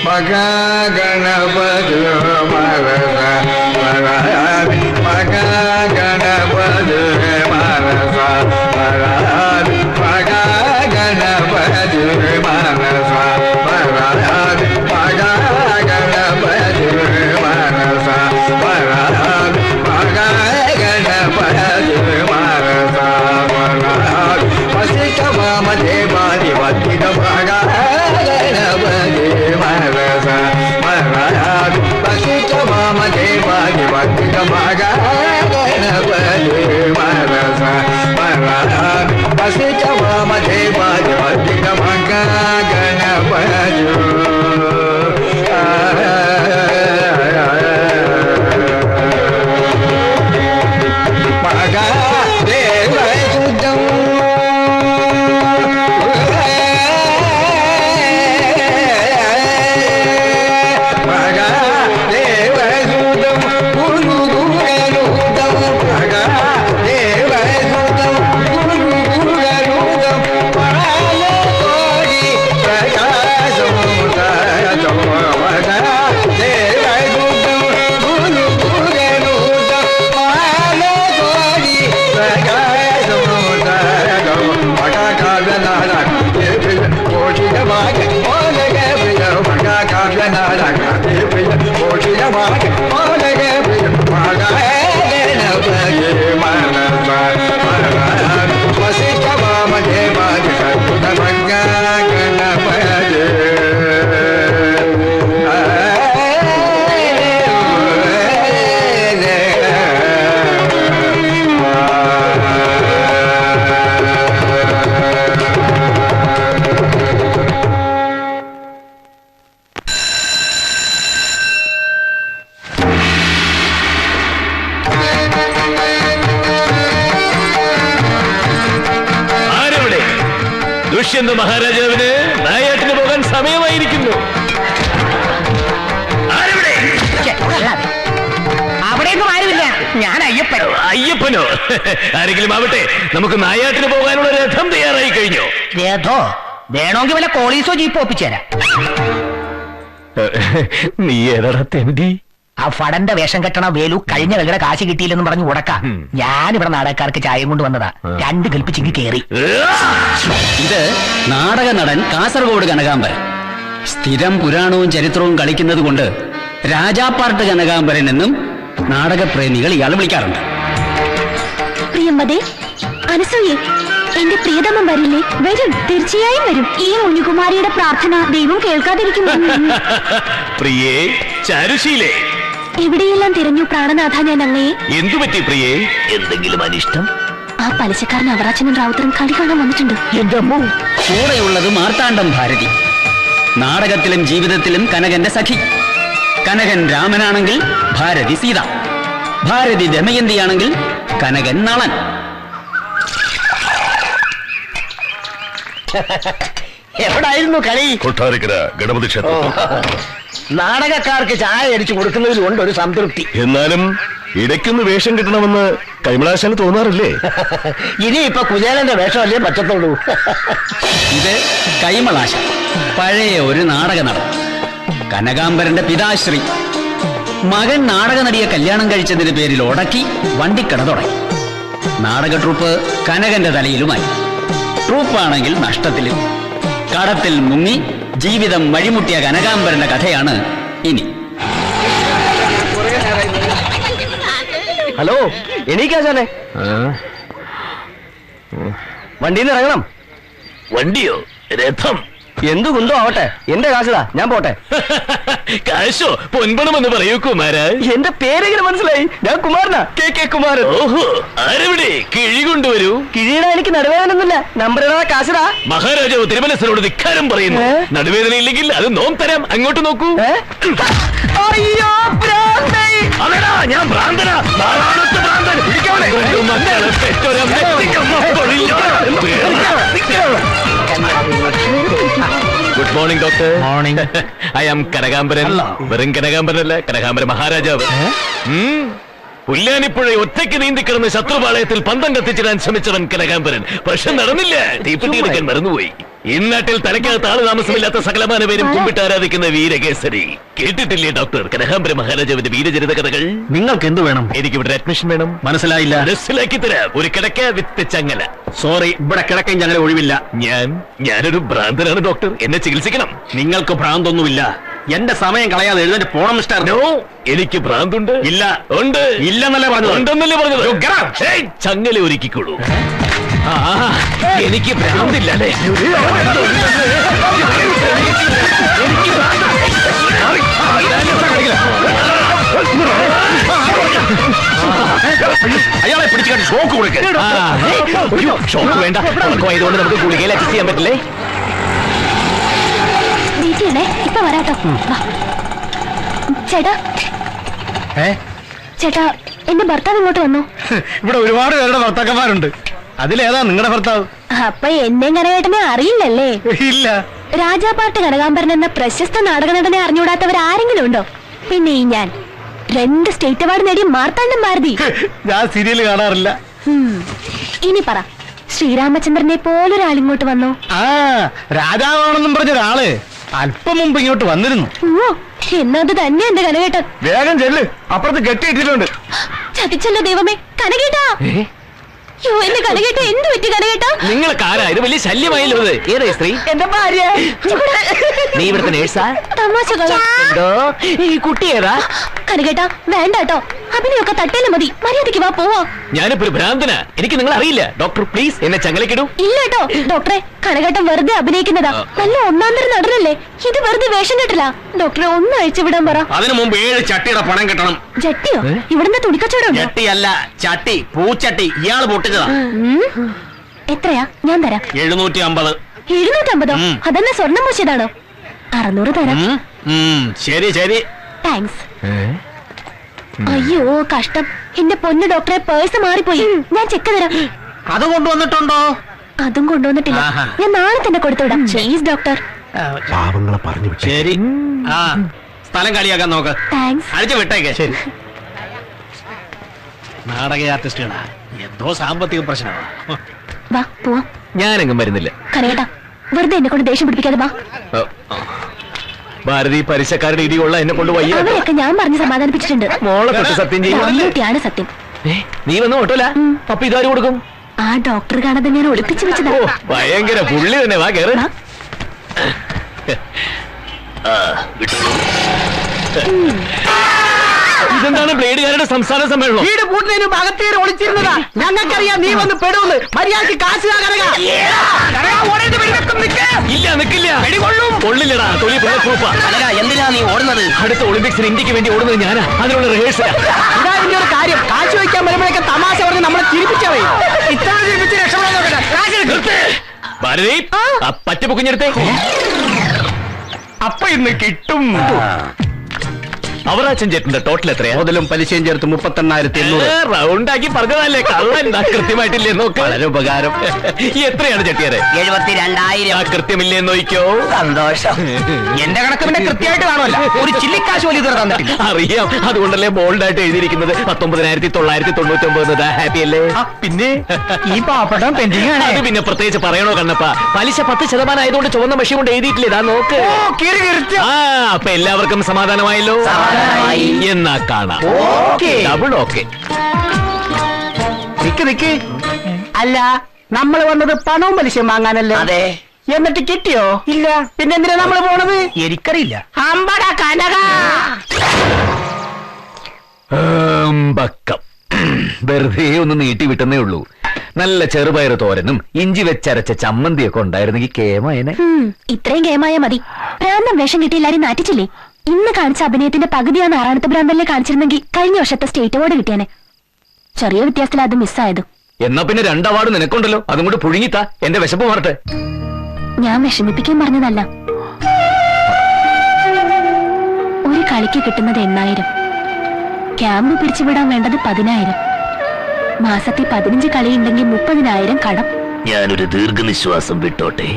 മഹാഗണപതി മനസ വരാമി മഹാഗണപതി മനസ വരാമി മഹാഗണപതി മനസ വരാമി മഹാഗണപതി മനസ വരാമി മഹാഗണപതി മനസ വരാമി വസിഷ്ഠ വാമദേവാദി വദ്ദിത മഹാഗണപതി മനസ വരാമി വസിഷ്ഠ വാമദേവാദി വദ്ദിത മഹാഗണപതി മനസ വരാമി വസിഷ്ഠ വാമദേവാദി വദ്ദിത മഹാഗണപതി മഹാരാജാവിന് നായാട്ടിന് പോകാൻ സമയമായിരിക്കുന്നു. അവിടെയൊന്നും ആരുമില്ല. ഞാൻ അയ്യപ്പനോ? അയ്യപ്പനോ? ആരെങ്കിലും ആവട്ടെ, നമുക്ക് നായാട്ടിന് പോകാനുള്ള രഥം തയ്യാറായി കഴിഞ്ഞോ? രഥോ? വേണമെങ്കിൽ വല്ല കോളീസോ ജീപ്പോ ഒപ്പിച്ചേരാം. നീ ഏതാ തെണ്ടി? ആ ഫടന്റെ വേഷം കെട്ടണ വേലു കഴിഞ്ഞ കളിയുടെ കാശ് കിട്ടിയില്ലെന്ന് പറഞ്ഞു ഉടക്കാം. ഞാനിവിടെ നാടകക്കാർക്ക് ചായം കൊണ്ട് വന്നതാ. 2 കൽപ്പിച്ചിങ്ങി കേറി. ഇത് നാടക നടൻ കാസർഗോഡ് കനകാംബരൻ. സ്ഥിരം പുരാണവും ചരിത്രവും കളിക്കുന്നത് കൊണ്ട് രാജാപ്പാർട്ട് കനകാംബരൻ എന്നും നാടകപ്രേമികൾ ഇയാൾ വിളിക്കാറുണ്ട്. പ്രിയമ്പതേ, അനസൂയെ, എന്റെ പ്രിയതമം വരില്ലേ? വരും, തീർച്ചയായും വരും. ഈ മുനികുമാരിയുടെ പ്രാർത്ഥന ദൈവം കേൾക്കാതിരിക്കും. പ്രിയേ, ചാരുശീലേ, എവിടെയെല്ലാം തിരഞ്ഞു പ്രാണനാഥ ഞാൻ അങ്ങയെ. എന്തു പറ്റി പ്രിയേ? എന്തെങ്കിലും അനിഷ്ടം? ആ പലിശക്കാരൻ അവറാച്ചനും റാവുത്തറും കളി കാണാൻ വന്നിട്ടുണ്ട്. എന്റെ അമ്മോ! കൂടെയുള്ളത് മാർത്താണ്ഡം ഭാരതി. നാടകത്തിലും ജീവിതത്തിലും കനകന്റെ സഖി. കനകൻ രാമനാണെങ്കിൽ ഭാരതി സീത, ഭാരതി ദമയന്തിയാണെങ്കിൽ കനകൻ നളൻ. എവിടായിരുന്നു കളി? കൊട്ടാരക്കര ഗണപതി ക്ഷേത്രം. നാടകക്കാർക്ക് ചായ അടിച്ചു കൊടുക്കുന്നതിൽ കൊണ്ട് ഒരു സംതൃപ്തി. എന്നാലും ഇടയ്ക്കൊന്ന് വേഷം കിട്ടണമെന്ന് കൈമളാശാന് തോന്നാറില്ലേ? ഇനിയിപ്പൊ കുചേലന്റെ വേഷമല്ലേ പറ്റത്തുള്ളൂ. ഇത് കൈമളാശ, പഴയ ഒരു നാടക നടൻ. കനകാംബരന്റെ പിതാശ്രീ. മകൻ നാടക നടിയെ കല്യാണം കഴിച്ചതിന്റെ പേരിൽ ഉടക്കി വണ്ടിക്കട തുടങ്ങി. നാടക ട്രൂപ്പ് കനകന്റെ തലയിലുമായി. ട്രൂപ്പാണെങ്കിൽ നഷ്ടത്തിലും. കടത്തിൽ മുങ്ങി ജീവിതം വഴിമുട്ടിയ കനകാംബരന്റെ കഥയാണ് ഇനി. ഹലോ, എണീക്കാശാനെ, വണ്ടിയിൽ നിന്ന് ഇറങ്ങണം. വണ്ടിയോ? രഥം? എന്തുകൊണ്ടോ ആവട്ടെ, എന്റെ കാശിതാ, ഞാൻ പോട്ടെ. കാശോ? പൊൻപണമെന്ന് പറയൂ കുമാര. എന്റെ പേരെങ്ങനെ മനസ്സിലായി? ഞാൻ കുമാരനാ, കെ കുമാരൻ. ഓഹോ, ആരെവിടെ? കിഴി കൊണ്ടുവരൂ. കിഴിയിടാൻ എനിക്ക് നടുവേദനൊന്നുമില്ല. നമ്പർ ഇടാ, കാശിടാ. മഹാരാജാവ് തിരുമനസിനോട് ധിക്കാരം പറയുന്നു. നടുവേദന ഇല്ലെങ്കിൽ അത് നോം തരാം. അങ്ങോട്ട് നോക്കൂ. അയ്യോ, അതെടാ, ഞാൻ ഭ്രാന്തനാ. നാരായണത്ത് ഭ്രാന്തൻ. മക്കളെ പെറ്റൊരമ്മ. Good morning doctor. Morning. I am Kanakambaran. വെറും കനകാംബരനല്ല, കനകാംബര മഹാരാജാവ്. പുല്ലാനിപ്പുഴ ഒറ്റയ്ക്ക് നീന്തിക്കിടന്ന് ശത്രുപാളയത്തിൽ പന്തം കത്തിച്ചിടാൻ ശ്രമിച്ചവൻ കനകാംബരൻ. പക്ഷെ നടന്നില്ല. തീപ്പെട്ടി എടുക്കാൻ മറന്നുപോയി. ഇന്നാട്ടിൽ തലയ്ക്കകത്ത് ആള് താമസമില്ലാത്ത സകലമാന പേരും കുമ്പിട്ട് ആരാധിക്കുന്ന വീരകേസരി. കേട്ടിട്ടില്ലേ ഡോക്ടർ കനകാംബര മഹാരാജാവിന്റെ വീരചരിത കഥകൾ? നിങ്ങൾക്ക് എന്ത് വേണം? എനിക്ക് ഇവിടെ അഡ്മിഷൻ വേണം. മനസ്സിലായില്ല. മനസ്സിലാക്കി തരാം. ഒരു കിടക്ക വിത്ത് ചങ്ങല. സോറി, ഇവിടെ കിടക്കയും ഞങ്ങളെ ഒഴിവില്ല. ഞാനൊരു ഭ്രാന്തനാണ് ഡോക്ടർ. എന്നെ ചികിത്സിക്കണം. നിങ്ങൾക്ക് ഭ്രാന്തൊന്നുമില്ല. എന്റെ സമയം കളയാതെ എഴുന്നേറ്റ് പോണം മിസ്റ്റർ. നോ, എനിക്ക് ഭ്രാന്തുണ്ട്. ഇല്ല. ഉണ്ട്. ഇല്ലെന്നല്ലേ പറഞ്ഞത്? ഉണ്ടെന്നല്ലേ പറഞ്ഞത്? ഏയ്, ചങ്ങല ഒരുക്കിക്കോളൂ. എനിക്ക് ഭ്രാന്തില്ല അല്ലേ? അയാളെ പിടിച്ചു ഷോക്ക് കൊടുക്കുക. ഷോക്ക് വേണ്ട. ഉറക്കമായതുകൊണ്ട് നമുക്ക് ഗുളികയിൽ അഡ്ജസ്റ്റ് ചെയ്യാൻ പറ്റില്ലേ? ഇപ്പൊ വരാട്ടോ. ചേട്ടാ ചേട്ടാ, എന്റെ ഭർത്താവ് ഇങ്ങോട്ട് വന്നു. ഇവിടെ ഒരുപാട് പേരുടെ ഭർത്താക്കന്മാരുണ്ട്. അതിലേതാ നിങ്ങളുടെ ഭർത്താവ്? അപ്പൊ എന്നെ കനകേട്ടനെ അറിയില്ലല്ലേ? ഇല്ല. രാജാപാട്ട് കനകാംബരൻ എന്ന പ്രശസ്ത നാടക നടനെ അറിഞ്ഞുകൂടാത്തവർ ആരെങ്കിലും ഉണ്ടോ? പിന്നെ ഈ ഞാൻ 2 സ്റ്റേറ്റ് അവാർഡ് നേടിയ മാർത്താണ്ഡൻ ഭാരതി. ഞാൻ സീരിയൽ കാണാറില്ല. ഇനി പറ, ശ്രീരാമചന്ദ്രനെ പോലൊരാളിങ്ങോട്ട് വന്നു. ആ, രാജാവാണെന്നും പറഞ്ഞ ഒരാള് അല്പം മുമ്പ് ഇങ്ങോട്ട് വന്നിരുന്നു. ഓ, എന്നത് തന്നെ എന്റെ കനകേട്ടൻ. വേഗം ചെല്ല്, അപ്പുറത്ത് കെട്ടിയിട്ടിട്ടുണ്ട്. ചതിച്ചല്ലോ ദൈവമേ. കനകേട്ടാ, യോ എന്റെ കനകേട്ട, എന്ത് പറ്റി കനകേട്ടാ? നിങ്ങൾക്ക് ആരാ ഇത്? വലിയ ശല്യമായല്ലോ ഇത്. ഏതാ സ്ത്രീ? എന്റെ ഭാര്യ. നീ ഇവിടുത്തെ നേഴ്സാ? തമാശ എന്തോ? ഈ കുട്ടി ഏതാ? കനകേട്ടാ, വേണ്ട കേട്ടോ. അഭിനയൊക്കെ തട്ടേലും മതി. മര്യാദയ്ക്ക് വാ, പോവാ. ഞാനിപ്പോ ഒരു ഭ്രാന്തനാ. എനിക്ക് നിങ്ങൾ അറിയില്ല. ഡോക്ടർ പ്ലീസ് എന്നെ ചങ്ങലക്കിടൂ. ഇല്ല കേട്ടോ ഡോക്ടറെ, കനകേട്ടൻ വെറുതെ അഭിനയിക്കുന്നതാ. നല്ല ഒന്നാന്തരം നടനല്ലേ ഇത്? വെറുതെ വേഷം കെട്ടില്ല. ഡോക്ടറെ ഒന്ന് അഴിച്ചു വിടാൻ പറ. അതിനു മുമ്പ് 7 ചട്ടിയുടെ പണം കിട്ടണം. ജട്ടിയോ? ഇവിടുന്ന് തുണിക്കച്ചവടം ഉണ്ടോ? ചട്ടിയല്ല, ചട്ടി, പൂച്ചട്ടി. ഇയാള് പൊട്ടിച്ചതാ. എത്രയാ? ഞാൻ തരാം. 750. 750? അതെന്നെ സ്വർണ്ണം പൂശിയതാണോ? 600 തരാം. ശരി ശരി. താങ്ക്സ്. അയ്യോ കഷ്ടം. എന്റെ പൊന്ന് ഡോക്ടറെ, പേഴ്സ് മാറിപ്പോയി. ഞാൻ ചെക്ക് തരാം. അത് കൊണ്ടുവന്നിട്ടുണ്ടോ? അതും കൊണ്ടുവന്നിട്ടില്ല. ഞാൻ നാളെ തന്നെ കൊടുത്തുവിടാം. Please doctor. പാവങ്ങളെ പറഞ്ഞു വിട്ടു. ശരി. ആ, സ്ഥലം കളിയാക്കാൻ നോക്ക്. താങ്ക്സ്. അഴിച്ചു വിട്ടേക്ക്. ശരി. നാടക ആർട്ടിസ്റ്റുകളാ, എന്തോ സാമ്പത്തിക പ്രശ്നമാണ്. വാ പോവാം. ഞാനെങ്ങും വരുന്നില്ല. കനകേട്ടാ, വെറുതെ എന്നെ കൊണ്ട് ദേഷ്യം പിടിപ്പിക്കാതെ വാ. ഭാരതി പലിശക്കാരുടെ ഇടിയുള്ള എന്നെ കൊണ്ട് വയ്യ. അവരെയൊക്കെ ഞാൻ പറഞ്ഞ് സമാധാനിപ്പിച്ചിട്ടുണ്ട്. മോളെ തൊട്ട് സത്യം ചെയ്യുന്നില്ലേ? മമ്മൂട്ടിയാണ് സത്യം. നീ വന്ന് ഓട്ടോല. അപ്പൊ ഇതാര് കൊടുക്കും? ആ ഡോക്ടർ കാണാതെ ഞാൻ ഒളിപ്പിച്ചു വെച്ചതാ. ഓ, ഭയങ്കര പുള്ളി തന്നെ. വാ കേറ്. ഇതെന്താണ് ബ്ലേഡുകാരുടെ സംസ്ഥാന സമ്മേളനം? വീട് പൂട്ടിനു അകത്തേറി ഒളിച്ചിരുന്നതാ. ഞങ്ങൾക്കറിയാം നീ വന്ന് പെടുമെന്ന്. മര്യാദക്ക് കാശ് ഇല്ല, നിക്കില്ല. കൊള്ളില്ലടാ. തൊലി പ്രൂഫാ. എന്തിനാ നീ ഓടുന്നത്? അടുത്ത ഒളിമ്പിക്സിന് ഇന്ത്യക്ക് വേണ്ടി ഓടുന്നത് ഞാനാ. അതിനുള്ള റിഹേഴ്സലാ. ഇതാ ഇതിന്റെ ഒരു കാര്യം. കാശ് വയ്ക്കാൻ വരുമ്പോഴൊക്കെ തമാശ പറഞ്ഞ് നമ്മളെ ചിരിപ്പിച്ചവേ. ഇത്ര ചിരിപ്പിച്ച് രക്ഷപ്പെടാൻ നോക്കട്ടെ. ഭാരതി, ആ പറ്റുപൊക്കുഞ്ഞെടുത്തേ. അപ്പൊ ഇന്ന് കിട്ടും. അവറാച്ചൻ ചേട്ടന്റെ ടോട്ടൽ എത്രയാ? മുതലും പലിശയും ചേർത്ത് 38,800. റൗണ്ടാക്കി പറഞ്ഞതല്ലേ കള്ളൻ. കൃത്യമായിട്ടില്ലേ നോക്ക്. വളരെ ഉപകാരം. എത്രയാണ് ചെട്ടിയാരെ? 72,000. കൃത്യമില്ലേ നോക്കിയോ. സന്തോഷം. എന്റെ കണക്ക് പിന്നെ കൃത്യമായിട്ട് കാണുമല്ലോ. ഒരു ചില്ലിക്കാശ് പോലും ഇതുവരെ തന്നിട്ടില്ല. അറിയാം. അതുകൊണ്ടല്ലേ ബോൾഡായിട്ട് എഴുതിയിരിക്കുന്നത് 19,999. ഹാപ്പി അല്ലേ? പിന്നെ ഈ പാപ്പടം പെൻഡിങ് ആണ്. അത് പിന്നെ പ്രത്യേകിച്ച് പറയണോ കണ്ണപ്പ? പലിശ 10% ആയതുകൊണ്ട് ചുവന്ന മഷി കൊണ്ട് എഴുതിയിട്ടില്ലേ? ഇതാ നോക്ക്. ആ, അപ്പൊ എല്ലാവർക്കും സമാധാനമായല്ലോ. എന്നാ കാണാം. Double okay. നിക്ക്. അല്ല, നമ്മൾ വന്നത് പണവും പലിശയും വാങ്ങാനല്ലേ? അതെ. എന്നിട്ട് കിട്ടിയോ? ഇല്ല. പിന്നെ എന്തിനാ നമ്മൾ പോണത്? എനിക്കറിയില്ല. അമ്പട കനക. ബക്കം. വെറുതെ ഒന്ന് നീട്ടി വിട്ടെന്നേ ഉള്ളൂ. നല്ല ചെറുപയർ തോരനും ഇഞ്ചി വെച്ചരച്ച ചമ്മന്തിയൊക്കെ ഉണ്ടായിരുന്നെങ്കിൽ കേമായനെ. ഇത്രയും കേമായ മതി. ഭ്രാന്തം വേഷം കിട്ടി എല്ലാരും നാറ്റിച്ചില്ലേ? ഇന്ന് കാണിച്ച അഭിനയത്തിന്റെ പകുതിയാണ് ആറാണത്തെ ഭ്രാന്തല്ലേ കാണിച്ചിരുന്നെങ്കിൽ കഴിഞ്ഞ വർഷത്തെ സ്റ്റേറ്റ് അവാർഡ് കിട്ടിയാനെ. ചെറിയ വ്യത്യാസത്തിൽ അത് മിസ്സായത്. എന്നാ പിന്നെ 2 അവാർഡ് നിനക്കുണ്ടല്ലോ. അതും കൂടെ പുഴുങ്ങിത്താ. എന്റെ വിശപ്പ് മാറട്ടെ. ഞാൻ വിഷമിപ്പിക്കാൻ പറഞ്ഞതല്ല. ഒരു കളിക്ക് കിട്ടുന്നത് 8,000. ക്യാമ്പ് പിരിച്ചുവിടാൻ വേണ്ടത് 10,000. മാസത്തിൽ 15 കളിയുണ്ടെങ്കിൽ 30,000 കടം. ഞാനൊരു ദീർഘനിശ്വാസം വിട്ടോട്ടെ.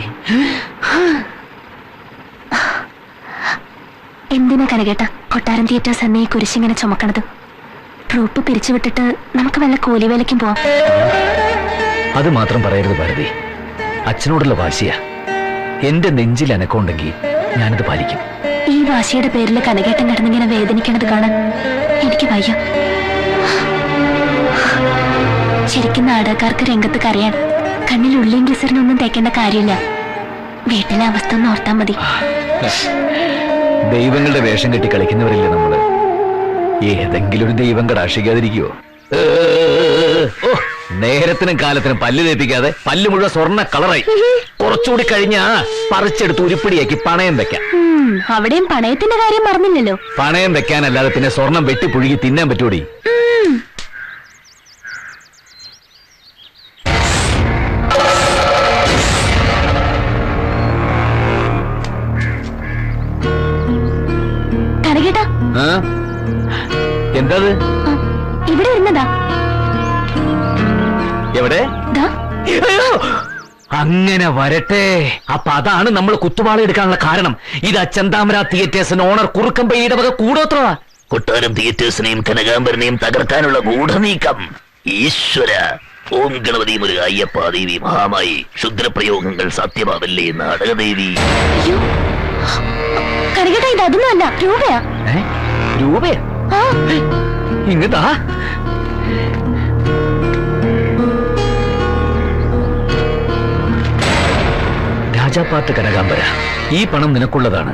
എന്തിനാ കനകേട്ട കൊട്ടാരം തിയേറ്റേഴ്സ് എന്നീ കുരിശിങ്ങനെ ചുമക്കണത്? ട്രൂപ്പ് പിരിച്ചുവിട്ടിട്ട് നമുക്ക് വല്ല കൂലിവേലയ്ക്കും പോവാം. അത് മാത്രം പറയരുത് ഭാരതി. അച്ഛനോടുള്ള വാശിയാ. എന്റെ നെഞ്ചിൽ അനക്കമുണ്ടെങ്കിൽ ഞാനത് പാലിക്കും. ഈ വാശിയുടെ പേരിൽ കനകേട്ടൻ കിടന്നിങ്ങനെ വേദനിക്കണത് കാണാൻ എനിക്ക് വയ്യ. ശരിക്കും നാടകക്കാർക്ക് രംഗത്ത് കരയാൻ കണ്ണിൽ ഉള്ളിയും ഗ്ലിസറിനൊന്നും തേക്കേണ്ട കാര്യമില്ല. വീട്ടിലെ അവസ്ഥ ഒന്ന് ഓർത്താൽ മതി. ദൈവങ്ങളുടെ വേഷം കെട്ടി കളിക്കുന്നവരില്ലേ നമ്മള്. ഏതെങ്കിലും ഒരു ദൈവം കടാക്ഷിക്കാതിരിക്കുവോ? നേരത്തിനും കാലത്തിനും പല്ല് തേപ്പിക്കാതെ പല്ല് മുഴുവൻ സ്വർണ്ണ കളറായി. കുറച്ചുകൂടി കഴിഞ്ഞാ പറിച്ചെടുത്ത് ഉരുപ്പിടിയാക്കി പണയം വെക്കാം. അവിടെയും പണയത്തിന്റെ കാര്യം മറന്നില്ലല്ലോ. പണയം വെക്കാനല്ലാതെ പിന്നെ സ്വർണം വെട്ടി പുഴുകി തിന്നാൻ പറ്റൂടി? കനകേട്ടാ, എന്താ ഇവിടെ ഇരുന്നതാ. എവിടെ? അങ്ങനെ വരട്ടെ. അപ്പൊ അതാണ് നമ്മൾ കുത്തുവാള എടുക്കാനുള്ള കാരണം. ഇത് ചെന്താമര തിയേറ്റേഴ്സിന് ഓണർ കുറുക്കമ്പയുടെ വക കൂടോത്ര. കൊട്ടാരം തിയേറ്റേഴ്സിനെയും കനകാംബരനെയും തകർക്കാനുള്ള ഗൂഢനീക്കം. ഈശ്വര, ഓം ഗണപതി മുരുക അയ്യപ്പ ദേവി മഹാമായി. ക്ഷുദ്രപ്രയോഗങ്ങൾ സത്യമാവല്ലേ നാടകദേവി. കനകേട്ടാ, ഇത് അതൊന്നും അല്ല, രൂപയാ. രൂപയാ? ഇങ്ങതാ. രാജാപ്പാട്ട് കനകാംബര, ഈ പണം നിനക്കുള്ളതാണ്.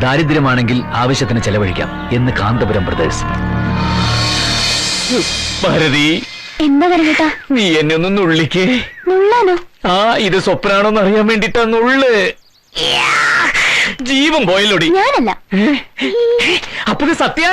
ദാരിദ്ര്യമാണെങ്കിൽ ആവശ്യത്തിന് ചെലവഴിക്കാം എന്ന് കാന്തപുരം ബ്രദേഴ്സ്. ഭാരതി, എന്താ കനകേട്ടാ? നീ എന്നെ ഒന്ന് നുള്ളിക്കേ. നുള്ളാനോ? ഇത് സ്വപ്നാണോന്ന് അറിയാൻ വേണ്ടിട്ടാ നുള്ള്. ജീവൻ പോയല്ലോടി. ഞാനല്ല. അപ്പൊ ഇത് സത്യ?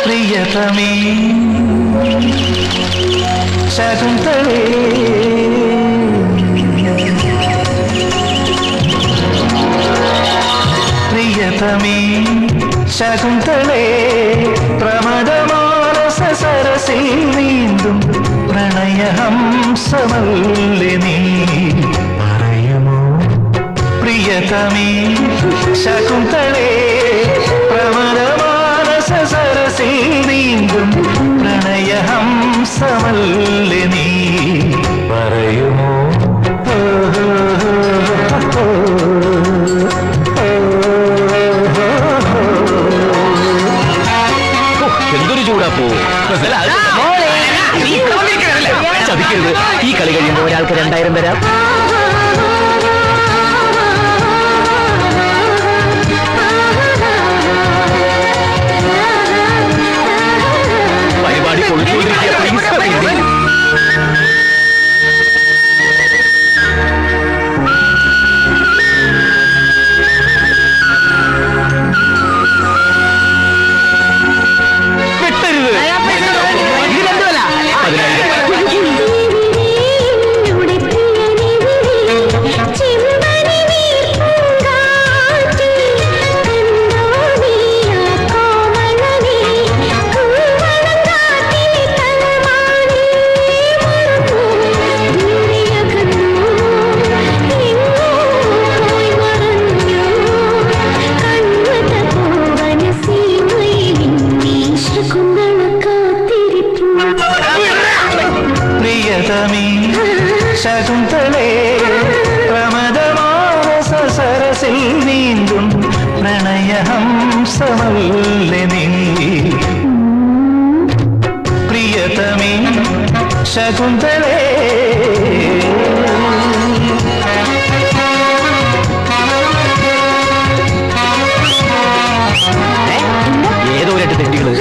പ്രിയതമേ ശകുന്തളേ, പ്രിയതമേ ശകുന്തളേ, പ്രമദമാനസ സരസിൽ നീന്തും പ്രണയഹംസമല്ലേ നീ പറയുമോ? പ്രിയതമേ ശകുന്തളേ, പ്രമദമാനസ സരസിൽ നീന്തും പ്രണയഹംസമല്ലേ നീ പറയുമോ? എന്തൊരു ചൂടാപ്പോ. ചതിക്കരുത്. ഈ കളി കഴിയുമ്പോൾ ഒരാൾക്ക് 2000 തരാം. പരിപാടി കൊളുത്തോണ്ടിരിക്കുക. ശകുന്തളേ, പ്രമദമാനസ സരസിൽ നീന്തും പ്രണയഹംസമല്ലേ നീ. പ്രിയതമേ ശകുന്തളേ, ഏതോ 2 തെണ്ടികള്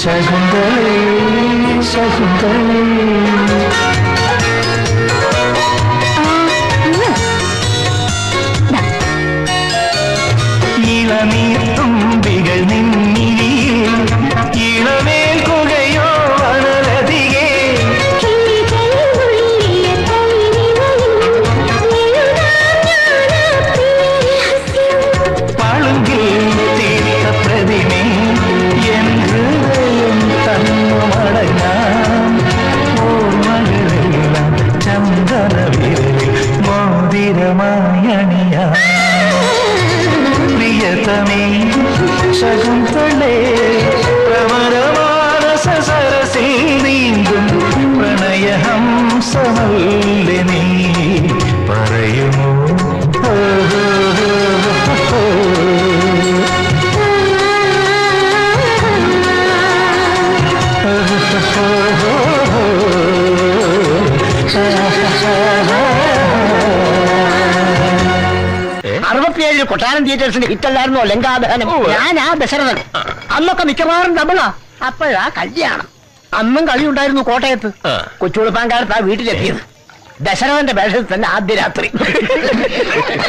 ശകുന്തളേ ശകുന്തളേ. ഇളനീർത്തുമ്പികൾ നിന്നിരിയിൽ ഇളമേൽക്കുകയോ അനലതികെ. മന്ദിരമായണിയ പ്രിയതമേ ശകുന്തളേ പ്രമരമാനസ സരസിൽ നീന്തും പ്രണയഹംസമല്ലേ നീ പറയുമോ അറുപത്തിയേഴിൽ കൊട്ടാരം തിയേറ്റേഴ്സിന്റെ ഹിറ്റല്ലായിരുന്നോ ലങ്കാദഹനം? ഞാനാ ദശരഥൻ. അന്നൊക്കെ മിക്കവാറും ഡബിളാ. അപ്പോഴാ കല്യാണം. അന്നും കളി ഉണ്ടായിരുന്നു കോട്ടയത്ത്. കൊച്ചുകുളപ്പാൻകാലത്താ വീട്ടിലെത്തിയത്. ദശരഥന്റെ വേഷത്തിൽ തന്നെ ആദ്യ രാത്രി.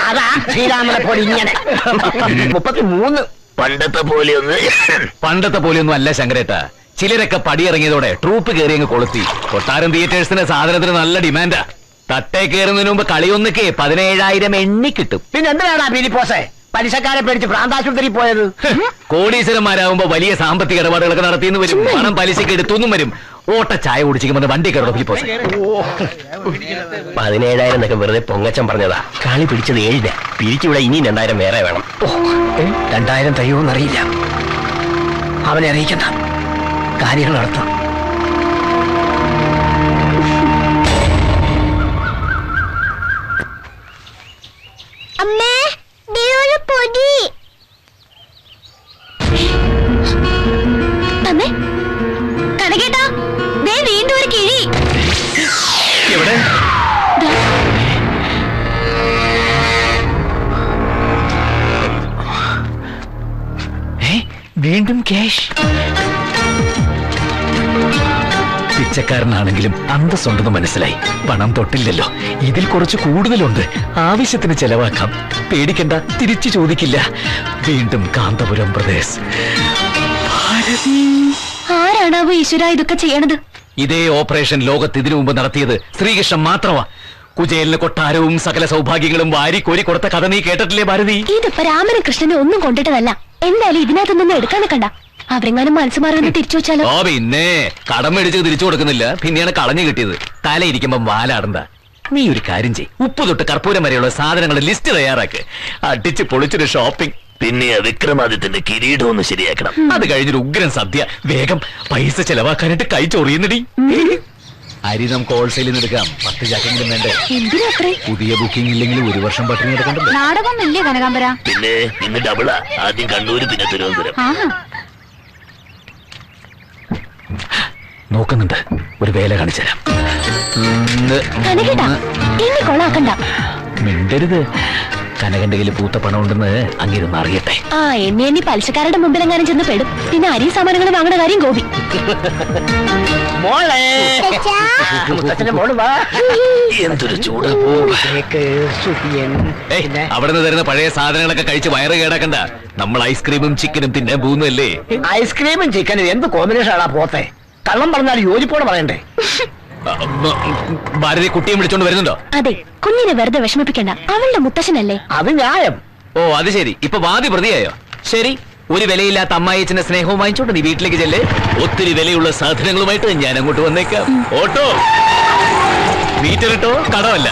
അതാ ശ്രീരാമനെ പോലെ ഇങ്ങനെ 33. പണ്ടത്തെ പോലെയൊന്നും അല്ല ശങ്കരേട്ട. ചിലരൊക്കെ പടിയിറങ്ങിയതോടെ ട്രൂപ്പ് കയറി അങ്ങ് കൊളുത്തി. കൊട്ടാരം തിയേറ്റേഴ്സിന്റെ സാധനത്തിന് നല്ല ഡിമാൻഡാ. തട്ടേ കയറുന്നതിന് മുമ്പ് കളിയൊന്നൊക്കെ 17,000 എണ്ണി കിട്ടും. പിന്നെ എന്തിനാണ് പീലിപ്പോസെ പലിശക്കാരെ പേടിച്ച് പ്രാന്താശുപത്രി പോയത്? കോടീശ്വരന്മാരാകുമ്പോ വലിയ സാമ്പത്തിക ഇടപാടുകളൊക്കെ നടത്തിയെന്ന് വരും. പണം പലിശക്ക് എടുത്തുനിന്നും വരും. ഓട്ട ചായ കുടിച്ചിരിക്കുമ്പോൾ വണ്ടി കയറോ ഫിലിപ്പോസെ? 17,000 എന്നൊക്കെ വെറുതെ പൊങ്ങച്ചം പറഞ്ഞതാ. കളി പിടിച്ചത് 7. പിരിച്ചിവിടെ ഇനി 2,000 വേറെ വേണം. 2,000 തയ്യോന്നറിയില്ല. അവനെ അറിയിക്കണ്ട. കാര്യങ്ങൾ നടത്താം. അമ്മേ, ദേവന് പൊടി. അമ്മേ, കനകേട്ടാ, ദേ വീണ്ടും ഒരു കിഴി. എവിടെ? ദാ. വീണ്ടും ക്യാഷ്. പിച്ചക്കാരനാണെങ്കിലും അന്തസ്സുണ്ടെന്ന് മനസ്സിലായി. പണം തൊട്ടില്ലല്ലോ. ഇതിൽ കുറച്ച് കൂടുതലുണ്ട്. ആവശ്യത്തിന് ചെലവാക്കാം. പേടിക്കണ്ട, തിരിച്ചു ചോദിക്കില്ല. വീണ്ടും കാന്തപുരം പ്രദേശ്. ആരാണാവോ ഈശ്വര ഇതൊക്കെ ചെയ്യണത്? ഇതേ ഓപ്പറേഷൻ ലോകത്ത് ഇതിനു മുമ്പ് നടത്തിയത് ശ്രീകൃഷ്ണൻ മാത്രമാ. കുചേലിന് കൊട്ടാരവും സകല സൗഭാഗ്യങ്ങളും വാരിക്കോരി കൊടുത്ത കഥ നീ കേട്ടിട്ടില്ലേ ഭാരതി? ഇതിപ്പോ രാമനും കൃഷ്ണനും ഒന്നും കൊണ്ടിട്ടതല്ല. എന്തായാലും ഇതിനകത്തൊന്നും എടുക്കാൻ നിൽക്കണ്ട. അവരെങ്ങാനും മനസ്സ് മാറുന്നത് തിരിച്ചു വെച്ചാലോ? ഓ പിന്നെ കടം മേടിച്ച് തിരിച്ചു കൊടുക്കുന്നില്ല. പിന്നെയാണ് കളഞ്ഞു കിട്ടിയത്. തലയിരിക്കുമ്പം വാലാടണ്ട. നീ ഒരു കാര്യം ചെയ്. ഉപ്പ് തൊട്ട് കർപ്പൂരം വരെയുള്ള സാധനങ്ങളുടെ ലിസ്റ്റ് തയ്യാറാക്ക്. അടിച്ച് പൊളിച്ചൊരു ഷോപ്പിംഗ്. പിന്നെ വിക്രമാദിത്യന്റെ കിരീടം ഒന്ന് ശരിയാക്കണം. അത് കഴിഞ്ഞൊരു ഉഗ്രൻ സദ്യ. വേഗം പൈസ ചെലവാക്കാനായിട്ട് കൈ ചൊറിയുന്നടി. അരി നമുക്ക് ഹോൾസെയിലിൽ നിന്ന് എടുക്കാം. 10 ചാക്കെങ്കിലും വേണ്ടേ? എന്തിനാത്രേ? പുതിയ ബുക്കിംഗ് ഇല്ലെങ്കിൽ 1 വർഷം പട്ടിണി എടുക്കണ്ടല്ലോ. നാടകം ഇല്ലേ കനകാമ്പര? പിന്നെ ഇന്ന് ഡബിളാ. ആദ്യം കണ്ണൂര്, പിന്നെ തിരുവനന്തപുരം. നോക്കുന്നുണ്ട്. ഒരു വേല കാണിച്ചുതരാം. കനകേട്ടാ, എന്നെ കൊള്ളാക്കണ്ട. മിണ്ടരുത്. കനകന്റെ കയ്യിൽ പൂത്ത പണം ഉണ്ടെന്ന് അങ്ങിരുന്ന് അറിയട്ടെ. എന്നെ പലിശക്കാരുടെ മുമ്പിൽ എങ്ങാനും ചെന്ന് പെടും. പിന്നെ അരി സാമാനങ്ങൾ വാങ്ങുന്ന കാര്യം ഗോപി. എന്തൊരു ചൂട്. അവിടെ നിന്ന് തരുന്ന പഴയ സാധനങ്ങളൊക്കെ കഴിച്ച് വയറ് കേടാക്കണ്ട. നമ്മൾ ഐസ്ക്രീമും ചിക്കനും തിന്നാൻ പോകുന്നല്ലേ. ഐസ്ക്രീമും ചിക്കനും എന്ത് കോമ്പിനേഷൻ ആണാ പോത്തെ? കള്ളം പറഞ്ഞാൽ യോജിപ്പോടെ പറയണ്ടേ? ഭാരതി കുട്ടിയെ വിളിച്ചോണ്ട് വരുന്നുണ്ടോ? അതെ, കുഞ്ഞിനെ വെറുതെ വിഷമിപ്പിക്കണ്ട. അവളുടെ മുത്തശ്ശനല്ലേ. അത് ന്യായം. ഓ അത് ശരി. ഇപ്പൊ വാദി പ്രതിയായോ? ശരി, ഒരു വിലയില്ലാത്ത അമ്മായിച്ചന്റെ സ്നേഹവും വാങ്ങിച്ചോണ്ട് നീ വീട്ടിലേക്ക് ചെല്ലേ. ഒത്തിരി വിലയുള്ള സാധനങ്ങളുമായിട്ട് ഞാൻ അങ്ങോട്ട് വന്നേക്കാം. ഓട്ടോ മീറ്റർ ഇട്ടോ, കടമല്ല.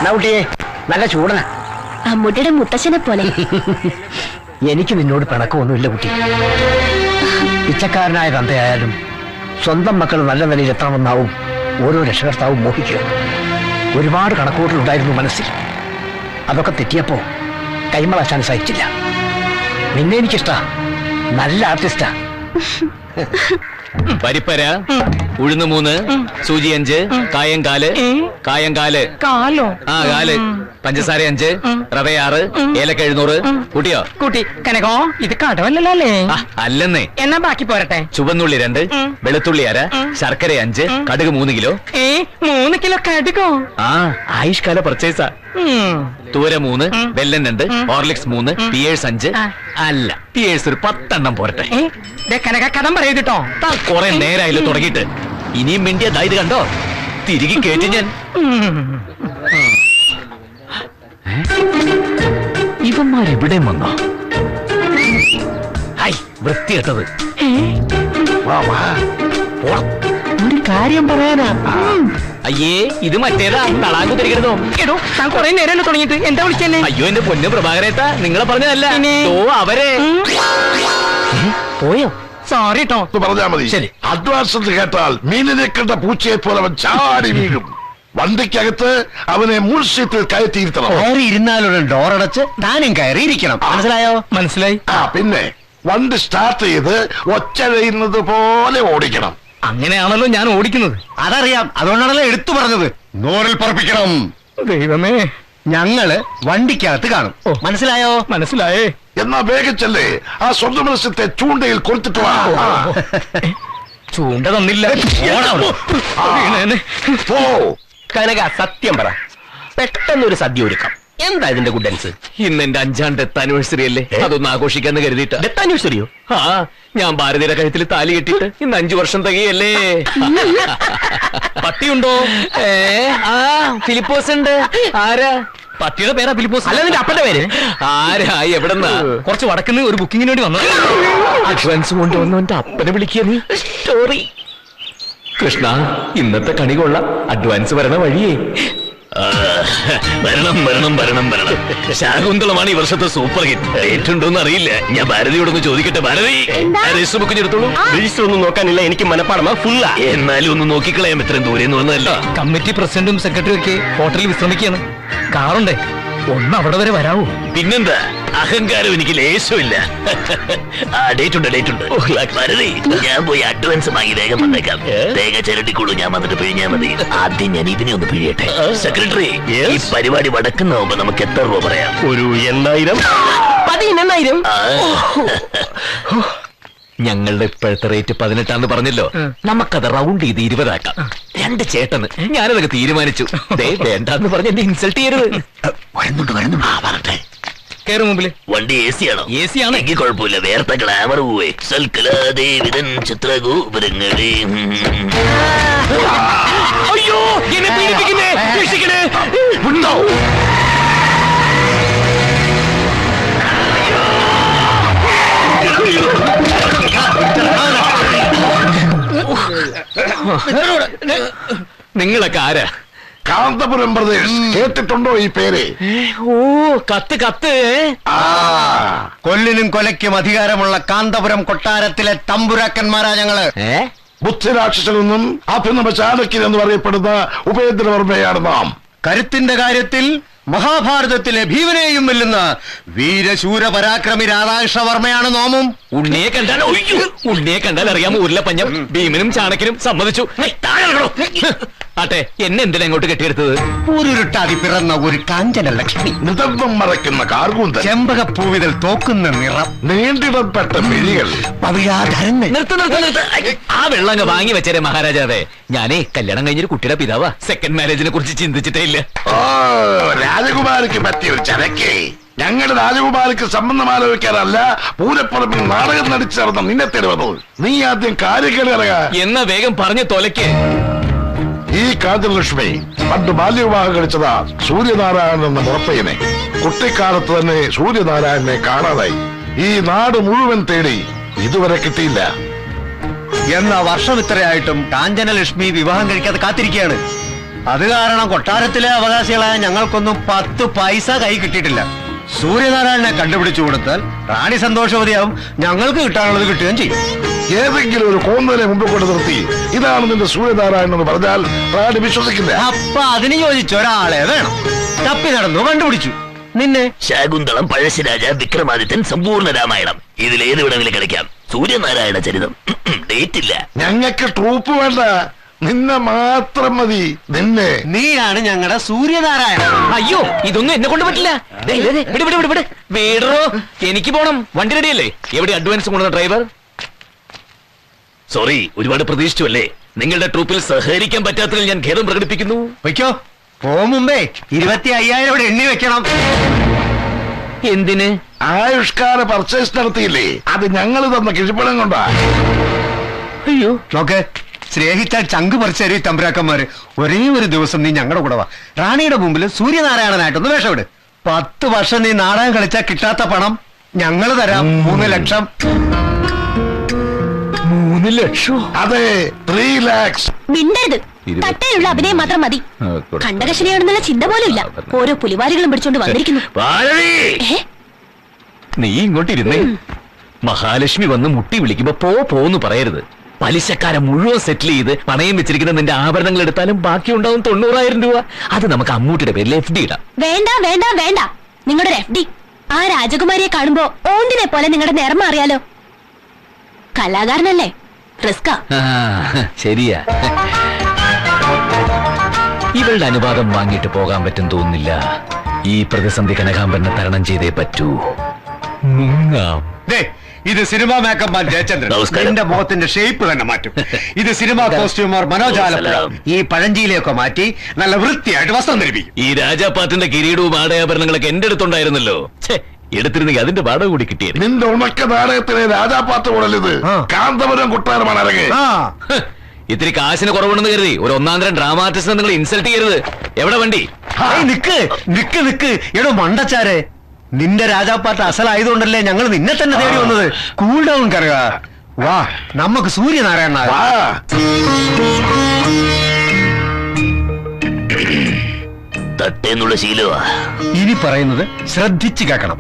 നൗട്ടിയെ നല്ല ചൂടന. അമ്മൂട്ടിയുടെ മുത്തശ്ശനെ പോലെ. എനിക്ക് നിന്നോട് പിണക്കമൊന്നുമില്ല കുട്ടി. പിച്ചക്കാരനായ തന്തയായാലും സ്വന്തം മക്കൾ നല്ല നിലയിൽ എത്തണമെന്നാവും ഓരോ രക്ഷകർത്താവും മോഹിക്കുക. ഒരുപാട് കണക്കൂട്ടലുണ്ടായിരുന്നു മനസ്സിൽ. അതൊക്കെ തെറ്റിയപ്പോ കൈമളാശാൻ സഹിച്ചില്ല. നിന്നെ എനിക്കിഷ്ടാ. നല്ല ആർട്ടിസ്റ്റാ. പരിപ്പര, ഉഴുന്ന് 3, സൂചി 5, കായം 4, കായം 4. കാല്. പഞ്ചസാര 5, റവ 6, ഏലക്ക 700. കൂട്ടിയോ? കൂട്ടി. കനകോ, ഇത് കടവല്ലല്ലോ അല്ലേ? അല്ലെന്നേ. എന്നാ ബാക്കി പോരട്ടെ. ചുവന്നുള്ളി 2, വെളുത്തുള്ളി 1/2, ശർക്കര 5, കടുക് 3 കിലോ. 3 കിലോ കടുകോ? ആയുഷ്കാല പർച്ചേസാ. തൂര 3, വെല്ലം 2, ഹോർലിക്സ് 3, പിയേഴ്സ് 5. അല്ല, പിയേഴ്സ് ഒരു 10 എണ്ണം പോരട്ടെ. കനക കഥം പറയൂട്ടോ. കൊറേ നേരായല്ലോ തുടങ്ങിയിട്ട്. ഇനിയും മിണ്ടിയ ഇത് കണ്ടോ, തിരികെ കേട്ടി ഞാൻ. ഇവന്മാരെവിടെ വന്നോ? വൃത്തിയിട്ടത്. ഒരു കാര്യം പറയാനാ. അയ്യേ ഇത് മറ്റേതാ തളാങ്കു തിരികരുതോ. എടോ താൻ കുറെ നേരം തുടങ്ങിയിട്ട് എന്താ വിളിച്ചെന്നെ? അയ്യോ എന്റെ പൊന്നു പ്രഭാകരേട്ടാ, നിങ്ങളെ പറഞ്ഞതല്ല. പിന്നെ? ഓ അവരെ പോയോ? സോറി കേട്ടോ. പറഞ്ഞാ മതി. ശരി. അഡ്വാൻസ് എന്ന് കേട്ടാൽ മീനിനെ കണ്ട പൂച്ചയെ പോലെ അവൻ ചാടി വീഴും. വണ്ടിക്കകത്ത് അവനെ മുൾസീറ്റിൽ കയറ്റിയിരുത്തണം. കയറി ഇരുന്നാലും ഡോറടച്ച് താനും കയറിയിരിക്കണം. മനസ്സിലായോ? മനസ്സിലായി. പിന്നെ വണ്ടി സ്റ്റാർട്ട് ചെയ്ത് ഒച്ചഴയുന്നത് പോലെ ഓടിക്കണം. അങ്ങനെയാണല്ലോ ഞാൻ ഓടിക്കുന്നത്. അതറിയാം, അതുകൊണ്ടാണല്ലോ എടുത്തു പറഞ്ഞത്. നോറിൽ പറപ്പിക്കണം. ദൈവമേ, ഞങ്ങള് വണ്ടിക്കകത്ത് കാണും. മനസ്സിലായോ? മനസ്സിലായേ. എന്നാ വേഗച്ചല്ലേ ആ സ്വന്തം മത്സ്യത്തെ ചൂണ്ടയിൽ കൊടുത്തിട്ട് വാ. ചൂണ്ട തന്നില്ല. വീണേനെ. പോ. കനക സത്യം പറ, പെട്ടെന്നൊരു സദ്യ ഒരുക്കാം. എന്താ ഇതിന്റെ ഗുഡൻസ്? ഇന്ന് എന്റെ 5ാം ഡെത്ത് ആനിവേഴ്സറി അല്ലേ, അതൊന്ന് ആഘോഷിക്കാന്ന് കരുതിയിട്ട്. ഡെത്ത് ആനിവേഴ്സറിയോ? ആ ഞാൻ ഭാരതിയുടെ കഴുത്തിൽ താലി കെട്ടിട്ട് ഇന്ന് 5 വർഷം തികയല്ലേ. പട്ടിയുണ്ടോ? ആ ഫിലിപ്പോസ് ഉണ്ട്. ആരാ? പട്ടിയുടെ പേരാ ഫിലിപ്പോസ്. അല്ല നിന്റെ അപ്പന്റെ പേര്? ആരാ? എവിടെന്നാ? കുറച്ച് വടക്കുന്ന് ഒരു ബുക്കിങ്ങിന് വേണ്ടി വന്നു. അഡ്വാൻസ് കൊണ്ടുവന്നു എന്റെ അപ്പനെ വിളിക്കുക നീ. സ്റ്റോറി കൃഷ്ണ, ഇന്നത്തെ കണി കൊള്ളാം. അഡ്വാൻസ് വരണ വഴിയേ. വരണം വരണം വരണം വരണം. ശാകുന്തളമാണ് ഈ വർഷത്തെ സൂപ്പർ ഹിറ്റ്. ഡേറ്റ് ഉണ്ടോന്ന് അറിയില്ല. ഞാൻ ഭാരതിയോടൊന്ന് ചോദിക്കട്ടെ. ഭാരതി, രജിസ്റ്റർ ബുക്ക് എടുത്തോളൂ. രജിസ്റ്റർ ഒന്നും നോക്കാനില്ല, എനിക്ക് മനപ്പാടമാ ഫുള്ളാ. എന്നാലും ഒന്ന് നോക്കിക്കളയാം, ഇത്രയും ദൂരെ നിന്ന് വന്നതല്ല. കമ്മിറ്റി പ്രസിഡന്റും സെക്രട്ടറിയും ഒക്കെ ഹോട്ടലിൽ വിശ്രമിക്കുകയാണ്. കാറുണ്ടേ, ഒന്ന് അവിടെ വരെ വരാവോ? പിന്നെന്താ, അഹങ്കാരം എനിക്ക് ലേശമില്ല. ആ ഡേറ്റ് ഉണ്ട്, ഡേറ്റ് ഉണ്ട്. ഭാരതി, ഞാൻ പോയി അഡ്വാൻസ് വാങ്ങി വേഗം വന്നേക്കാം. തേങ്ങ ചിരട്ടിക്കുള്ളൂ, ഞാൻ വന്നിട്ട് പിഴിഞ്ഞാൽ മതി. ആദ്യം ഞാൻ ഇതിനെ ഒന്ന് പിഴിയട്ടെ. സെക്രട്ടറി, ഈ പരിപാടി വടക്കുന്നാവുമ്പോ നമുക്ക് എത്ര രൂപ പറയാം? ഒരു 8,000. 18,000. ഞങ്ങളുടെ ഇപ്പോഴത്തെ റേറ്റ് 18 പറഞ്ഞല്ലോ. നമുക്കത് റൗണ്ട് ചെയ്ത് 20 ആക്കാം. 2 ചേട്ടന് ഞാനതൊക്കെ തീരുമാനിച്ചു. ദേ വേണ്ടാന്ന് പറഞ്ഞ് എന്നെ ഇൻസൾട്ട് ചെയ്യരുത്. വരുന്നുണ്ട് വരുന്നുണ്ട്. വരട്ടെ. കയറി മുമ്പില്. വണ്ടി AC ആണോ? AC ആണ്. എങ്കിൽ കുഴപ്പമില്ല. വേർത്ത ഗ്ലാമർ പോവേ. സൽക്കലാദേവിതൻ ചിത്രഗോപുരങ്ങളെ. അയ്യോ എന്നെ പീഡിപ്പിക്കുന്നേ, രക്ഷിക്കണേ. ഉണ്ടോ? നിങ്ങളൊക്കെ ആരാ? കാന്തപുരം പ്രദേശ് കേട്ടിട്ടുണ്ടോ ഈ പേര്? ഓ കത്ത് കത്ത്. ആ, കൊല്ലിനും കൊലയ്ക്കും അധികാരമുള്ള കാന്തപുരം കൊട്ടാരത്തിലെ തമ്പുരാക്കന്മാരാ ഞങ്ങള്. ബുദ്ധിരാക്ഷസനെന്നും അഭിനവ ചാലക്യൻ എന്ന് പറയപ്പെടുന്ന ഉപേന്ദ്രവർമ്മയാണ് നാം. കരുത്തിന്റെ കാര്യത്തിൽ മഹാഭാരതത്തിലെ ഭീമനെയും വെല്ലുന്ന വീരശൂര പരാക്രമി രാധാകൃഷ്ണവർമ്മയാണ് നോമും. ഉണ്ണിയെ കണ്ടാൽ ഉണ്ണിയെ കണ്ടാൽ അറിയാമോ ഉരുളപ്പഞ്ഞം. ഭീമനും ചാണക്യനും സമ്മതിച്ചു. ആട്ടെ, എന്നെ എന്തിനാ ഇങ്ങോട്ട് കെട്ടിയെടുത്തത്? ഊരുരുട്ടാതി പിറന്ന ഒരു കാഞ്ചന ലക്ഷ്മി, നിതർമ്മം മറയ്ക്കുന്ന കാർകൂന്തൻ, ചെമ്പകപ്പൂവിതൽ തോക്കുന്ന നിറം, നീണ്ടിടപ്പെട്ട മിഴികൾ, പവിഴാധരങ്ങൾ. നിർത്ത്. ആ വെള്ളം അങ്ങ് വാങ്ങി വെച്ചേരെ മഹാരാജാവേ. ഞാനേ കല്യാണം കഴിഞ്ഞൊരു കുട്ടിയുടെ പിതാവാ. സെക്കൻഡ് മാരേജിനെ കുറിച്ച് ചിന്തിച്ചിട്ടേ ഇല്ല. ഓ രാജകുമാരിക്ക് പറ്റിയ ഒരു ചരക്ക്. ഞങ്ങളുടെ രാജകുമാരിക്ക് സംബന്ധം ആലോചിക്കാനല്ല പൂരപ്പുറമ്പിൽ നാടകം നടിച്ചു നടന്ന നിന്നെ തരുന്നത്. നീ ആദ്യം കാര്യങ്ങൾ അറിയാ. എന്നാ വേഗം പറഞ്ഞു തൊലയ്ക്ക്. ഈ കാഞ്ചലക്ഷ്മി പണ്ട് ബാല്യവിവാഹം കഴിച്ചതാ സൂര്യനാരായണൻ എന്ന മുറപ്പയ്യനെ. കുട്ടിക്കാലത്ത് തന്നെ സൂര്യനാരായണനെ കാണാതായി. ഈ നാട് മുഴുവൻ തേടി, ഇതുവരെ കിട്ടിയില്ല. എന്ന വർഷം ഇത്രയായിട്ടും കാഞ്ചനലക്ഷ്മി വിവാഹം കഴിക്കാതെ കാത്തിരിക്കുകയാണ്. അത് കാരണം കൊട്ടാരത്തിലെ അവകാശികളായ ഞങ്ങൾക്കൊന്നും 10 പൈസ കൈ കിട്ടിയിട്ടില്ല. സൂര്യനാരായണനെ കണ്ടുപിടിച്ചു കൊടുത്താൽ റാണി സന്തോഷവതിയാവും, ഞങ്ങൾക്ക് കിട്ടാനുള്ളത് കിട്ടുകയും ചെയ്യും. ഏതെങ്കിലും ഒരു കോന്നലെ മുമ്പ് കൊണ്ട് നിർത്തി ഇതാണ് നിന്റെ സൂര്യനാരായണൻ എന്ന് പറഞ്ഞാൽ റാണി വിശ്വസിക്കില്ല. അപ്പൊ അതിന് ചോദിച്ച ഒരാളെ വേണം. തപ്പി നടന്നു കണ്ടുപിടിച്ചു നിന്നെ. ശാകുന്തളം, പഴശ്ശിരാജ, വിക്രമാദിത്യൻ, സമ്പൂർണ്ണ രാമായണം, ഇതിലേത് വേണമെങ്കിലും കളിക്കാം. സൂര്യനാരായണ ചരിതം ഡേറ്റ് ഇല്ല. ഞങ്ങൾക്ക് ട്രൂപ്പ് വേണ്ട, നിന്നെ മാത്രം മതി. നിന്നെ. നീയാണ് ഞങ്ങളുടെ സൂര്യനാരായണൻ. അയ്യോ ഇതൊന്നും എന്നെ കൊണ്ട് പറ്റില്ല. വീടറോ, എനിക്ക് പോണം. വണ്ടി റെഡിയല്ലേ? എവിടെ അഡ്വാൻസ് കൊണ്ടുവന്ന ഡ്രൈവർ? സോറി, ഒരുപാട് പ്രതീക്ഷിച്ചു അല്ലേ? നിങ്ങളുടെ ട്രൂപ്പിൽ സഹകരിക്കാൻ പറ്റാത്തതിൽ ഞാൻ ഖേദം പ്രകടിപ്പിക്കുന്നു. വയ്ക്കോ, പോകും മുമ്പേ 25,000 ഇവിടെ എണ്ണി വെക്കണം. എന്തിന്? ആയുഷ്കാല പർച്ചേസ് നടത്തിയില്ലേ, അത് ഞങ്ങൾ തന്ന കിഴിപ്പണം കൊണ്ടാ. അയ്യോ നോക്ക്, സ്നേഹിച്ചാൽ ചങ്ക് പറിച്ചേരി തമ്പുരാക്കന്മാര്. ഒരേ ഒരു ദിവസം നീ ഞങ്ങളുടെ കൂടെ വാ. റാണിയുടെ മുമ്പിൽ സൂര്യനാരായണനായിട്ടൊന്ന് വേഷമിട്. 10 വർഷം നീ നാടകം കളിച്ചാൽ കിട്ടാത്ത പണം ഞങ്ങൾ തരാം. 3 ലക്ഷം. 3 ലക്ഷം? അതെ, 3 lakhs. മിണ്ടരുത്. തട്ടയിലുള്ള അഭിനയം മാത്രം മതി. കണ്ടകശിനിയാണെന്നുള്ള ചിന്ത പോലും ഇല്ല. ഓരോ പുലിവാരികളും പിടിച്ചോണ്ട് വന്നിരിക്കുന്നു. ഏ? നീ ഇങ്ങോട്ടിരുന്നേ. മഹാലക്ഷ്മി വന്ന് മുട്ടി വിളിക്കുമ്പോ പോന്ന് പറയരുത്. പലിശക്കാരെ മുഴുവൻ സെറ്റിൽ ചെയ്ത് പണയം വെച്ചിരിക്കുന്ന നിന്റെ ആഭരണങ്ങൾ എടുത്താലും ബാക്കി ഉണ്ടാവും 90,000 രൂപ. അത് നമുക്ക് അമ്മൂട്ടിയുടെ പേരിൽ FD ഇടാം. വേണ്ട വേണ്ട വേണ്ട, നിങ്ങളുടെ FD. ആ രാജകുമാരിയെ കാണുമ്പോ ഓന്തിനെ പോലെ നിങ്ങളുടെ നിറം അറിയാലോ. കലാകാരനല്ലേ, റിസ്കാ. ശരിയാ. ഇവളുടെ അനുവാദം വാങ്ങിയിട്ട് പോകാൻ പറ്റും തോന്നുന്നില്ല. ഈ പ്രതിസന്ധി കനകാംബരനെ തരണം ചെയ്തേ പറ്റൂ. മുങ്ങാം. ഇത് സിനിമാ മേക്കപ്പ് മാൻ ജയചന്ദ്രൻ. നമസ്കാരം. എന്റെ മുഖത്തിന്റെ ഷേപ്പ് തന്നെ മാറ്റും. ഇത് സിനിമാ കോസ്റ്റ്യൂമർ മനോജ് ആലപ്പുഴ. ഈ പഴഞ്ചീലയൊക്കെ മാറ്റി നല്ല വൃത്തിയായിട്ട് വസ്ത്രം ധരിപ്പിക്കും. ഈ രാജാപ്പാട്ടിന്റെ കിരീടവും ആടയാഭരണങ്ങളൊക്കെ എന്റെ അടുത്തുണ്ടായിരുന്നല്ലോ. എടുത്തിരുന്നെങ്കിൽ അതിന്റെ വാടക കൂടി കിട്ടിയത്. നിന്റെ ഉണക്ക നാടകത്തിലെ രാജാപ്പാട്ട് പോലത് കാന്തപുരം കൊട്ടാരമാണ് അരങ്ങ്. ഇത്തിരി കാശിന് കുറവുണ്ടെന്ന് കരുതി ഒരു ഒന്നാന്തരം ഡ്രാമ ആർട്ടിസ്റ്റിനെ നിങ്ങൾ ഇൻസൾട്ട് ചെയ്യരുത്. എവിടെ വണ്ടി? നിക്ക് നിക്ക് നിക്ക്. എടോ മണ്ടച്ചാരെ, നിന്റെ രാജാപ്പാട്ട് അസലായതുകൊണ്ടല്ലേ ഞങ്ങൾ നിന്നെ തന്നെ തേടി വന്നത്. കൂൾ ഡൗൺ കരക. വാ, നമുക്ക് സൂര്യനാരായണ. തട്ടേന്നുള്ള ശീലമാ. ഇനി പറയുന്നത് ശ്രദ്ധിച്ചു കേൾക്കണം.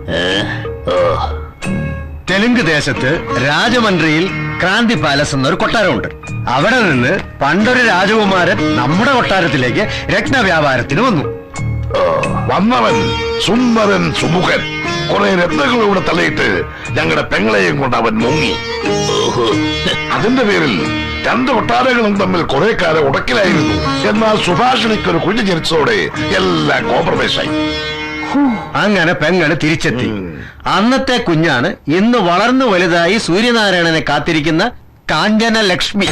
തെലുങ്ക് ദേശത്ത് രാജമന്ത്രിയിൽ ക്രാന്തി പാലസ് എന്നൊരു കൊട്ടാരമുണ്ട്. അവിടെ നിന്ന് പണ്ടൊരു രാജകുമാരൻ നമ്മുടെ കൊട്ടാരത്തിലേക്ക് രത്നവ്യാപാരത്തിന് വന്നു. വന്നവൻ സുന്ദരൻ സുമുഖൻ. കുറെ രത്നങ്ങളിലൂടെ തള്ളിയിട്ട് ഞങ്ങളുടെ പെങ്ങളെയും കൊണ്ട് അവൻ മുങ്ങി. അതിന്റെ പേരിൽ 2 കൊട്ടാരങ്ങളും തമ്മിൽ കുറെ കാലം ഉടക്കിലായിരുന്നു. എന്നാൽ സുഭാഷിണിക്കൊരു കുഞ്ഞു ജനിച്ചതോടെ എല്ലാം കോംപ്രമൈസായി. അങ്ങനെ പെങ്ങള് തിരിച്ചെത്തി. അന്നത്തെ കുഞ്ഞാണ് ഇന്ന് വളർന്നു വലുതായി സൂര്യനാരായണനെ കാത്തിരിക്കുന്ന കാഞ്ചന ലക്ഷ്മി.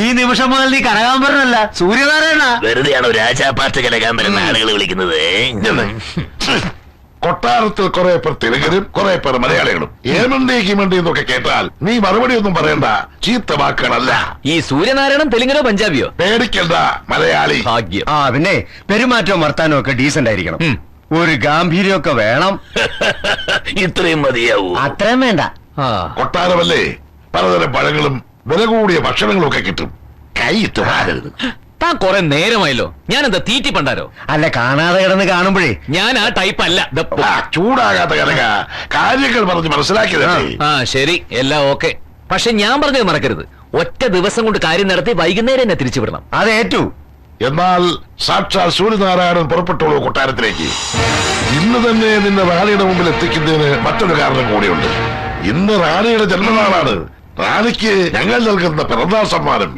ഈ നിമിഷം മുതൽ നീ കനകാംബരനല്ല, സൂര്യനാരായണ. വെറുതെയാണോ രാജാപ്പാട്ട് കനകാംബരൻ ആളുകൾ വിളിക്കുന്നത്? കൊട്ടാരത്തിൽ കുറെ പേർ തെലുങ്കരും കുറെ പേർ മലയാളികളും. ഏമണ്ടി കിമണ്ടി എന്നൊക്കെ കേട്ടാൽ നീ മറുപടി ഒന്നും പറയണ്ട. ചീത്ത വാക്കുകളല്ല. ഈ സൂര്യനാരായണൻ തെലുങ്കനോ പഞ്ചാബിയോ? പേടിക്കണ്ട, മലയാളി. ഭാഗ്യം. പിന്നെ പെരുമാറ്റവും വർത്താനവും ഒക്കെ ഡീസന്റ് ആയിരിക്കണം. ഒരു ഗാംഭീര്യമൊക്കെ വേണം. ഇത്രയും മതിയാവൂ? അത്രയും വേണ്ട. കൊട്ടാരമല്ലേ, പലതരം പഴങ്ങളും വില കൂടിയ ഭക്ഷണങ്ങളും ഒക്കെ കിട്ടും. കൈയിട്ട് വാരരുത്. താൻ കുറെ നേരമായല്ലോ. ഞാൻ എന്താ തീറ്റി പണ്ടാരോ? അല്ല, കാണാതെ കിടന്ന് കാണുമ്പോഴേ. ഞാൻ ആ ടൈപ്പ് അല്ല. ചൂടാകാത്ത കനക, കാര്യങ്ങൾ പറഞ്ഞ് മനസ്സിലാക്കിയതല്ലേ. ശരി, എല്ലാം ഓക്കെ. പക്ഷെ ഞാൻ പറഞ്ഞത് മറക്കരുത്. ഒറ്റ ദിവസം കൊണ്ട് കാര്യം നടത്തി വൈകുന്നേരം എന്നെ തിരിച്ചു വിടണം. അത് ഏറ്റു. എന്നാൽ സാക്ഷാൽ സൂര്യനാരായണൻ പുറപ്പെട്ടുള്ളൂ കൊട്ടാരത്തിലേക്ക്. ഇന്ന് തന്നെ നിന്നെ റാണിയുടെ മുമ്പിൽ എത്തിക്കുന്നതിന് മറ്റൊരു കാരണം കൂടിയുണ്ട്. ഇന്ന് റാണിയുടെ ജന്മനാളാണ്. റാണിക്ക് ഞങ്ങൾ നൽകുന്ന പിറന്നാൾ സമ്മാനം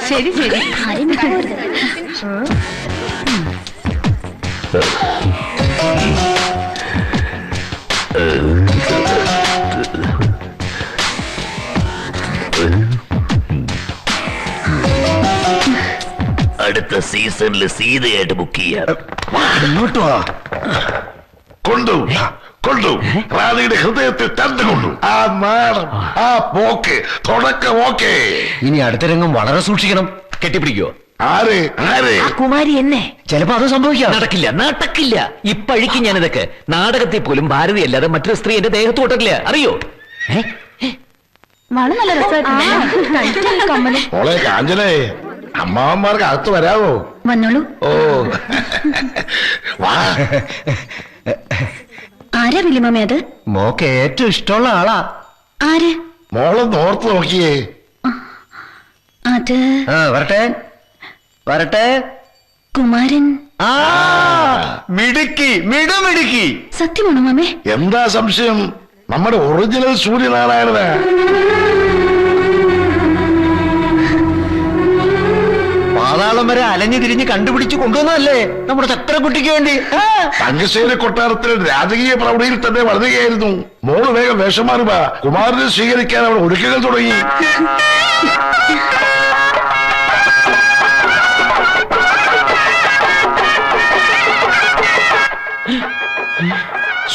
ശരി ശരി അടുത്ത സീസണിൽ സീതയായിട്ട് ബുക്ക് ചെയ്യാം. ഇങ്ങോട്ട് വാ. കൊണ്ടു കൊണ്ടു റാണിയുടെ ഹൃദയത്തിൽ തണ്ടുകൊണ്ടു. ആ നാടം, ആ പോക്ക്, തുടക്കം ഓക്കേ. ഇനി അടുത്ത രംഗം വളരെ സൂക്ഷിക്കണം. കെട്ടിപ്പിടിക്കോ? ആര് ആര്? കുമാരി എന്നെ ചിലപ്പോ അത് സംഭവിക്കാം. നടക്കില്ല. ഇപ്പഴിക്കും ഞാനിതൊക്കെ. നാടകത്തിൽ പോലും ഭാരതി അല്ലാതെ മറ്റൊരു സ്ത്രീ എന്റെ ദേഹത്ത് തൊട്ടില്ല, അറിയോ? വളരെ നല്ല രസമായിട്ടുണ്ട്. മോളെ കാഞ്ചലേ, അമ്മാവന്മാർക്ക് അകത്ത് വരാവോ? വന്നോളൂ. ഓ വാ. ആരാ വലിയമ്മ അത്? മോക്ക് ഏറ്റവും ഇഷ്ടമുള്ള ആളാ. ആര്? മോളൊന്ന് ഓർത്ത് നോക്കിയേ. അത് വരട്ടെ വരട്ടെ. കുമാരൻ. ആ മിടുക്കി മിടുമിടുക്കി. സത്യമാണോ മാമേ? എന്താ സംശയം? നമ്മുടെ ഒറിജിനൽ സൂര്യനാരായണനാ. പാതാളം വരെ അലഞ്ഞു തിരിഞ്ഞ് കണ്ടുപിടിച്ച് കൊണ്ടുവന്നതല്ലേ നമ്മുടെ ചക്രക്കുട്ടിക്ക് വേണ്ടി. തങ്കശ്ശേരി കൊട്ടാരത്തിൽ രാജകീയ പ്രൗഢിയിൽ തന്നെ വളരുകയായിരുന്നു. മോള് വേഗം വേഷം മാറുക. കുമാരനെ സ്വീകരിക്കാൻ അവൾ ഒരുക്കങ്ങൾ തുടങ്ങി.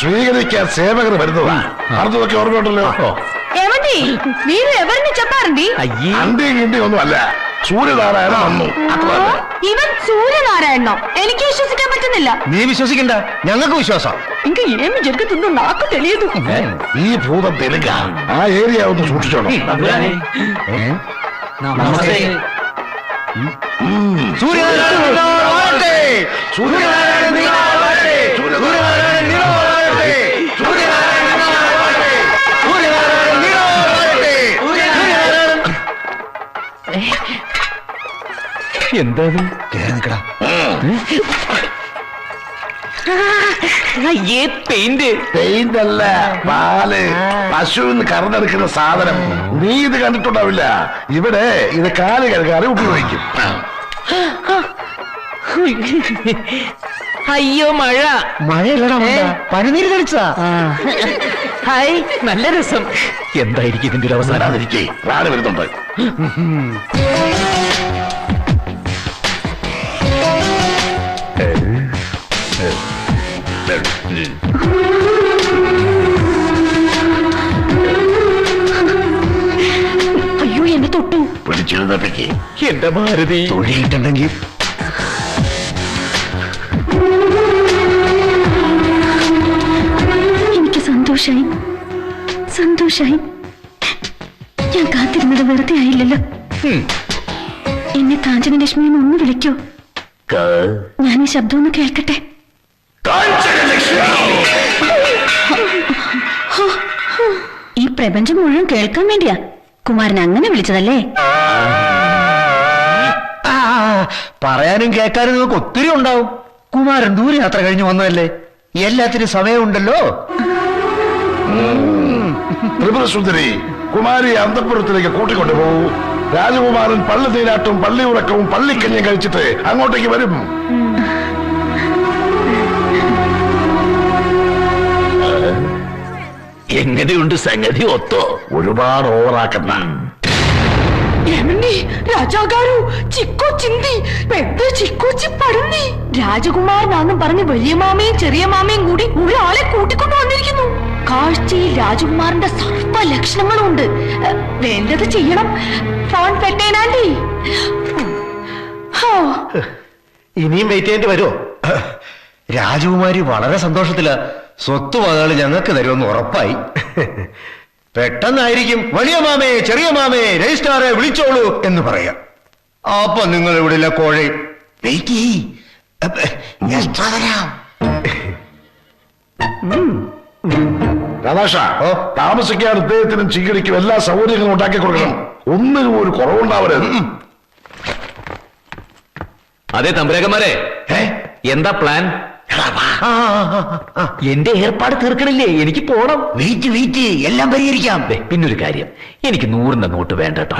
സ്വീകരിക്കാൻ സേവകർ വരുന്നതാ. അതൊക്കെ ഓർമ്മയുണ്ടല്ലോ. మీరు ఎవరిని చెప్పారండి? അന്റെയും കിണ്ടിയും ഒന്നും അല്ല, സൂര്യനാരായണൻ വന്നു. ഇവൻ സൂര്യനാരായണനോ? എനിക്ക് വിശ്വസിക്കാൻ പറ്റുന്നില്ല. നീ വിശ്വസിക്കണ്ട, ഞങ്ങൾക്ക് വിശ്വാസം. ఇంకా ఏమి జరుగుతుందో నాకు తెలియదు. ഈ ഭൂതം തെലുങ്ക. ആ ഏരിയ ഒന്ന് സൂക്ഷിച്ചോണം. എന്താ പെയിന്റ് അല്ല, പാല്. പശുവിന് കറന്നെടുക്കുന്ന സാധനം. നീ ഇത് കണ്ടിട്ടുണ്ടാവില്ല. ഇവിടെ ഇത് കാല് കഴുകാതെ ഉപയോഗിക്കും. അയ്യോ മഴ. മഴയല്ലടാ പനിനീര് കളിച്ചാ. ഹായ്, നല്ല രസം. എന്തായിരിക്കും ഇതിന്റെ ഒരു അവസാനം? വരാതിരിക്കേ, റാണി വരുന്നുണ്ട്. അയ്യോ എന്നെ തൊട്ടു. പിടിച്ചിരുന്നപ്പേക്ക് എന്റെ ഭാരതി. തൊഴിയിട്ടുണ്ടെങ്കിൽ എനിക്ക് സന്തോഷായി. ഞാൻ കാത്തിരുന്നത് വെറുതെ ആയില്ലല്ലോ. എന്നെ കാഞ്ചന ലക്ഷ്മിന്ന് ഒന്ന് വിളിക്കോ? ഞാൻ ഈ ശബ്ദം ഒന്ന് കേൾക്കട്ടെ. ഈ പ്രപഞ്ചം മുഴുവൻ കേൾക്കാൻ വേണ്ടിയാ കുമാരൻ അങ്ങനെ വിളിച്ചതല്ലേ? പറയാനും കേൾക്കാനും നമുക്ക് ഒത്തിരി ഉണ്ടാവും. കുമാരൻ ദൂരയാത്ര കഴിഞ്ഞു വന്നതല്ലേ, എല്ലാത്തിനും സമയമുണ്ടല്ലോ. ത്രിപുരസുന്ദരി, കുമാരി അന്തഃപുരത്തിലേക്ക് കൂട്ടിക്കൊണ്ടു പോകൂ. രാജകുമാരൻ പള്ളി നീരാട്ടും പള്ളി ഉറക്കവും പള്ളിക്കഞ്ഞും കഴിച്ചിട്ട് അങ്ങോട്ടേക്ക് വരും. എങ്ങനെയുണ്ട് സംഗതി? ഒത്തോ? ഒരുപാട് ഓവറാക്കണ്ട. രാജാകാരു ചിക്കൊച്ചിന്തി പെദ്ద ചിക്കൊച്ചി പടുന്നി. രാജകുമാരനാന്നും പറഞ്ഞ് വലിയ മാമയും ചെറിയ മാമയും കൂടി ഒരാളെ കൂട്ടിക്കൊണ്ടു വന്നിരിക്കുന്നു. കാഴ്ചയിൽ രാജകുമാരന്റെ സർവ ലക്ഷണങ്ങളും ഉണ്ട്. വേണ്ടത് ചെയ്യണം. ഫോൺ പെട്ടേനാണ്ടി. ഇനിയും വെയിറ്റ് ചെയ്യേണ്ടി വരുമോ? രാജകുമാരി വളരെ സന്തോഷത്തില്. സ്വത്ത് പങ്കാളി ഞങ്ങൾക്ക് തരുമെന്ന് ഉറപ്പായി. പെട്ടെന്നായിരിക്കും വലിയ മാമേ ചെറിയ മാമേ രജിസ്ട്രാറെ വിളിച്ചോളൂ എന്ന് പറയാം. അപ്പൊ നിങ്ങൾ ഇവിടെ കോഴി വെയിറ്റ് ചെയ്യ്. രാധാഷ, താമസിക്കാൻ അദ്ദേഹത്തിനും ചികിടിക്കും എല്ലാ സൗകര്യങ്ങളും ഉണ്ടാക്കി കൊടുക്കണം. ഒന്നിനും ഒരു കുറവുണ്ടാവരുത്. അതെ തമ്പുരാക്കന്മാരെ, എന്താ പ്ലാൻ? എന്റെ ഏർപ്പാട് തീർക്കണില്ലേ? എനിക്ക് പോണം. വീറ്റ് എല്ലാം പരിഹരിക്കാം. പിന്നൊരു കാര്യം, എനിക്ക് 100 നോട്ട് വേണ്ട കേട്ടോ.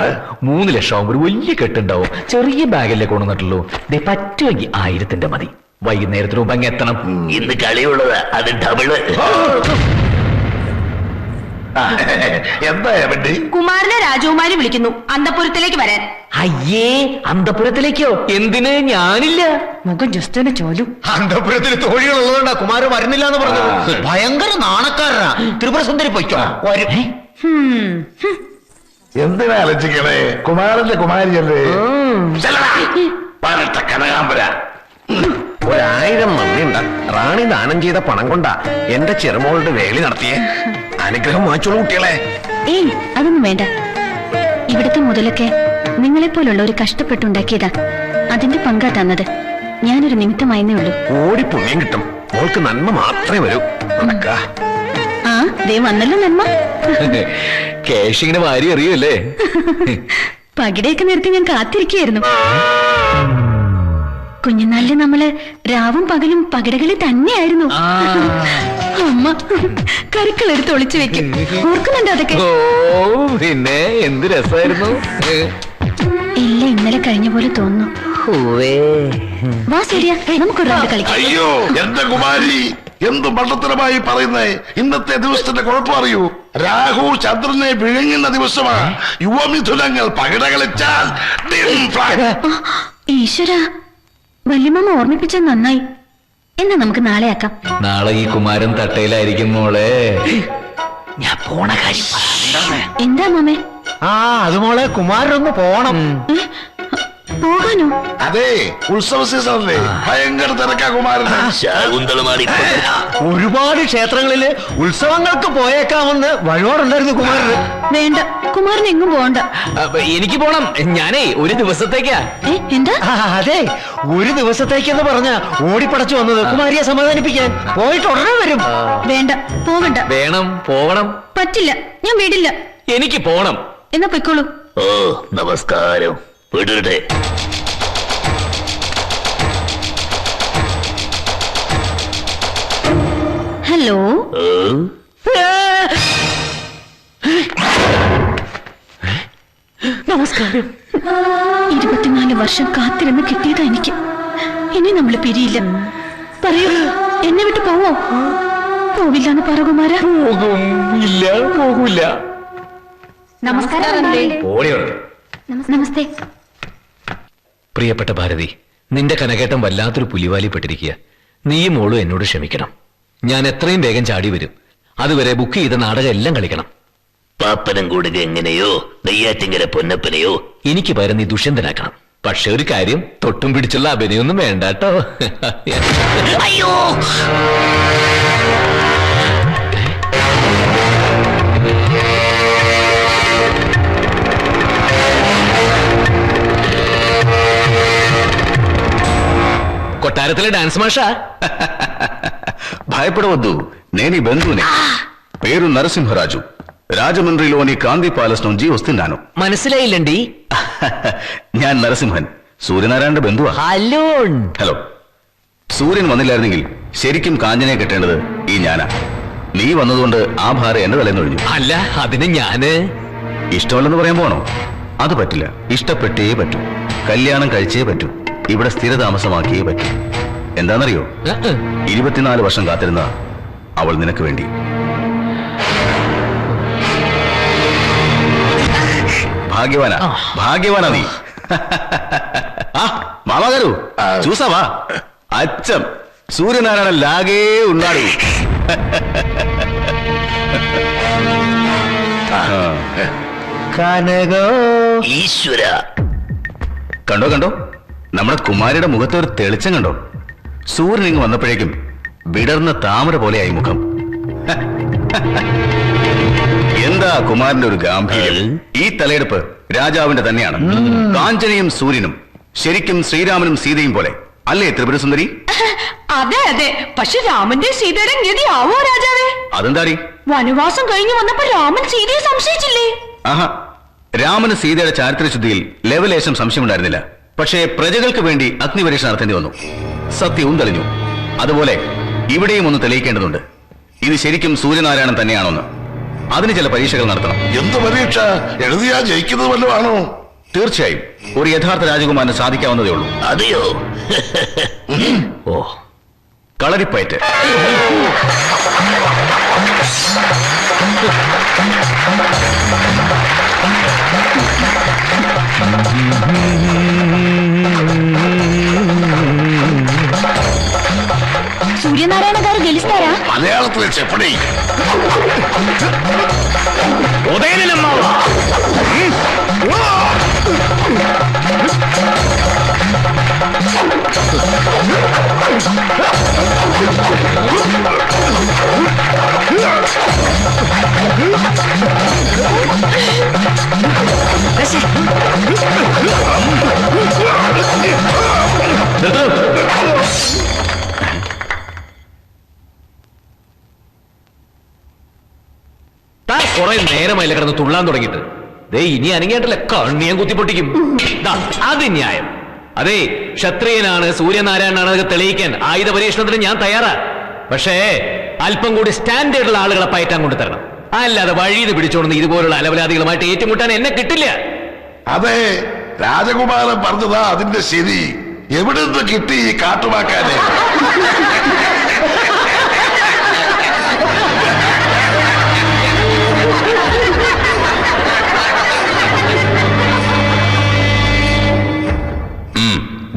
3 ലക്ഷം ആവുമ്പോൾ ഒരു വലിയ കെട്ടുണ്ടാവും. ചെറിയ ബാഗല്ലേ കൊണ്ടുവന്നിട്ടുള്ളൂ. പറ്റുമെങ്കിൽ 1000 മതി. വൈകുന്നേരത്തിന് മുമ്പ് അങ്ങ് എത്തണം. ഇന്ന് കളിയുള്ളത് അത് ഡബിള്. എന്താ കുമാരനെ രാജകുമാരി വിളിക്കുന്നു അന്തപുരത്തിലേക്ക് വരാൻ. അയ്യേ, അന്തപുരത്തിലേക്കോ? എന്തിന്? ഞാനില്ല. മുഖം ജസ്റ്റ് ചോലു. അന്തപുരത്തിൽ തോഴികളുള്ളതുകൊണ്ടാ കുമാരൻ വരുന്നില്ല എന്ന് പറഞ്ഞത്. ഭയങ്കര നാണക്കാരനാ. ത്രിപുര സുന്ദരി പൊയ്ക്കോ. എന്തിനാ ആലോചിക്കണേ? കുമാരന്റെ കുമാരിയല്ലേ? കനകാമ്പര 1000 നന്ദിയുണ്ട്. റാണി ദാനം ചെയ്ത പണം കൊണ്ടാ എന്റെ ചെറുമോളുടെ വേലി നടത്തിയേ. അനുഗ്രഹം വാങ്ങിച്ചോളൂ കുട്ടികളെ. ഏയ്, അതൊന്നും വേണ്ട. ഇവിടുത്തെ മുതലൊക്കെ നിങ്ങളെപ്പോലുള്ള ഒരു കഷ്ടപ്പെട്ടുണ്ടാക്കിയതാ. അതിന്റെ പങ്കാ തന്നത്. ഞാനൊരു നിമിത്തമായെന്നേ ഉള്ളൂ. ഓടി പുണ്യം കിട്ടും. മോൾക്ക് നന്മ മാത്രമേ വരൂ. ആ, ദേ വന്നല്ലോ നന്മ. ക്യാഷ് ഇങ്ങനെ വാരി അറിയൂല്ലേ? പകിടയൊക്കെ നിർത്തി ഞാൻ കാത്തിരിക്കുകയായിരുന്നു. കുഞ്ഞുനാളില് നമ്മള് രാവും പകലും പകിടകളിൽ തന്നെയായിരുന്നു. അമ്മ കരുക്കളെടുത്ത് ഒളിച്ചു വെക്കും. ഓർക്കുന്നുണ്ടോ അതൊക്കെ? ഓ, പിന്നെ എന്ത് രസമായിരുന്നു. എല്ലാം ഇന്നലെ കഴിഞ്ഞ പോലെ തോന്നുന്നു. വാ സൂര്യ, നമുക്കൊരു റൗണ്ട് കളിക്കാം. അയ്യോ എന്റെ കുമാരി, എന്ത് മണ്ടത്തരമായി പറയുന്നേ. ഇന്നത്തെ ദിവസത്തിന്റെ കുഴപ്പം അറിയൂ. രാഹു ചന്ദ്രനെ വിഴുങ്ങുന്ന ദിവസമാ. യുവമിഥുനങ്ങൾ പകിട കളിച്ചാൽ ഈശ്വര, വല്യമ്മ ഓർമ്മിപ്പിച്ചത് നന്നായി. എന്നാ നമുക്ക് നാളെ ആക്കാം. നാളെ ഈ കുമാരൻ തട്ടയിലായിരിക്കും മോളെ. ഞാൻ പോണ കാര്യം എന്താ മാമേ? അത് മോളെ, കുമാരനൊന്ന് പോണം. പോകാനോ? അതെ, ഉത്സവ സീസണല്ലേ. ഭയങ്കര തിരക്കാ കുമാരന്. ശാകുന്തളമാണ് ഒരുപാട് ക്ഷേത്രങ്ങളില് ഉത്സവങ്ങൾക്ക് പോയേക്കാമെന്ന് വഴിപാടുണ്ടായിരുന്നു കുമാരന്. വേണ്ട, കുമാരൻ എങ്ങും പോകണ്ട. എനിക്ക് പോണം. ഞാനേ ഒരു ദിവസത്തേക്കാ. എന്താ? അതെ, ഒരു ദിവസത്തേക്കെന്ന് പറഞ്ഞ ഓടിപ്പടച്ചു വന്നത് കുമാരിയെ സമാധാനിപ്പിക്കാൻ. പോയിട്ട് ഉടനെ വരും. വേണ്ട, പോകണ്ട. വേണം, പോകണം. പറ്റില്ല, ഞാൻ വിടില്ല. എനിക്ക് പോണം. എന്നാ പൊയ്ക്കോളൂ. ഓ, നമസ്കാരം. വിടട്ടെ. ഹലോ. നമസ്കാരം. 24 വർഷം കാത്തിരുന്ന് കിട്ടിയതാ എനിക്ക്. ഇനി നമ്മൾ പിരിയില്ല. പറയൂ, എന്നെ വിട്ട് പോവോ? പോവില്ലാന്ന് പറ കുമാര. പോകും. ഇല്ല, പോകൂല. നമസ്കാരം. നമസ്തേ. പ്രിയപ്പെട്ട ഭാരതി, നിന്റെ കനകേട്ടം വല്ലാത്തൊരു പുലിവാലിപ്പെട്ടിരിക്കുക. നീയും മോളും എന്നോട് ക്ഷമിക്കണം. ഞാൻ എത്രയും വേഗം ചാടി വരും. അതുവരെ ബുക്ക് ചെയ്ത നാടകം എല്ലാം കളിക്കണം. പാപ്പനം കൂടുക എങ്ങനെയോ, നെയ്യാറ്റിങ്കര പൊന്നപ്പനെയോ. എനിക്ക് പകരം നീ ദുഷ്യന്തനാക്കണം. പക്ഷെ ഒരു കാര്യം, തൊട്ടും പിടിച്ചുള്ള അഭിനയൊന്നും വേണ്ട കേട്ടോ. അയ്യോ, కొట్టారతలే డాన్స్ మాషా. భయపడవద్దు, నేను ఈ బంధువుని. పేరు నరసింహరాజు. రాజమండ్రిలోని కాంతి పాలస్ నుంచి వస్తున్నాను. മനസ്സിലായില്ലണ്ടി. ഞാൻ നരസിംഹൻ, സൂര്യനാരായണന്റെ ബന്ധുവാ. ഹലോ. സൂര്യൻ വന്നില്ലായിരുന്നെങ്കിൽ ശരിക്കും കാഞ്ചനയെ കെട്ടേണ്ടത് ഈ ഞാനാ. നീ വന്നതുകൊണ്ട് ആ ഭാരം എന്റെ തലേന്നൊഴിഞ്ഞു. അല്ല, അതിന് ഞാന് ഇഷ്ടമല്ലെന്ന് പറയാൻ പോണോ? അത് പറ്റില്ല. ഇഷ്ടപ്പെട്ടേ പറ്റൂ. കല്യാണം കഴിച്ചേ പറ്റൂ. ഇവിടെ സ്ഥിരതാമസമാക്കിയേ പറ്റൂ. എന്താണെന്നറിയോ? 24 വർഷം കാത്തിരുന്ന അവൾ നിനക്ക് വേണ്ടി. భాగ్యవానా, భాగ్యవానా నీ. మామగారు చూసావా? అచ్చం సూర్యనారాయణ లాగే ఉన్నాడు. ഈശ്വര. കണ്ടോ കണ്ടോ, നമ്മുടെ കുമാരിയുടെ മുഖത്ത് ഒരു തെളിച്ചം കണ്ടോ? സൂര്യൻ ഇങ്ങ് വന്നപ്പോഴേക്കും വിടർന്ന താമര പോലെയായി മുഖം. എന്താ കുമാരന്റെ ഒരു ഗാംഭീര്യം! ഈ തലയെടുപ്പ് രാജാവിന്റെ തന്നെയാണ്. കാഞ്ചനയും സൂര്യനും ശരിക്കും ശ്രീരാമനും സീതയും പോലെ അല്ലേ ത്രിപുര സുന്ദരി? അതെ അതെ, പക്ഷെ രാമന്റെ സീതയുടെ ഗതിയാവോ രാജാവേ? അതെന്താടി? വനവാസം കഴിഞ്ഞു വന്നപ്പോ രാമൻ സീതയെ സംശയിച്ചില്ലേ? ആഹാ, രാമന് സീതയുടെ ചാരിത്രശുദ്ധിയിൽ ലെവലേശം സംശയമുണ്ടായിരുന്നില്ല. പക്ഷേ പ്രജകൾക്ക് വേണ്ടി അഗ്നിപരീക്ഷ നടത്തേണ്ടി വന്നു. സത്യവും തെളിഞ്ഞു. അതുപോലെ ഇവിടെയും ഒന്ന് തെളിയിക്കേണ്ടതുണ്ട്. ഇത് ശരിക്കും സൂര്യനാരായണൻ തന്നെയാണോന്ന്. അതിന് ചില പരീക്ഷകൾ നടത്തണം. എന്ത് പരീക്ഷ? എഴുതിയാ ജയിക്കുന്നത് വല്ലതാണോ? തീർച്ചയായും ഒരു യഥാർത്ഥ രാജകുമാരന് സാധിക്കാവുന്നതേ ഉള്ളൂ. അതെയോ? ഓ, കളരിപ്പയറ്റ്. సూర్యనారాయణ గారు గెలుస్తారా? മലയാളത്തിലെ ചെപ്പടി. ఉదయనమ్మావా കുറെ നേരമായില്ല കിടന്ന് തുള്ളാൻ തുടങ്ങിയിട്ട്. ദേ ഇനി അനങ്ങിയായിട്ടല്ല കണ്ണിയാൻ കുത്തിപ്പൊട്ടിക്കും. അത് ന്യായം. അതെ, ക്ഷത്രിയനാണ് സൂര്യനാരായണനാണ് അതൊക്കെ തെളിയിക്കാൻ ആയുധ പരീക്ഷണത്തിന് ഞാൻ തയ്യാറാ. പക്ഷേ അല്പം കൂടി സ്റ്റാൻഡേർഡുള്ള ആളുകളെ പയറ്റാൻ കൊണ്ട് തരണം. അല്ലാതെ വഴിന്ന് പിടിച്ചോടുന്ന ഇതുപോലുള്ള അലവലാദികളുമായിട്ട് ഏറ്റുമുട്ടാൻ എന്നെ കിട്ടില്ല. അതെ, രാജകുമാരൻ പറഞ്ഞതാ അതിന്റെ ശരി. എവിടെ നിന്ന് കിട്ടി ഈ കാട്ടുവാക്കാനെ?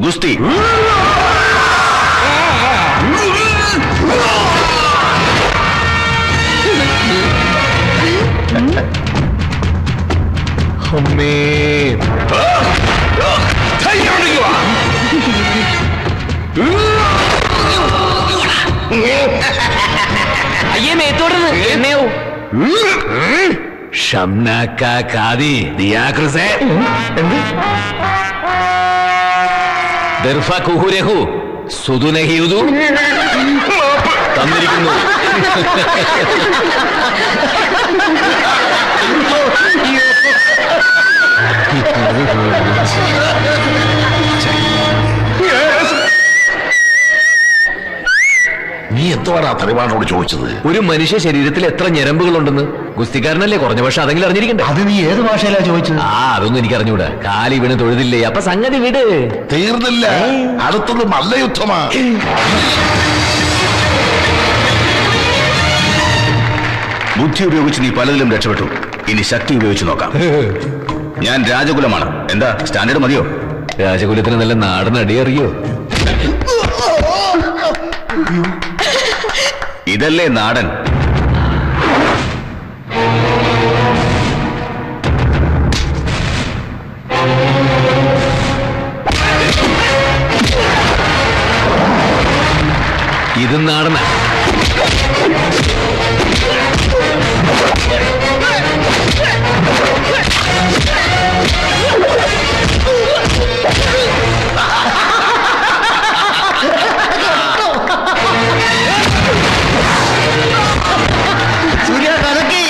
ഗുസ്തി. അമ്മേ, അയ്യേ മേത്തോടുന്നു എന്നെയോ ഷംനാക്കാതി ദിയാക്രിസേ ദർഫ കുഹുരഹു സുദുനഹിയുദു തന്നിരിക്കുന്നു. നീ എന്തോടാ തലവാനോട് ചോദിച്ചത്? ഒരു മനുഷ്യ ശരീരത്തിൽ എത്ര ഞരമ്പുകളുണ്ടെന്ന് ഗുസ്തിക്കാരനല്ലേ കുറഞ്ഞ പക്ഷെ അതെങ്കിലും അറിഞ്ഞിരിക്കണ്ടേ? അത് നീ ഏത് ഭാഷയിലാ ചോദിച്ചത്? അതൊന്നും എനിക്ക് അറിഞ്ഞൂടാ. കാലി വീണ് തൊഴുതില്ലേ, അപ്പൊ സംഗതി വിട്. തീർന്നില്ല, അടുത്തത് മല്ലയുദ്ധമാ. ബുദ്ധി ഉപയോഗിച്ച് നീ പലതിലും രക്ഷപ്പെട്ടു. ഇനി ശക്തി ഉപയോഗിച്ച് നോക്കാം. ഞാൻ രാജകുലമാണ്. എന്താ സ്റ്റാൻഡേർഡ് മതിയോ? രാജകുലത്തിന് നല്ല നാടൻ അടിയറിയോ? ഇതല്ലേ നാടൻ. ഇത് നാടന. സൂര്യ കലക്കി.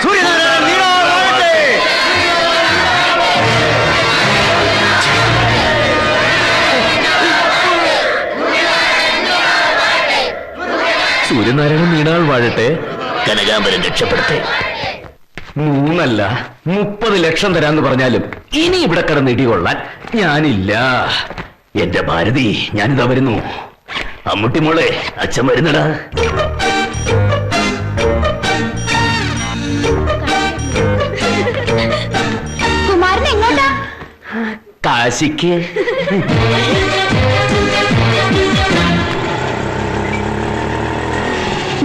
സൂര്യനാരായണൻ നീണാൾ വാഴട്ടെ. സൂര്യനാരായണൻ നീണാൾ വാഴട്ടെ. കനകാംബരൻ രക്ഷപ്പെടുത്തേ. 3 അല്ല 30 ലക്ഷം തരാന്ന് പറഞ്ഞാലും ഇനി ഇവിടെ കിടന്ന് ഇടികൊള്ളാൻ ഞാനില്ല. എന്റെ ഭാരതി, ഞാനിതാ വരുന്നു. അമ്മുട്ടി മോളെ, അച്ഛൻ വരുന്നടാ. കുമാരൻ എങ്ങോട്ടാ? കാശിക്ക്.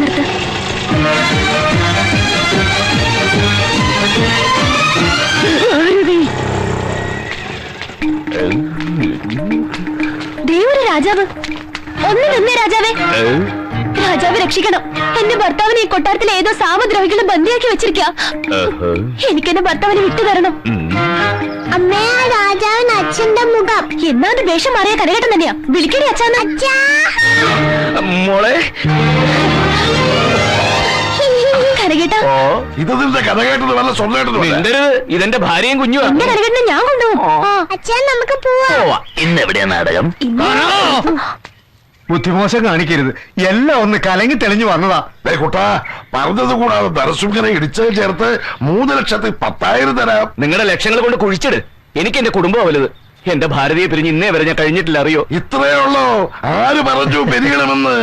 നിർത്ത്. ദേ ഒരു രാജാവ്. ഒന്ന് നിന്നേ രാജാവേ. രാജാവ് രക്ഷിക്കണം. എന്റെ ഭർത്താവിനെ ഈ കൊട്ടാരത്തിലെ ഏതോ സാമദ്രോഹികളെ ബന്ദിയാക്കി വെച്ചിരിക്കുക. എനിക്ക് എന്റെ ഭർത്താവിനെ വിട്ടുതരണം. അമ്മേ, രാജാവിന് അച്ഛന്റെ മുഖം. എന്നാ വേഷം മാറിയ കനകേട്ടൻ തന്നെയാ. വിളിക്കണേ അച്ഛാന്ന്. മോളെ, കനകേട്ടാ, ഇത് നിന്റെ കഥ കേട്ടത് വല്ല സ്വന്തമായിട്ടൊന്നും മിണ്ടരുത്. ഇതെന്റെ ഭാര്യയും കുഞ്ഞുവാ. എന്റെ കനകേട്ടനെ ഞാൻ കൊണ്ടുപോകും. അച്ഛൻ നമുക്ക് പോവാം. ഇന്ന് എവിടെയാ നാടകം? ബുദ്ധിമോശം കാണിക്കരുത്. എല്ലാം ഒന്ന് കലങ്ങി തെളിഞ്ഞു വന്നതാ. കുട്ടാ, പറഞ്ഞത് കൂടാതെ ദർശുങ്ങനെ ഇടിച്ചത് ചേർത്ത് 3,10,000 തരാം. നിങ്ങളുടെ ലക്ഷങ്ങൾ കൊണ്ട് കുഴിച്ചിട്. എനിക്ക് എന്റെ കുടുംബം വലുത്. എന്റെ ഭാരതീയെ പിരിഞ്ഞ് ഇന്നേ വരെ ഞാൻ കഴിഞ്ഞിട്ടില്ല, അറിയോ? ഇത്രയേ ഉള്ളൂ. ആര് പറഞ്ഞു പിരിയണമെന്ന്?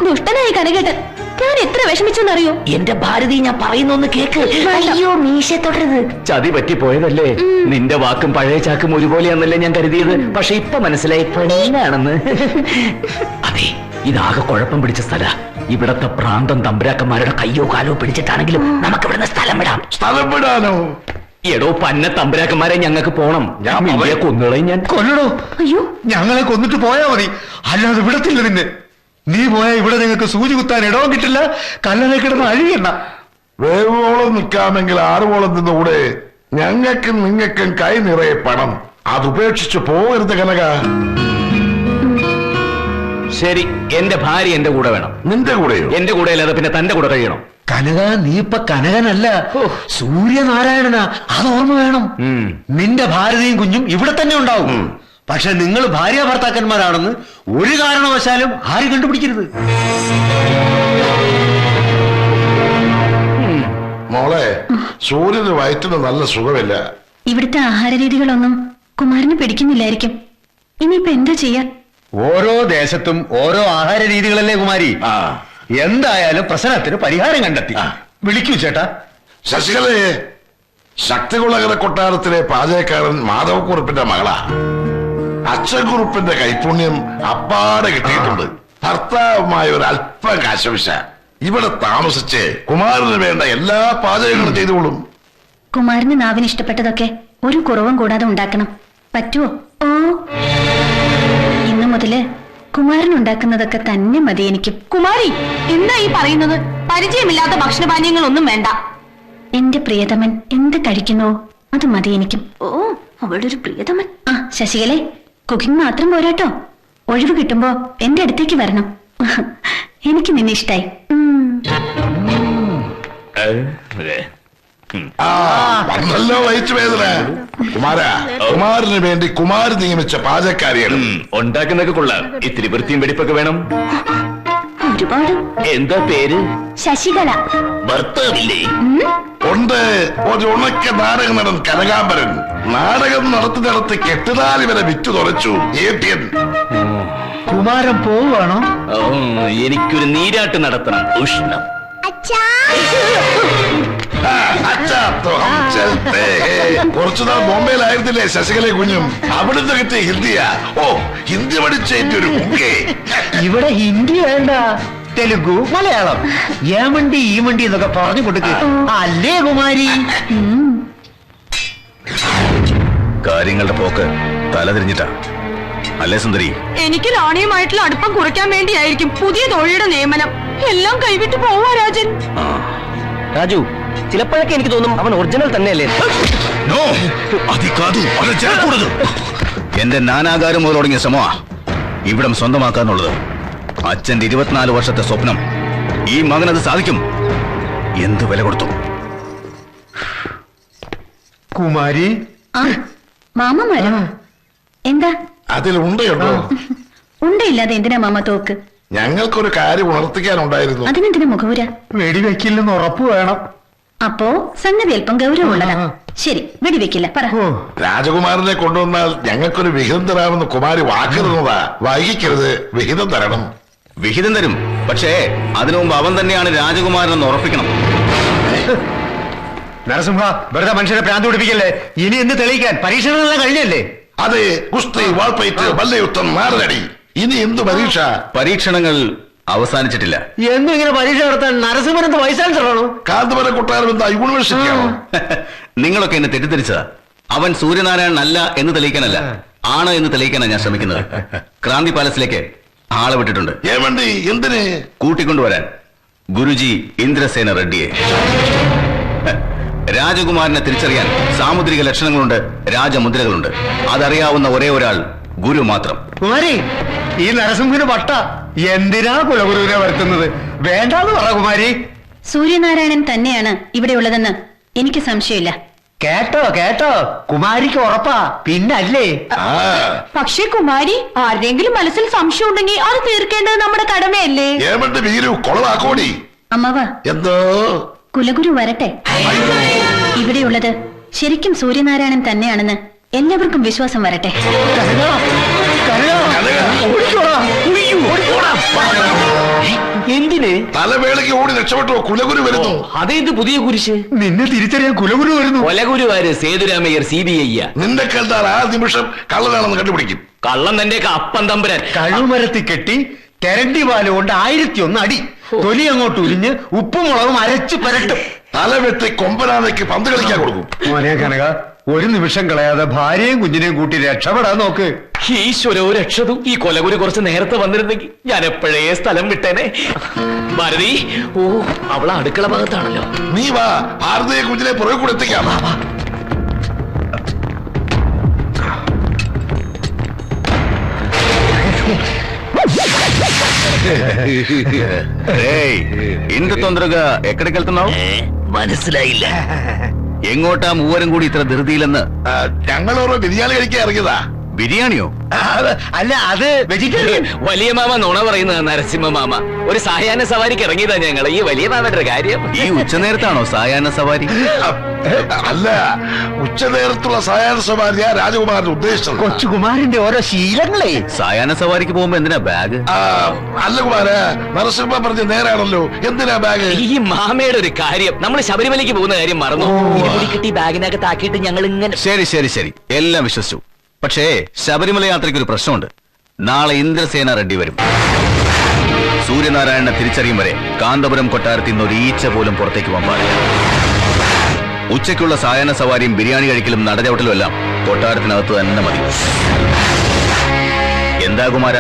ദുഷ്ടനായി കനകേട്ടൻ. ഞാൻ എത്ര വിഷമിച്ചെന്നറിയോ? എന്റെ ഭാരതി, ഞാൻ പറയുന്നൊന്ന് കേക്ക്. അയ്യോ, മീശ തൊടരുത്. ചതി പറ്റിപ്പോയതല്ലേ. നിന്റെ വാക്കും പഴയ ചാക്കും ഒരുപോലെയാന്നല്ലേ ഞാൻ കരുതിയത്. പക്ഷെ ഇപ്പൊ മനസ്സിലായി പെണ്ണാണെന്ന്. അതെ, ഇതാകെ കുഴപ്പം പിടിച്ച സ്ഥല. ഇവിടത്തെ പ്രാന്തം തമ്പുരാക്കന്മാരുടെ കയ്യോ കാലോ പിടിച്ചിട്ടാണെങ്കിലും നമുക്ക് ഇവിടുന്ന് സ്ഥലം വിടാം. സ്ഥലം വിടാനോ? എടോ പന്ന തമ്പുരാക്കന്മാരെ, ഞങ്ങൾക്ക് പോണം. ഞാൻ കൊന്നുകളയും. ഞാൻ കൊല്ലടോ. അയ്യോ, ഞങ്ങളെ കൊന്നിട്ട് പോയാ മതി. അല്ലാതെ വിടത്തില്ല നിന്നെ. നീ പോയാ ഇവിടെ നിങ്ങൾക്ക് സൂചി കുത്താൻ ഇടവും കിട്ടില്ല. കല്ലറ കിടന്ന് അഴിയണ്ട. വേവോളം നിൽക്കാമെങ്കിൽ 6 നിന്നുകൂടെ. ഞങ്ങൾക്കും നിങ്ങൾക്കും കൈ നിറയെ പണം. അതുപേക്ഷിച്ച് പോകരുത് കനക. ശരി, എന്റെ ഭാര്യ എന്റെ കൂടെ വേണം. നിന്റെ കൂടെയോ? എന്റെ കൂടെ അല്ലാതെ പിന്നെ തന്റെ കൂടെ കഴിയണം. കനക, നീ ഇപ്പൊ കനകനല്ല, സൂര്യനാരായണനാ. അത് ഓർമ്മ വേണം. നിന്റെ ഭാരതയും കുഞ്ഞും ഇവിടെ തന്നെ ഉണ്ടാവും. പക്ഷെ നിങ്ങൾ ഭാര്യ ഭർത്താക്കന്മാരാണെന്ന് ഒരു കാരണവശാലും ആരും കണ്ടുപിടിക്കരുത്. മോളെ, സൂര്യന് വയറ്റിന് നല്ല സുഖമില്ല. ഇവിടുത്തെ ആഹാര രീതികളൊന്നും കുമാരന് പിടിക്കുന്നില്ലായിരിക്കും. ഇനിയിപ്പോ എന്താ ചെയ്യാ? ഓരോ ദേശത്തും ഓരോ ആഹാര രീതികളല്ലേ കുമാരി. എന്തായാലും പ്രശ്നത്തിന് പരിഹാരം കണ്ടെത്തി. വിളിക്കൂ ചേട്ടാ. ശശികലയെ, ശക്തികുളകര കൊട്ടാരത്തിലെ പാചകക്കാരൻ മാധവക്കുറുപ്പിന്റെ മകളാ. അച്ഛൻകുറുപ്പിന്റെ കൈപുണ്യം അപ്പാടെ കിട്ടിയിട്ടുണ്ട്. ഭർത്താവുമായ ഒരു അല്പം കാശവിശ. ഇവിടെ താമസിച്ച് കുമാരന് വേണ്ട എല്ലാ പാചകങ്ങളും ചെയ്തോളും. കുമാരന് നാവിന് ഇഷ്ടപ്പെട്ടതൊക്കെ ഒരു കുറവും കൂടാതെ ഉണ്ടാക്കണം. പറ്റുമോ? ഓ, ഇന്നു മുതല് കുമാരൻ ഉണ്ടാക്കുന്നതൊക്കെ തന്നെ മതി എനിക്ക്. കുമാരി, എന്താ ഈ പറയുന്നത്? പരിചയമില്ലാത്ത ഭക്ഷണപാനീയങ്ങളൊന്നും വേണ്ട. എന്റെ പ്രിയതമൻ എന്ത് കഴിക്കുന്നുവോ അത് മതി എനിക്കും. ഓ, അവളുടെ ഒരു പ്രിയതമൻ. ആ ശശികലെ, കുക്കിംഗ് മാത്രം പോരാട്ടോ. ഒഴിവ് കിട്ടുമ്പോ എന്റെ അടുത്തേക്ക് വരണം. എനിക്ക് നിന്നെ ഇഷ്ടായി. വന്നല്ലോ വയച്ചു വേദന. കുമാരന് വേണ്ടി കുമാരൻ നിയമിച്ച പാചകക്കാരിയാണ്. ഉണ്ടാക്കുന്നൊക്കെ കൊള്ളാം. ഇത്തിരി വൃത്തിയും വെടിപ്പൊക്കെ വേണം. ഒരുപാട്. എന്താ പേര്? ശശികല. ഭർത്താവില്ലേ? ഉണ്ട്. ഒരു ഉണക്ക നാടക നടൻ കനകാംബരൻ. നാടകം നടത്തി കെട്ടുതാലി വരെ വിറ്റു തുറച്ചു. കുമാരൻ പോവാണോ? എനിക്കൊരു നീരാട്ട് നടത്തണം. ഉഷ്ണം. കുറച്ചുനാൾ ബോംബെയിലായിരുന്നില്ലേ ശശികല കുഞ്ഞും? അവിടുന്ന് കിട്ടിയ ഹിന്ദിയാ. ഓ, ഹിന്ദി പഠിച്ചേറ്റ ഒരു മുങ്കേ. ഇവിടെ ഹിന്ദി വേണ്ട, തെലുഗു, മലയാളം, ഏമണ്ടി ഈമണ്ടി എന്നൊക്കെ പറഞ്ഞു കൊടുക്കുക. അല്ലേ കുമാരി? കാര്യങ്ങളുടെ പോക്ക് തലതിരിഞ്ഞിട്ടാ അല്ലേ സുന്ദരി? എനിക്ക് റാണിയുമായിട്ടുള്ള അടുപ്പം കുറയ്ക്കാൻ വേണ്ടിയായിരിക്കും പുതിയ തൊഴിയുടെ നിയമനം. എല്ലാം കൈവിട്ട് പോവാ രാജൻ. രാജു, ചിലപ്പോഴൊക്കെ എനിക്ക് തോന്നും അവൻ ഒറിജിനൽ തന്നെയല്ലേ. എന്റെ നാനാകാരം മുതൽ തുടങ്ങിയ ശ്രമമാ ഇവിടം സ്വന്തമാക്കാന്നുള്ളത്. അച്ഛന്റെ 24 വർഷത്തെ സ്വപ്നം ഈ മകനത് സാധിക്കും. എന്ത് വില കൊടുത്തു? കുമാരി, മാമമാരോ? എന്താ അതിലുണ്ടോ? ഉണ്ടയില്ലാതെ എന്തിനാ മാമ തോക്ക്? ഞങ്ങൾക്കൊരു കാര്യം ഉണർത്തിക്കാനുണ്ടായിരുന്നു. അതിനെന്തിനാ മുഖവുര? വെടിവെക്കില്ലെന്ന് ഉറപ്പ് വേണം. അപ്പോ സംഗതി അല്പം ഗൗരവമുള്ളതാ. ശരി, വെടിവെക്കില്ല, പറ. രാജകുമാരനെ കൊണ്ടുവന്നാൽ ഞങ്ങൾക്കൊരു വിഹിതം തരാമെന്ന് കുമാരി വാക്കിരുന്നതാ. വൈകിക്കരുത്, വിഹിതം തരണം. വിഹിതം തരും, പക്ഷേ അതിനു മുമ്പ് അവൻ തന്നെയാണ് രാജകുമാരനെന്ന് ഉറപ്പിക്കണം. നരസിംഹ, വെറുതെ മനുഷ്യരെ ഭ്രാന്ത് പിടിപ്പിക്കല്ലേ. ഇനി എന്ത് തെളിയിക്കാൻ? പരീക്ഷകളെല്ലാം കഴിഞ്ഞല്ലേ? അതെ, കുസ്തി, വാൾപ്പയറ്റ്, മല്ലയുദ്ധം, നാരനടി. ഇനി എന്ത് പരീക്ഷ? പരീക്ഷണങ്ങൾ അവസാനിച്ചിട്ടില്ല. എന്നും ഇങ്ങനെ പരീക്ഷ നടത്താൻ നരസിംഹൻ എന്ത് വയസ്സാണോ? കാന്തപുരം കൊട്ടാരം എന്താ യൂണിവേഴ്സിറ്റിയാണോ? നിങ്ങളൊക്കെ എന്നെ തെറ്റിദ്ധരിച്ചതാ. അവൻ സൂര്യനാരായണൻ അല്ല എന്ന് തെളിയിക്കാനല്ല, ആണ് എന്ന് തെളിയിക്കാനാണ് ഞാൻ ശ്രമിക്കുന്നത്. ക്രാന്തി പാലസിലേക്ക് ആളെ വിട്ടിട്ടുണ്ട്. ഏവണ്ടി, എന്തിന്? കൂട്ടിക്കൊണ്ടുവരാൻ ഗുരുജി ഇന്ദ്രസേന റെഡ്ഡിയെ. രാജകുമാരനെ തിരിച്ചറിയാൻ സാമുദ്രിക ലക്ഷണങ്ങളുണ്ട്, രാജമുദ്രകളുണ്ട്. അതറിയാവുന്ന ഒരേ ഒരാൾ ഗുരു മാത്രം. കുമാരി, ഈ നരസിംഹന് വട്ട. എന്തിനാ കുലഗുരുവിനെ വരുത്തുന്നത്? വേണ്ടാന്ന് പറ കുമാരി. സൂര്യനാരായണൻ തന്നെയാണ് ഇവിടെ ഉള്ളതെന്ന് എനിക്ക് സംശയമില്ല. കേട്ടോ കേട്ടോ, കുമാരിക്ക് ഉറപ്പാ. പിന്നല്ലേ? പക്ഷേ കുമാരി, ആരുടെയെങ്കിലും മനസ്സിൽ സംശയം ഉണ്ടെങ്കിൽ അത് തീർക്കേണ്ടത് നമ്മുടെ കടമയല്ലേ? ഏവണ്ടി വീരു കൊളവാക്കോടി. അമ്മാവ, എന്തോ കുലഗുരു വരട്ടെ. ഇവിടെയുള്ളത് ശരിക്കും സൂര്യനാരായണൻ തന്നെയാണെന്ന് എല്ലാവർക്കും വിശ്വാസം വരട്ടെ. എന്തിന്? തലവേളയ്ക്ക് ഓടി രക്ഷപ്പെട്ടോ, കുലഗുരു വരുന്നു. അതേത് പുതിയ കുരിശ്? നിന്നെ തിരിച്ചറിയാൻ കുലഗുരു വരുന്നു. കൊലഗുരുവാര് സേതുരാമയ്യർ CBI. നിന്റെ കണ്ടാൽ ആ നിമിഷം കള്ളനാണെന്ന് കണ്ടുപിടിക്കും. കള്ളം തന്റെ അപ്പൻ തമ്പുരാൻ. കഴിവുമരത്തിൽ കെട്ടി തെരണ്ടി പാല് കൊണ്ട് 1001 അടി. തൊലി അങ്ങോട്ട് ഉരിഞ്ഞ് ഉപ്പും മുളകും അരച്ച് പരട്ടും. തലവെട്ടി കൊമ്പനാനയ്ക്ക് പന്ത് കളിക്കാൻ കൊടുക്കും. മോനെ കനക, ഒരു നിമിഷം കളയാതെ ഭാര്യയും കുഞ്ഞിനെയും കൂട്ടി രക്ഷപ്പെടാൻ നോക്ക്. ഈശ്വരോ രക്ഷതു. ഈ കൊലഗുരു കുറച്ച് നേരത്തെ വന്നിരുന്നെങ്കിൽ ഞാൻ എപ്പോഴേ സ്ഥലം വിട്ടേനെ. ഭാരതി, ഓ, അവള അടുക്കള ഭാഗത്താണല്ലോ. നീ വാ, ഭാരതീയ കുഞ്ഞിനെ പുറകെ കൂടെ എത്തിക്കാം. ఇంటి తొందరగా ఎక్కడికి వెళ్తున్నావు? മനസ്സിലായില്ല. എങ്ങോട്ടാ മൂവരും കൂടി ഇത്ര ധൃതിയിലെന്ന്? ഞങ്ങൾ ഓരോ ബിരിയാണി കഴിക്കാൻ ഇറങ്ങിയതാ. ബിരിയാണിയോ? അല്ല, അത് വെജിറ്റേറിയൻ. വലിയ മാമ നുണ പറയുന്ന നരസിംഹ മാമ. ഒരു സായാഹ്ന സവാരിക്ക് ഇറങ്ങിയതാ ഞങ്ങൾ. ഈ വലിയ മാമന്റെ കാര്യം. ഈ ഉച്ചനേരത്താണോ സായാഹ്ന സവാരി? അല്ല, ഉച്ചനേരത്തുള്ള സായാഹ്ന സവാരിയാ രാജകുമാരൻ ഉദ്ദേശിച്ചത്. കൊച്ചുകുമാരന്റെ ഓരോ ശീലങ്ങളെ. സായാഹ്ന സവാരിക്ക് പോകുമ്പോ എന്തിനാ ബാഗ്? അല്ല കുമാര, നരസിംഹ പറഞ്ഞ നേരാണല്ലോ. എന്തിനാ ബാഗ്? ഈ മാമയുടെ ഒരു കാര്യം, നമ്മൾ ശബരിമലയ്ക്ക് പോകുന്ന കാര്യം മറന്നു. ഇരുമുടി കിട്ടി ബാഗിനകത്ത് ആക്കിയിട്ട് ഞങ്ങൾ ഇങ്ങനെ. ശരി ശരി ശരി, എല്ലാം വിശ്വസിച്ചു. പക്ഷേ ശബരിമല യാത്രയ്ക്ക് ഒരു പ്രശ്നമുണ്ട്. നാളെ ഇന്ദ്രസേന റെഡ്ഡി വരും. സൂര്യനാരായണനെ തിരിച്ചറിയും വരെ കാന്തപുരം കൊട്ടാരത്തിൽ നിന്ന് ഒരു ഈച്ച പോലും പുറത്തേക്ക് പോകാൻ പാടില്ല. ഉച്ചയ്ക്കുള്ള സായാഹ്ന സവാരിയും ബിരിയാണി കഴിക്കലും നടചവിട്ടലും എല്ലാം കൊട്ടാരത്തിനകത്ത് തന്നെ മതി. എന്താ കുമാര?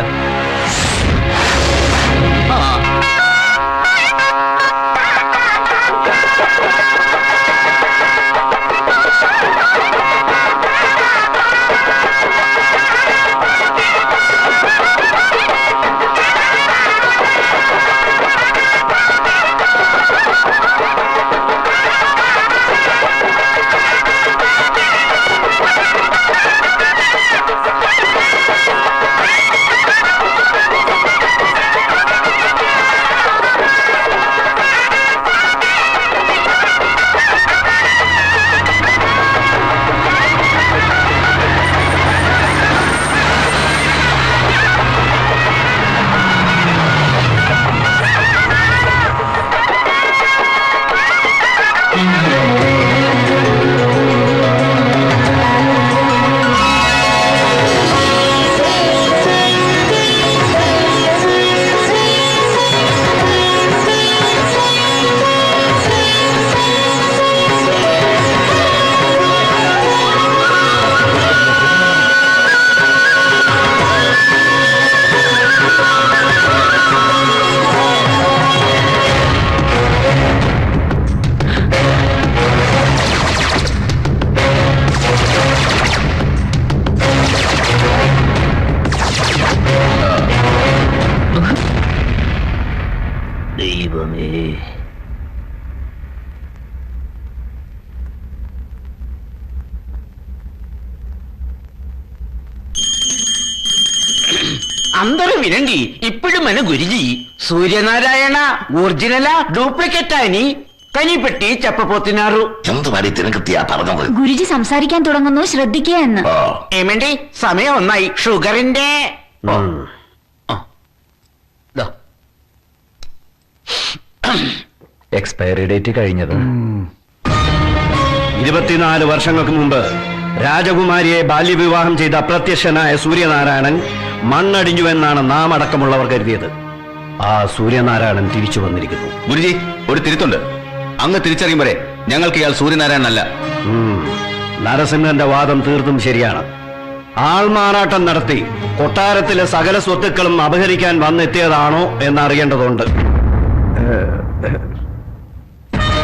ദൈവമേ. అందరూ వినండి, ఇప్పుడు మన గురుజీ సూర్యనారాయణ ఒరిజినలా డూప్లికేట్ అని కనిపెట్టి చెప్పబోతున్నారు. എന്ത് വരി തിനകത്തിയാ പറഞ്ഞത്? ഗുരുജി സംസാരിക്കാൻ തുടങ്ങുന്നു, ശ്രദ്ധിക്കുക എന്ന്. ఏమండి సమయం ఉన్నాయి, షుగరిండే. എക്സ്പയറി ഡേറ്റ് കഴിഞ്ഞത്. 24 വർഷങ്ങൾക്ക് മുമ്പ് രാജകുമാരിയെ ബാല്യവിവാഹം ചെയ്ത അപ്രത്യക്ഷനായ സൂര്യനാരായണൻ മണ്ണടിഞ്ഞുവെന്നാണ് നാം അടക്കമുള്ളവർ കരുതിയത്. ആ സൂര്യനാരായണൻ തിരിച്ചു വന്നിരിക്കുന്നു. ഗുരുജി, ഒരു തിരുത്തുണ്ട്. അങ്ങ് തിരിച്ചറിയും വരെ ഞങ്ങൾക്ക് ഇയാൾ സൂര്യനാരായണൻ അല്ല. നരസിംഹന്റെ വാദം തീർത്തും ശരിയാണ്. ആൾമാറാട്ടം നടത്തി കൊട്ടാരത്തിലെ സകല സ്വത്തുക്കളും അപഹരിക്കാൻ വന്നെത്തിയതാണോ എന്നറിയേണ്ടതുണ്ട്.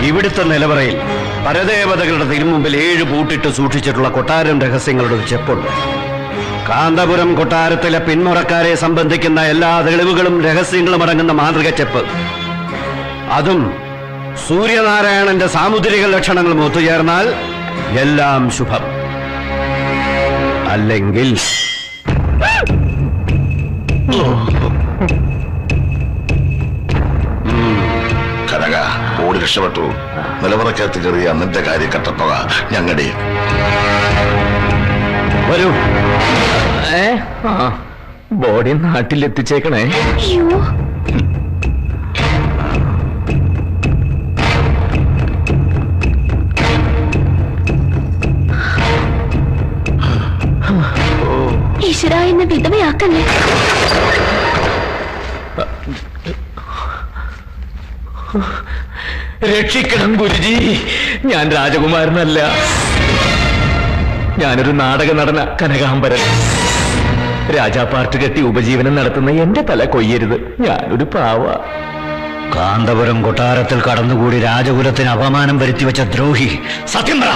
ഇവിടുത്തെ നിലവറയിൽ പരദേവതകളുടെ തിരുമുമ്പിൽ 7 പൂട്ടിട്ട് സൂക്ഷിച്ചിട്ടുള്ള കൊട്ടാരം രഹസ്യങ്ങളുടെ ഒരു ചെപ്പുണ്ട്. കാന്തപുരം കൊട്ടാരത്തിലെ പിന്മുറക്കാരെ സംബന്ധിക്കുന്ന എല്ലാ തെളിവുകളും രഹസ്യങ്ങളും അടങ്ങുന്ന മാതൃക ചെപ്പ്. അതും സൂര്യനാരായണന്റെ സാമുദ്രിക ലക്ഷണങ്ങളും ഒത്തുചേർന്നാൽ എല്ലാം ശുഭം. അല്ലെങ്കിൽ കനക ഓടി രക്ഷപ്പെട്ടു. നിലവറക്കകത്ത് കയറിയ നിന്റെ കാര്യം കട്ടപ്പക ഞങ്ങളുടെ വരൂ. ബോഡി നാട്ടിലെത്തിച്ചേക്കണേ. അയ്യോ, ഈശ്വര, എന്നെ വിധവയാക്കല്ലേ. രക്ഷിക്കണം ഗുരുജി, ഞാൻ രാജകുമാരനല്ല. ഞാനൊരു നാടക നടന കനകാംബരൻ. രാജാപാർട്ട് കെട്ടി ഉപജീവനം നടത്തുന്ന എന്റെ തല കൊയ്യരുത്. ഞാനൊരു പാവ. കാന്തപുരം കൊട്ടാരത്തിൽ കടന്നുകൂടി രാജകുലത്തിന് അപമാനം വരുത്തിവെച്ച ദ്രോഹി. സത്യം പറ,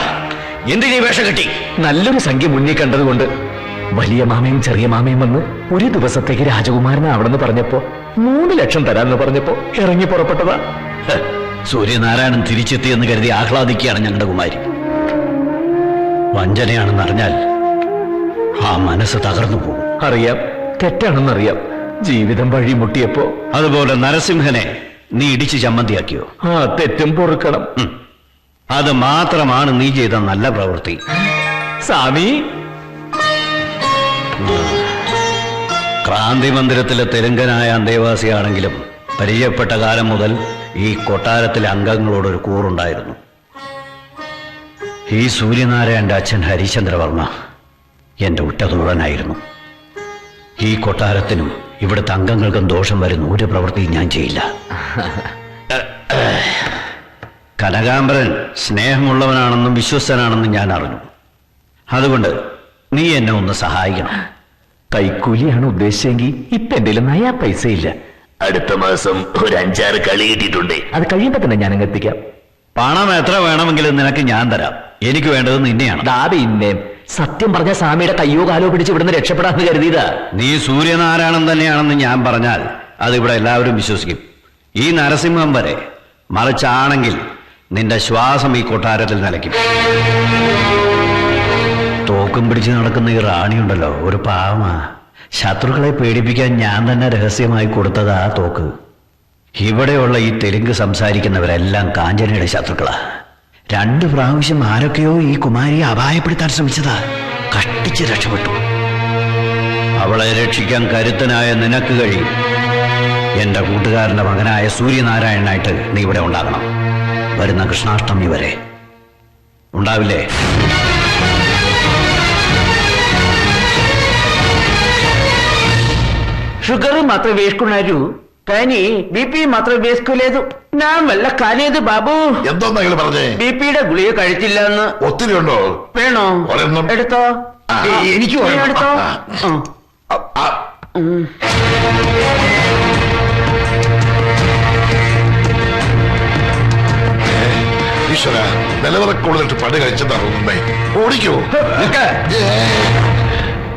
എന്തിനീ വേഷം കെട്ടി? നല്ലൊരു സംഖ്യ മുന്നിൽ കണ്ടതുകൊണ്ട് വലിയ മാമയും ചെറിയ മാമയും വന്ന് ഒരു ദിവസത്തേക്ക് രാജകുമാരനാവണമെന്ന് പറഞ്ഞപ്പോ 3 ലക്ഷം തരാമെന്ന് പറഞ്ഞപ്പോ ഇറങ്ങി പുറപ്പെട്ടതാ. സൂര്യനാരായണൻ തിരിച്ചെത്തിയെന്ന് കരുതി ആഹ്ലാദിക്കുകയാണ് ഞങ്ങളുടെ കുമാരി. വഞ്ചനയാണെന്നറിഞ്ഞാൽ ആ മനസ്സ് തകർന്നു പോകും. അറിയാം, തെറ്റാണെന്നറിയാം. ജീവിതം വഴിമുട്ടിയപ്പോ. അതുപോലെ നരസിംഹനെ നീ ഇടിച്ച് ചമ്മന്തിയാക്കിയോ? ആ തെറ്റും പൊറുക്കണം. അത് മാത്രമാണ് നീ ചെയ്ത നല്ല പ്രവൃത്തി. സ്വാമി, ക്രാന്തി മന്ദിരത്തിലെ തെലുങ്കനായ അന്തേവാസിയാണെങ്കിലും പരിചയപ്പെട്ട കാലം മുതൽ ഈ കൊട്ടാരത്തിലെ അംഗങ്ങളോടൊരു കൂറുണ്ടായിരുന്നു. ഈ സൂര്യനാരായണന്റെ അച്ഛൻ ഹരിചന്ദ്രവർമ്മ എന്റെ ഉറ്റതോഴനായിരുന്നു. ഈ കൊട്ടാരത്തിനും ഇവിടുത്തെ അംഗങ്ങൾക്കും ദോഷം വരുന്ന ഒരു പ്രവൃത്തിയും ഞാൻ ചെയ്യില്ല. കനകാംബരൻ സ്നേഹമുള്ളവനാണെന്നും വിശ്വസ്തനാണെന്നും ഞാൻ അറിഞ്ഞു. അതുകൊണ്ട് നീ എന്നെ ഒന്ന് സഹായിക്കണം. കൈക്കൂലിയാണ് ഉദ്ദേശിച്ചെങ്കിൽ ഇപ്പൊ എന്റെ നയാ പൈസ ഇല്ല. അടുത്ത മാസം ഒരു 5-6 കളി കിട്ടിയിട്ടുണ്ട്. അത് കഴിയുമ്പോ തന്നെ ഞാൻ അങ്ങ് എത്തിക്കാം. പണം എത്ര വേണമെങ്കിലും നിനക്ക് ഞാൻ തരാം. എനിക്ക് വേണ്ടത് നിന്നെയാണ്. പിന്നെ സത്യം പറഞ്ഞ സ്വാമിയുടെ കയ്യോ കാലോ പിടിച്ച് ഇവിടുന്ന് രക്ഷപ്പെടാന്ന് കരുതിയതാ. നീ സൂര്യനാരായണൻ തന്നെയാണെന്ന് ഞാൻ പറഞ്ഞാൽ അതിവിടെ എല്ലാവരും വിശ്വസിക്കും, ഈ നരസിംഹം വരെ. മറിച്ചാണെങ്കിൽ നിന്റെ ശ്വാസം ഈ കൊട്ടാരത്തിൽ നിലയ്ക്കും. തോക്കും പിടിച്ച് നടക്കുന്ന ഈ റാണിയുണ്ടല്ലോ, ഒരു പാവമാ. ശത്രുക്കളെ പേടിപ്പിക്കാൻ ഞാൻ തന്നെ രഹസ്യമായി കൊടുത്തതാ തോക്ക്. ഇവിടെയുള്ള ഈ തെലുങ്ക് സംസാരിക്കുന്നവരെല്ലാം കാഞ്ചനയുടെ ശത്രുക്കളാ. 2 പ്രാവശ്യം ആരൊക്കെയോ ഈ കുമാരിയെ അപായപ്പെടുത്താൻ ശ്രമിച്ചതാ. കഷ്ടിച്ച് രക്ഷപ്പെട്ടു. അവളെ രക്ഷിക്കാൻ കരുത്തനായ നിനക്ക് കഴിയും. എന്റെ കൂട്ടുകാരന്റെ മകനായ സൂര്യനാരായണനായിട്ട് നീ ഇവിടെ ഉണ്ടാകണം. വരുന്ന കൃഷ്ണാഷ്ടമി വരെ ഉണ്ടാവില്ലേ? షుగర్ మాత్రం వేసుకున్నారు, కానీ బీపీ మాత్రం వేసుకోలేదు. నా వల్ల కాలేదు బాబు. എന്തോന്നാ നിങ്ങൾ പറഞ്ഞേ? ബിപിയുടെ ഗുളിക കഴിച്ചില്ല എന്ന്. ഒത്തിരി ഉണ്ടോ? വേണോ? ഒരെണ്ണം. എടുത്തോ. എനിക്ക് എടുത്തോ. ഈശ്വര, നിലവറക്കുള്ളിട്ട് പണി കഴിച്ചതാറുന്നേ. ഓടിക്കോ.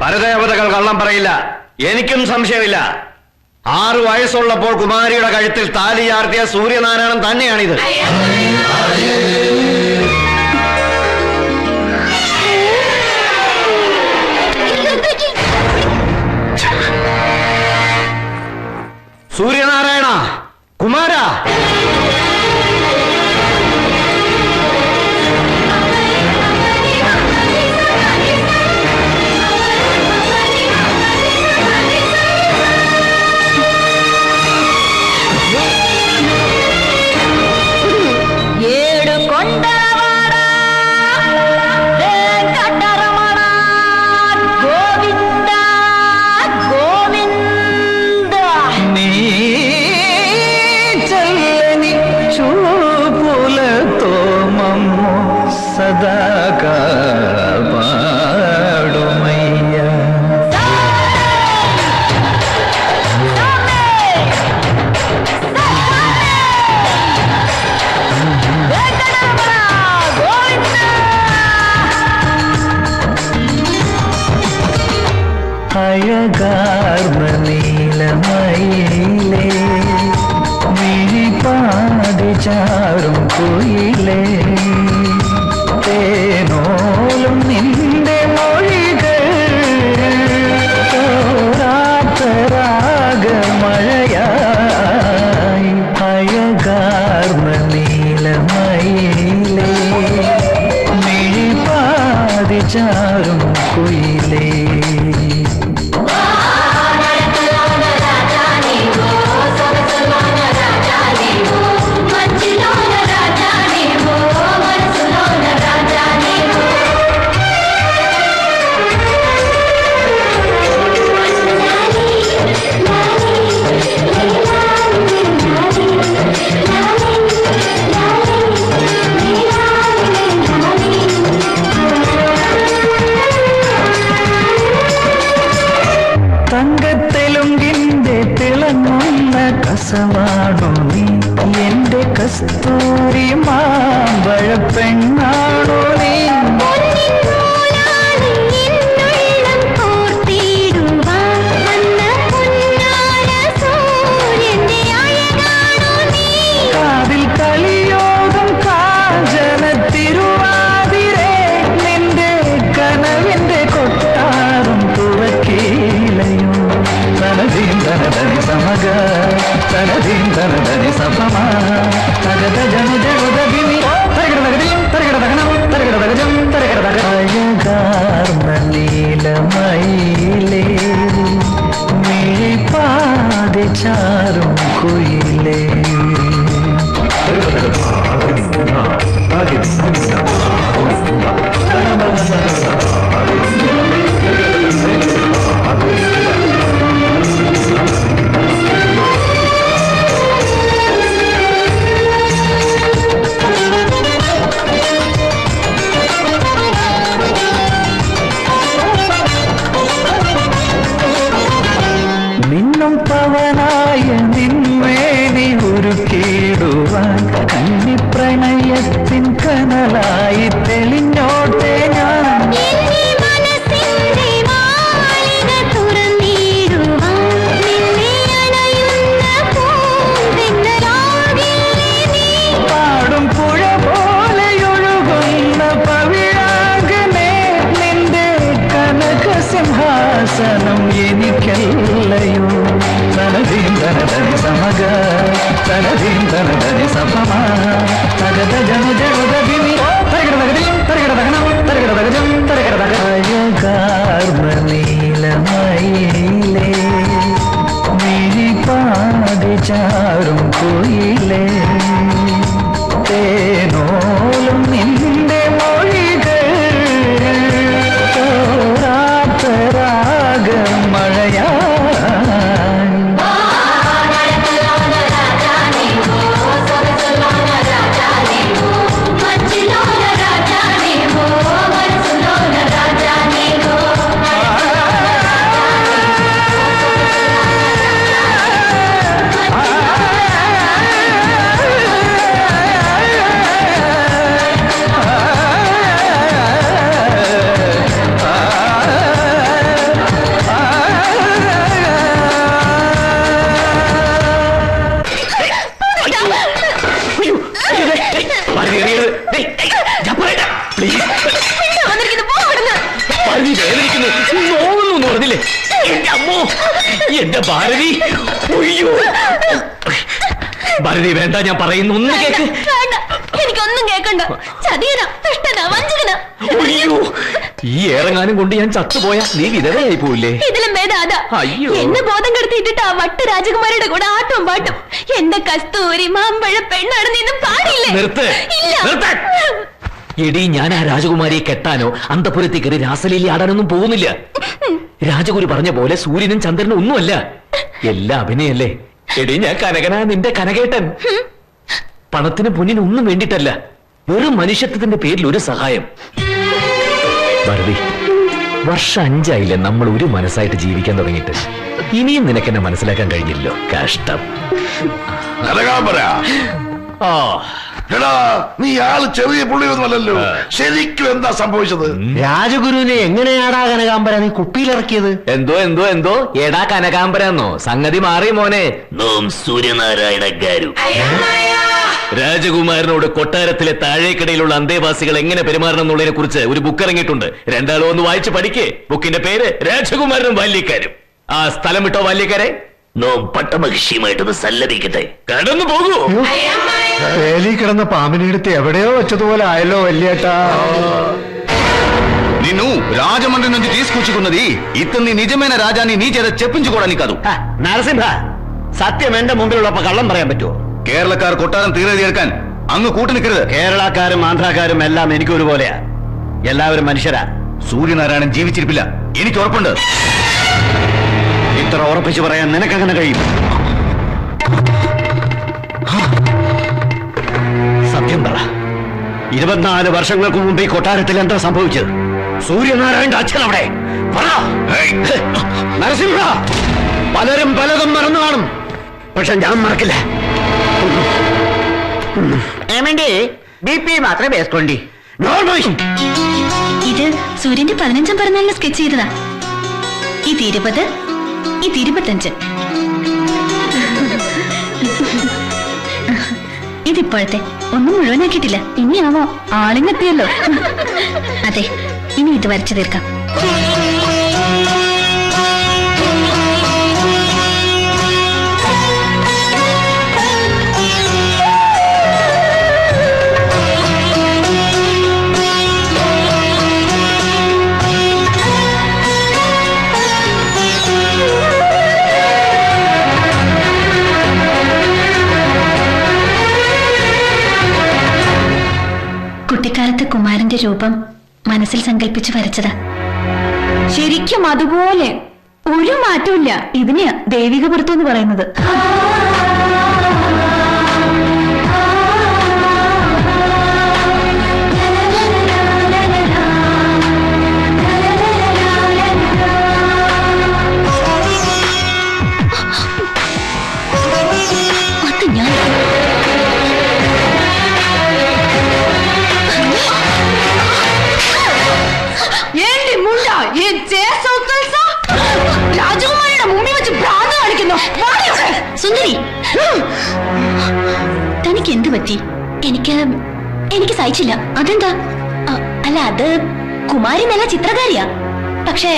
പരദേവതകൾ കള്ളം പറയില്ല. എനിക്കും സംശയമില്ല. 6 വയസ്സുള്ളപ്പോൾ കുമാരിയുടെ കഴുത്തിൽ താലി ചാർത്തിയ സൂര്യനാരായണൻ തന്നെയാണിത്. സൂര്യനാരായണ, കുമാര, അഴകാർന്ന നീലമയിലേ മിഴിപാടി ചാറും കുയിലേ തേനോലും നിന്റെ മൊഴികൾ തോരാത്ത രാഗമഴയായി അഴകാർന്ന നീലമയിലേ മിഴിപാടി ചാറും കുയിലേ തങ്കത്തെലുങ്കിന്റെ തിളങ്ങുന്ന കസവാണോ നീ എന്റെ കസ്തൂരി മാമ്പഴ പെണ്ണാണോ നീ കാതിൽ കളിയോടും കാഞ്ചന തിരുവാതിരേ നിന്റെ കനവിന്റെ കൊട്ടാരം തുറക്കീലയോ തനതീം തനതനി സമഗ തനതീം തനതനി സഭമ തകത ജനുജനുദവിനി തരകിടതകതീം തരകിടതകനം തരകിടതകജം തരകിടതക അഴകാർന്ന നീലമയിലേ മിഴിപ്പാടി ചാറും കുയിലേ നിന്നും പവനായ നിന്മേനി ഉരുക്കിടുവാൻ കന്നിപ്രണയത്തിൻ കനലായി തെളിഞ്ഞോട്ടെ ഞാൻ പാടും പുഴ പോലെയൊഴുകുന്ന പവിഴാകനെ നിന്റെ കനക സിംഹാസനം എനിക്കല്ലയോ തനതീം തനതനി സമഗ തനതീം തനതനി സഭമ തകത ജനുജനുദവിനി തരകിടതകതീം തരകിടതകനം തരകിടതകജം തരകിടതക അഴകാർന്ന നീലമയിലേ മിഴിപ്പാടി ചാറും കുയിലേ തേനോലും നിന്റെ മൊഴികൾ തോരാത്ത രാഗമഴയായി വേദനിക്കുന്നു, നോവുന്നു എന്ന് പറഞ്ഞില്ലേ? എന്റെ അമ്മോ, എന്റെ ഭാരതി. അയ്യോ ഭാരതി, വേണ്ട, ഞാൻ പറയുന്നു, ഒന്ന് കേക്ക്. എനിക്കൊന്നും കേൾക്കണ്ട. ചതിയന, ദുഷ്ടന, വഞ്ചകന. അയ്യോ, ഈ ഏറങ്ങാനും കൊണ്ട് ഞാൻ ചത്തുപോയാ നീ വിധവയായി പോയില്ലേ? ഇതിലും ഭേദം അതാ. അയ്യോ, എന്നെ ബോധം കെടുത്തിട്ടിട്ട് ആ വട്ട് രാജകുമാരിയുടെ കൂടെ ആട്ടവും പാട്ടും. എന്റെ കസ്തൂരി മാമ്പഴ പെണ്ണാണ് നിന്നും പാടില്ലേ? നിർത്ത്, നിർത്ത്. എടി, ഞാൻ ആ രാജകുമാരിയെ കെട്ടാനോ അന്തപുരത്തിൽ കയറി രാസലീല ആടാനൊന്നും പോകുന്നില്ല. രാജകുരു പറഞ്ഞ പോലെ സൂര്യനും ചന്ദ്രനും ഒന്നുമല്ല, എല്ലാം അഭിനയല്ലേ. എടി, ഞാൻ കനകനാ, നിന്റെ കനകേട്ടൻ. പണത്തിന് പൊന്നിനും ഒന്നും വേണ്ടിട്ടല്ല, വെറും മനുഷ്യത്വത്തിന്റെ പേരിൽ ഒരു സഹായം. ഭാരതി, വർഷം 5 ആയില്ലേ നമ്മൾ ഒരു മനസ്സായിട്ട് ജീവിക്കാൻ തുടങ്ങിയിട്ട്. ഇനിയും നിനക്കെന്നെ മനസ്സിലാക്കാൻ കഴിഞ്ഞില്ലോ. കഷ്ടം. ആ എടാ, നീ ആള് ചെറിയ പുള്ളിയൊന്നുമല്ലല്ലോ. ശരിക്കും എന്താ സംഭവിച്ചത്? രാജഗുരുവിനെ എങ്ങനെയാടാ കനകാംബര നീ കുപ്പിയിലിറക്കിയത്? എന്തോ എന്തോ എന്തോ എടാ കനകാംബരെന്നോ? സംഗതി മാറി മോനെ. നോം സൂര്യനാരായണ ഗാരു. രാജകുമാരനോട് കൊട്ടാരത്തിലെ താഴേക്കടയിലുള്ള അന്തേവാസികൾ എങ്ങനെ പെരുമാറണം എന്നുള്ളതിനെ കുറിച്ച് ഒരു ബുക്ക് ഇറങ്ങിയിട്ടുണ്ട്. രണ്ടാളും ഒന്ന് വായിച്ച് പഠിക്കേ. ബുക്കിന്റെ പേര് രാജകുമാരനും ബാല്യക്കാരും. ആ സ്ഥലം വിട്ടോ ബാല്യക്കാരെ. നോം പട്ടമഹിഷിയുമായിട്ടൊന്ന് സല്ലപിക്കട്ടെ. കടന്നു പോകൂ. വേലി കിടന്ന പാമ്പിനെടുത്ത് എവിടെയോ വെച്ചതുപോലെ ആയല്ലോ വല്യേട്ടാ. నిన్ను రాజమండ్రి నుంచి తీసుకొచ్చుకున్నది ఇతన్ని నిజమైన రాజాని నీ చేత చెప్పించుకోవడానికి కాదు. നരസിംഹ, സത്യം എന്റെ മുമ്പിലുള്ളപ്പോ കള്ളം പറയാൻ പറ്റുമോ? കേരളക്കാർ കൊട്ടാരം തീരെഴുതിയെടുക്കാൻ അങ്ങ് കൂട്ടുനിൽക്കരുത്. കേരളക്കാരും ആന്ധ്രാക്കാരും എല്ലാം എനിക്കൊരുപോലെയാ. എല്ലാവരും മനുഷ്യരാ. സൂര്യനാരായണൻ ജീവിച്ചിരിപ്പില്ല, എനിക്ക് ഉറപ്പുണ്ട്. ഇത്ര ഉറപ്പിച്ചു പറയാൻ നിനക്കങ്ങനെ കഴിയും? സത്യം പറ, 24 വർഷങ്ങൾക്ക് മുമ്പ് ഈ കൊട്ടാരത്തിൽ എന്താ സംഭവിച്ചത്? സൂര്യനാരായണന്റെ അച്ഛൻ അവിടെ പറ. നരസിംഹ, പലരും പലതും മറന്നു കാണും, പക്ഷെ ഞാൻ മറക്കില്ല. BP മാത്രമേ വേസ്കൊണ്ടി. ഇത് സൂര്യന്റെ 15ാം പിറന്നാളിന് സ്കെച്ച് ചെയ്തതാ. ഇത് 20, ഇത് 25. ഇതിപ്പോഴത്തെ ഒന്നും മുഴുവനാക്കിയിട്ടില്ല. ഇനിയാവോ ആളിങ്ങെത്തിയല്ലോ. അതെ, ഇനി ഇത് വരച്ചു തീർക്കാം. കുട്ടിക്കാലത്ത് കുമാരന്റെ രൂപം മനസ്സിൽ സങ്കല്പിച്ച് വരച്ചതാ. ശരിക്കും അതുപോലെ ഒരു മാറ്റമില്ല. ഇതിനെയാ ദൈവിക പുറത്തു എന്ന് പറയുന്നത്. അത് ഞാൻ രാജകുമാരിയുടെ മുമ്പിൽ വെച്ച് ഭ്രാന്ത് കാണിക്കുന്നു. സുന്ദരി, തനിക്ക് എന്ത് പറ്റി? എനിക്ക് സഹിച്ചില്ല. അതെന്താ? അല്ല, അത് കുമാരി നല്ല ചിത്രകാരിയാ. പക്ഷെ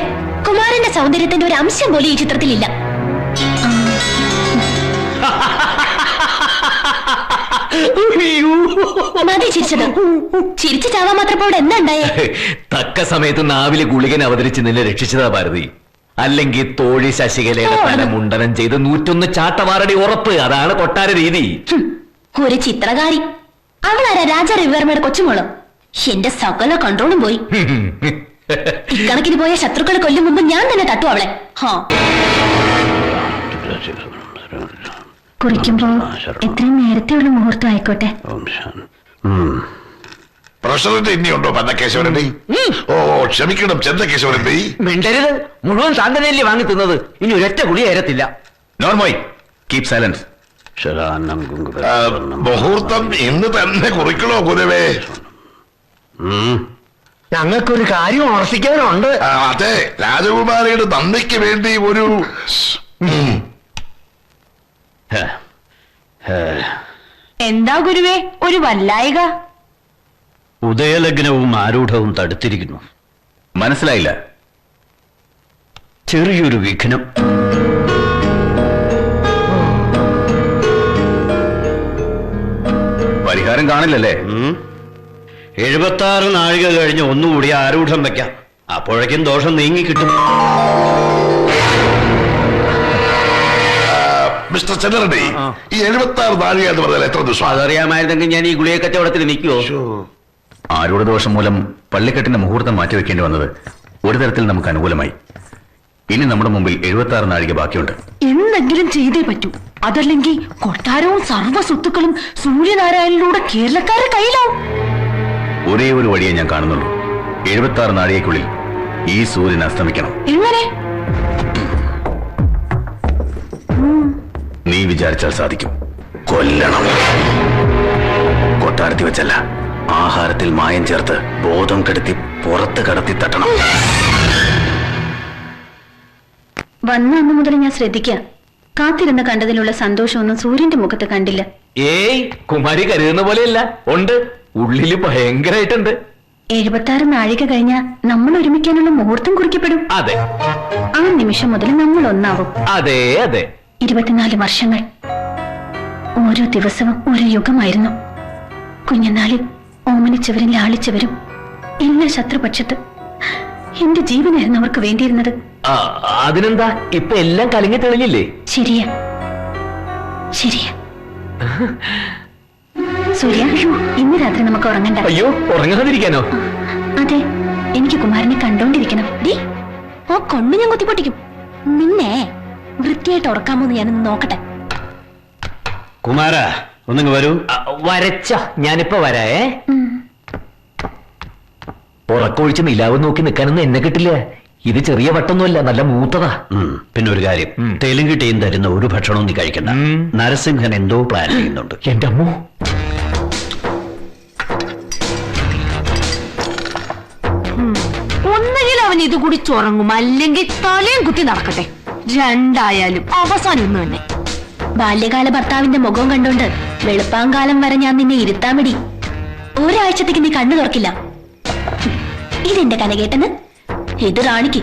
കുമാരന്റെ സൗന്ദര്യത്തിന്റെ ഒരു അംശം പോലും ഈ ചിത്രത്തിലില്ല. മതി ചിരിച്ചത്. ചിരിച്ചു ചാവാൻ മാത്രം ഇവിടെ എന്താ ഉണ്ടായേ? തക്ക സമയത്ത് നാവിലെ ഗുളികൻ അവതരിച്ച് നിന്നെ രക്ഷിച്ചതാ ഭാരതി. അല്ലെങ്കിൽ തോഴി ശശികലയുടെ തല മുണ്ടനം ചെയ്ത് 101 ചാട്ടമാറടി ഉറപ്പ്. അതാണ് കൊട്ടാര രീതി. ഒരു ചിത്രകാരി. അവളാരാ? രാജാ രവിവർമ്മയുടെ കൊച്ചുമോള്. എന്റെ സകല കൺട്രോളും പോയി. ഇക്കണക്കിന് പോയ ശത്രുക്കളെ കൊല്ലും മുമ്പ് ഞാൻ തന്നെ തട്ടു അവളെ. കുറിക്കുമ്പോ എത്രയും നേരത്തെയുള്ള മുഹൂർത്തം ആയിക്കോട്ടെ. പ്രശ്നത്തിന്റെ ഇനിയുണ്ടോ പന്നക്കേശവരന്റെ? ഓ ക്ഷമിക്കണം ചന്ദ്രക്കേശവരന്റെ. മിണ്ടരുത്, മുഴുവൻ സാന്തനല്ലേ വാങ്ങി തിന്നത്. ഇനി ഒരൊറ്റ ഗുളി ഏരത്തില്ല. നോർമോയ്, കീപ് സൈലൻസ്. മുഹൂർത്തം ഇന്ന് തന്നെ കുറിക്കണോ ഗുരുവേ? ഞങ്ങൾക്കൊരു കാര്യം ഓർമ്മിക്കാനുണ്ട്. അതെ, രാജകുമാരിയുടെ നന്ദിക്ക് വേണ്ടി ഒരു എന്താ ഗുരുവേ ഒരു വല്ലായിക? ഉദയലഗ്നവും ആരൂഢവും തടുത്തിരിക്കുന്നു. മനസ്സിലായില്ല. ചെറിയൊരു വിഘ്നം. പരിഹാരം കാണില്ലല്ലേ? 76 നാഴിക കഴിഞ്ഞ് ഒന്നുകൂടി ആരൂഢം വെക്കാം. അപ്പോഴേക്കും ദോഷം നീങ്ങി കിട്ടും. മിസ്റ്റർ ചെല്ലറടി, ഈ 76 നാഴിക എന്ന് പറഞ്ഞാൽ എത്ര ദിവസം? അതറിയാമായിരുന്നെങ്കിൽ ഞാൻ ഈ ഗുളിക കച്ചവടത്തിൽ നിൽക്കുവോ? ആരുടെ ദോഷം മൂലം പള്ളിക്കെട്ടിന്റെ മുഹൂർത്തം മാറ്റിവെക്കേണ്ടി വന്നത് ഒരു തരത്തിൽ നമുക്ക് അനുകൂലമായി. ഇനി നമ്മുടെ മുമ്പിൽ 76 നാഴിക ബാക്കിയുണ്ട്. എന്തെങ്കിലും ചെയ്തേ പറ്റൂ. അതല്ലെങ്കിൽ കൊട്ടാരവും സർവ്വ സ്വത്തുക്കളും സൂര്യനാരായണനിലൂടെ കേരളക്കാരുടെ കയ്യിലാവും. ഒരേ ഒരു വഴിയെ ഞാൻ കാണുന്നുള്ളൂ. 76 നാഴികയ്ക്കുള്ളിൽ ഈ സൂര്യൻ അസ്തമിക്കണം. എങ്ങനെ? നീ വിചാരിച്ചാൽ സാധിക്കും. കൊല്ലണം. കൊട്ടാരത്തിൽ വെച്ചല്ല, ആഹാരത്തിൽ മായം ചേർത്ത് ബോധം കെടുത്തി പുറത്ത് കടത്തി തട്ടണം. വന്ന അന്ന് മുതൽ ഞാൻ ശ്രദ്ധിക്കാം. കാത്തിരുന്ന് കണ്ടതിലുള്ള സന്തോഷമൊന്നും സൂര്യന്റെ മുഖത്ത് കണ്ടില്ല. ഏയ്, കുമാരി കരുതുന്ന പോലെയല്ല. ഉണ്ട്, ഉള്ളില് ഭയങ്കരായിട്ടുണ്ട്. 76 നാഴിക കഴിഞ്ഞാൽ നമ്മൾ ഒരുമിക്കാനുള്ള മുഹൂർത്തം കുറിക്കപ്പെടും. അതെ, ആ നിമിഷം മുതൽ നമ്മൾ ഒന്നാവും. അതെ അതെ. 24 വർഷങ്ങൾ, ഓരോ ദിവസവും ഒരു യുഗമായിരുന്നു. കുഞ്ഞനാളിൽ ഓമനിച്ചവരും ലാളിച്ചവരും എല്ലാ ശത്രുപക്ഷത്ത്. എന്റെ ജീവനായിരുന്നു അവർക്ക് വേണ്ടിയിരുന്നത്. അതിനെന്താ, ഇപ്പൊ എല്ലാം കലങ്ങി തെളിഞ്ഞില്ലേ? ശരിയാ ശരിയാ. സൂര്യ, ഇന്ന് രാത്രി നമുക്ക് ഉറങ്ങണ്ട. അയ്യോ, ഉറങ്ങാതിരിക്കാനോ? അതെ, എനിക്ക് കുമാരനെ കണ്ടോണ്ടിരിക്കണം. ഓ, കണ്ണു ഞാൻ കുത്തിപ്പൊട്ടിക്കും. നിന്നെ വൃത്തിയായിട്ട് ഉറക്കാമോന്ന് ഞാനൊന്ന് നോക്കട്ടെ. കുമാര, ഒന്നിങ്ങ് വരൂ. വരച്ച ഞാനിപ്പോ വരായേ. ഉറക്കൊഴിച്ച് നിലാവ് നോക്കി നിൽക്കാനൊന്നും എന്നെ കിട്ടില്ല. ഇത് ചെറിയ വട്ടൊന്നുമല്ല, നല്ല മൂത്തതാ. പിന്നെ ഒരു കാര്യം, തെലുങ്ക് ടീം തരുന്ന ഒരു ഭക്ഷണവും നീ കഴിക്കണ്ട. നരസിംഹൻ എന്തോ പ്ലാൻ ചെയ്യുന്നുണ്ട്. എന്റെ അമ്മോ, ഒന്നുകിൽ അവൻ ഇത് കൂടി ചുറങ്ങും, അല്ലെങ്കിൽ തലയും കുത്തി നടക്കട്ടെ. രണ്ടായാലും അവസാനം ഇന്ന് തന്നെ. ബാല്യകാല ഭർത്താവിന്റെ മുഖം കണ്ടോണ്ട് വെളുപ്പാങ്കാലം വരെ ഞാൻ നിന്നെ ഇരുത്താമിടി. ഒരാഴ്ചത്തേക്ക് നീ കണ്ണു തുറക്കില്ല. ഇതെന്റെ കനകേട്ടന്, ഇത് റാണിക്ക്.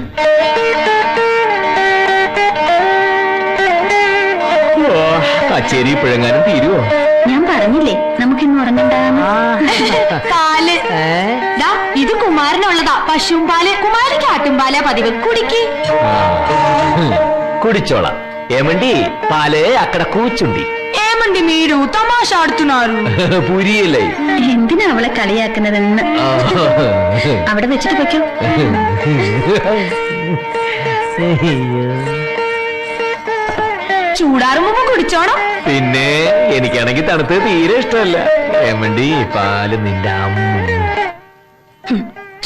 കച്ചേരി പിഴങ്ങാനും തീരുവോ? ഞാൻ പറഞ്ഞില്ലേ നമുക്കിന്ന് ഉറങ്ങണ്ടാന്ന്. പാല് ദാ, ഇത് കുമാരനുള്ളതാ. പശുവും പാല്. കുമാരക്ക് ആട്ടുംപാലാ പതിവ്. കുടിക്ക്. കുടിച്ചോളാം. ఏమండి పాలే అక్కడ కూర్చుండి. ఏమండి మీరు తమాష ఆడుతున్నారు? പുരിയല്ലേ? എന്തിനാ അവളെ കളിയാക്കുന്നതെന്ന് അവിടെ വെച്ചിട്ട് വെക്കോ. ചൂടാറുമ്പോ കുടിച്ചോണം. പിന്നെ എനിക്കാണെങ്കിൽ തണുത്ത് തീരെ ഇഷ്ടമല്ല. ഏമണ്ടി പാല് നിന്റെ അമ്മ.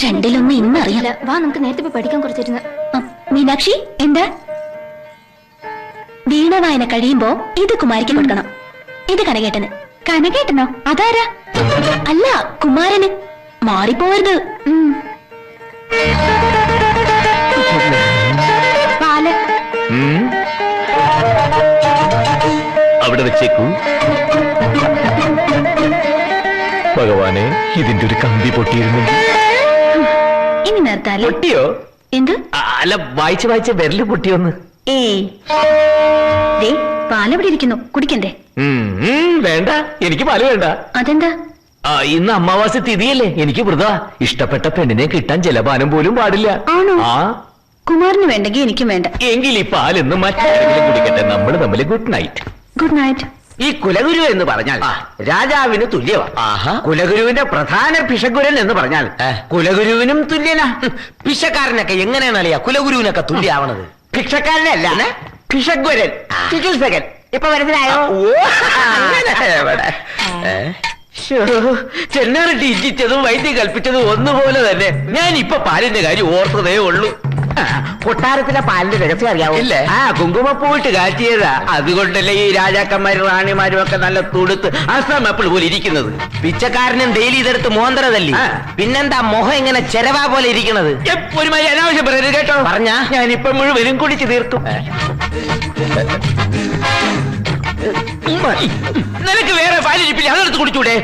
രണ്ടിലൊന്നും ഇന്നറിയില്ല. വാ, നമുക്ക് നേരത്തെ പോയി പഠിക്കാൻ കുറച്ചിരുന്ന. മീനാക്ഷി, എന്താ? വീണ വായന കഴിയുമ്പോ ഇത് കുമാരിക്ക് കൊടുക്കണം. ഇത് കനകേട്ടന്. കനകേട്ടനോ? അതാരാ? അല്ല, കുമാരന്. മാറിപ്പോയത്. പാല് അവിടെ വെച്ചേക്കൂ. ഭഗവാനെ, ഇതിന്റെ ഒരു കമ്പി പൊട്ടിയിരുന്നെങ്കിൽ. ഇനി നിർത്താലേ? പൊട്ടിയോ? എന്ത്? അല്ല, വായിച്ച് വായിച്ച് വിരല് പൊട്ടിയൊന്ന്. പാലവിടെ ഇരിക്കുന്നു, കുടിക്കണ്ടേ? വേണ്ട, എനിക്ക് പാല് വേണ്ട. അതെന്താ? ഇന്ന് അമാവാസി തിഥിയല്ലേ, എനിക്ക് വ്രത. ഇഷ്ടപ്പെട്ട പെണ്ണിനെ കിട്ടാൻ ജലപാനം പോലും പാടില്ല. ആണോ? കുമാറിന് വേണ്ടെങ്കിൽ എനിക്കും വേണ്ട. എങ്കിൽ ഈ പാലിന്ന് മറ്റാരെങ്കിലും കുടിക്കട്ടെ. നമ്മൾ തമ്മിൽ ഗുഡ് നൈറ്റ്. Good night. ഈ കുലഗുരു എന്ന് പറഞ്ഞാൽ രാജാവിന് തുല്യമാണ്. കുലഗുരുവിന്റെ പ്രധാന പിശകുരൻ എന്ന് പറഞ്ഞാൽ കുലഗുരുവിനും തുല്യനാ. പിശക്കാരനൊക്കെ എങ്ങനെയാണ് അറിയാ കുലഗുരുവിനൊക്കെ തുല്യാവണത്? ഭിക്ഷക്കാരനല്ല, പിശകുരൻ, ചികിത്സകൻ. ഇപ്പൊ മനസ്സിലായോ? ചെന്നേറിട്ട് ഇഞ്ചിച്ചതും വൈദ്യം കൽപ്പിച്ചതും ഒന്നുപോലെ തന്നെ. ഞാൻ ഇപ്പൊ പാലിന്റെ കാര്യം ഓർത്തതേ ഉള്ളൂ. കൊട്ടാരത്തിലെ പാലിന്റെ രഹസ്യം അറിയാവോ? കുങ്കുമപ്പൂവിട്ട് കാച്ചിയതാ. അതുകൊണ്ടല്ലേ ഈ രാജാക്കന്മാരും റാണിമാരും ഒക്കെ നല്ല തുടുത്ത് അസമപ്പിൾ പോലെ ഇരിക്കുന്നത്. പിച്ചക്കാരനും ഡെയിലി ഇതെടുത്ത് മോന്തരതല്ലേ. പിന്നെന്താ മുഖം ഇങ്ങനെ ചെരവാ പോലെ ഇരിക്കണത്? ഒരു മാതിരി അനാവശ്യം പറയരുത് കേട്ടോ. പറഞ്ഞാ ഞാനിപ്പൊ മുഴുവനും കുടിച്ചു തീർക്കും. നിനക്ക് വേറെ പാലിരിപ്പില്ല, അതെടുത്ത് കുടിച്ചൂടെ?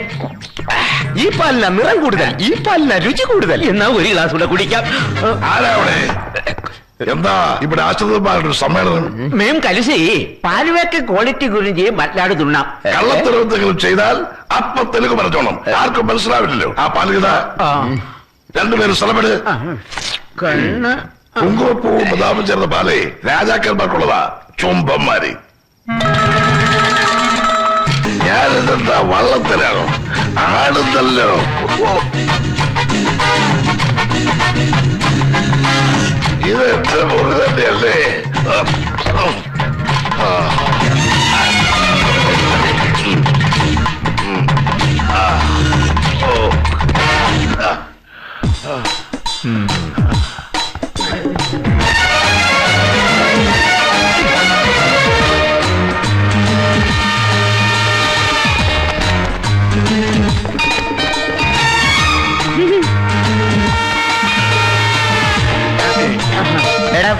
ഈ പാലിന നിറം കൂടുതൽ, ഈ പാലിന രുചി കൂടുതൽ. എന്നാ ഒരു ഗ്ലാസ് കൂടെ കുടിക്കാം. എന്താ ഇവിടെ ആശ്രിതമായിട്ടൊരു సమ్మేళనం? మేము కలిసి పాలువేక క్వాలిటీ గురించి మాట్లాడుతున్నాం. കള്ളത്തരവെന്തെങ്കിലും ചെയ്താൽ അപ്പ തെലുങ്ക് പറഞ്ഞോണം. ആർക്കും മനസ്സിലാവില്ലല്ലോ. ആ പാലുകഥ രണ്ടുപേരും സ്ഥലപ്പെട്. കുങ്കുമപ്പൂവും ബദാമും ചേർന്ന പാലേ രാജാക്കന്മാർക്കുള്ളതാ, ചുംബന്മാര്. ഞാനിതെന്താ വള്ളത്തിലാണോ? ആടുന്നല്ലോ. ഇത് എന്റെ മുറി തന്നെയല്ലേ?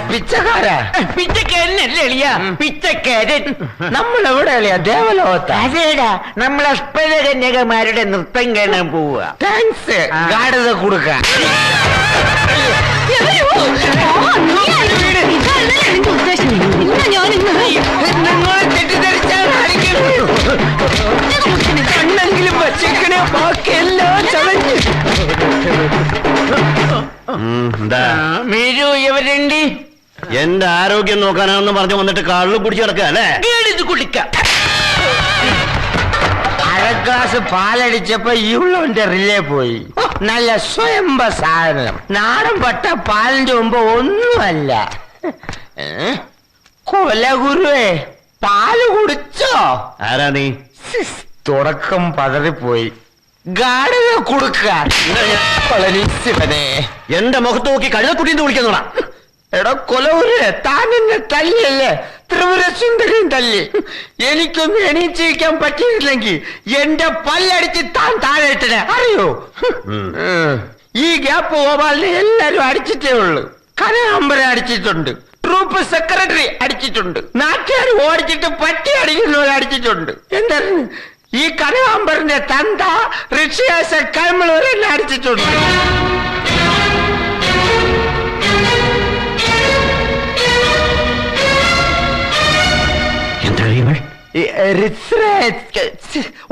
പിച്ചക്കാരാ? പിച്ചക്കാരനല്ലേ എളിയ, പിച്ചക്കാരൻ. നമ്മളെവിടെ എളിയ? ദേവലോകത്ത്. അതേടാ, നമ്മൾ അഷ്ടകന്യകമാരുടെ നൃത്തം കാണാൻ പോവുക. താങ്ക്സ്. ഗാഠത കൊടുക്കാൻ കണ്ണെങ്കിലും വച്ചേക്കണേ, ബാക്കിയെല്ലാം ചളഞ്ഞ്. മീരു ഇവരുണ്ട്. എന്റെ ആരോഗ്യം നോക്കാനാണെന്ന് പറഞ്ഞു വന്നിട്ട് കള്ളു കുടിച്ചു കിടക്കുക അല്ലേ? കുടിക്കാം. അരഗ്ലാസ് പാലടിച്ചപ്പോ ഇവളുടെ റിലേ പോയി. നല്ല സ്വയംഭ സാധനം. നാടൻ പട്ട പാലിന്റെ മുമ്പ് ഒന്നുമല്ല. കൊലഗുരുവേ, പാല് കുടിച്ചോ? ആരാ നീ? തുടക്കം പതറിപ്പോയി. ഗാഠത കൊടുക്കാൻ ശിവനെ. എന്റെ മുഖത്ത് നോക്കി കഴുതക്കുട്ടിന്ന് വിളിക്കുന്നോടാ. എടാ കൊലഗുരുവേ, താൻ എന്നെ തല്ലിയല്ലേ? ത്രിപുര സുന്ദരിയും തല്ലി. എനിക്കൊന്നും എണീച്ചിരിക്കാൻ പറ്റിയില്ലെങ്കിൽ എന്റെ പല്ലടിച്ച് താൻ താഴെട്ടിനെ അറിയോ? ഈ ഗ്യാപ്പ് ഗോപാലിനെ എല്ലാരും അടിച്ചിട്ടേ ഉള്ളു. കനകാമ്പര അടിച്ചിട്ടുണ്ട്, ട്രൂപ്പ് സെക്രട്ടറി അടിച്ചിട്ടുണ്ട്, നാട്ടുകാർ ഓടിച്ചിട്ട് പട്ടി അടിക്കുന്നവരെ അടിച്ചിട്ടുണ്ട്. എന്തായിരുന്നു ഈ കനകാമ്പറിന്റെ തന്ത ഋഷിയാസ കൈമളൂരെ അടിച്ചിട്ടുണ്ട്.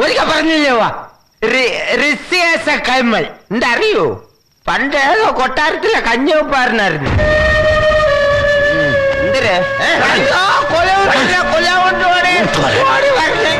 ഒരിക്കൽ പറഞ്ഞില്ലേ കൈമൾ എന്താ അറിയോ? പണ്ട് ഏതോ കൊട്ടാരത്തിലെ കഞ്ഞവപ്പാരനായിരുന്നു. എന്തിരെ കൊല കൊണ്ടുപോണേ വരണേ.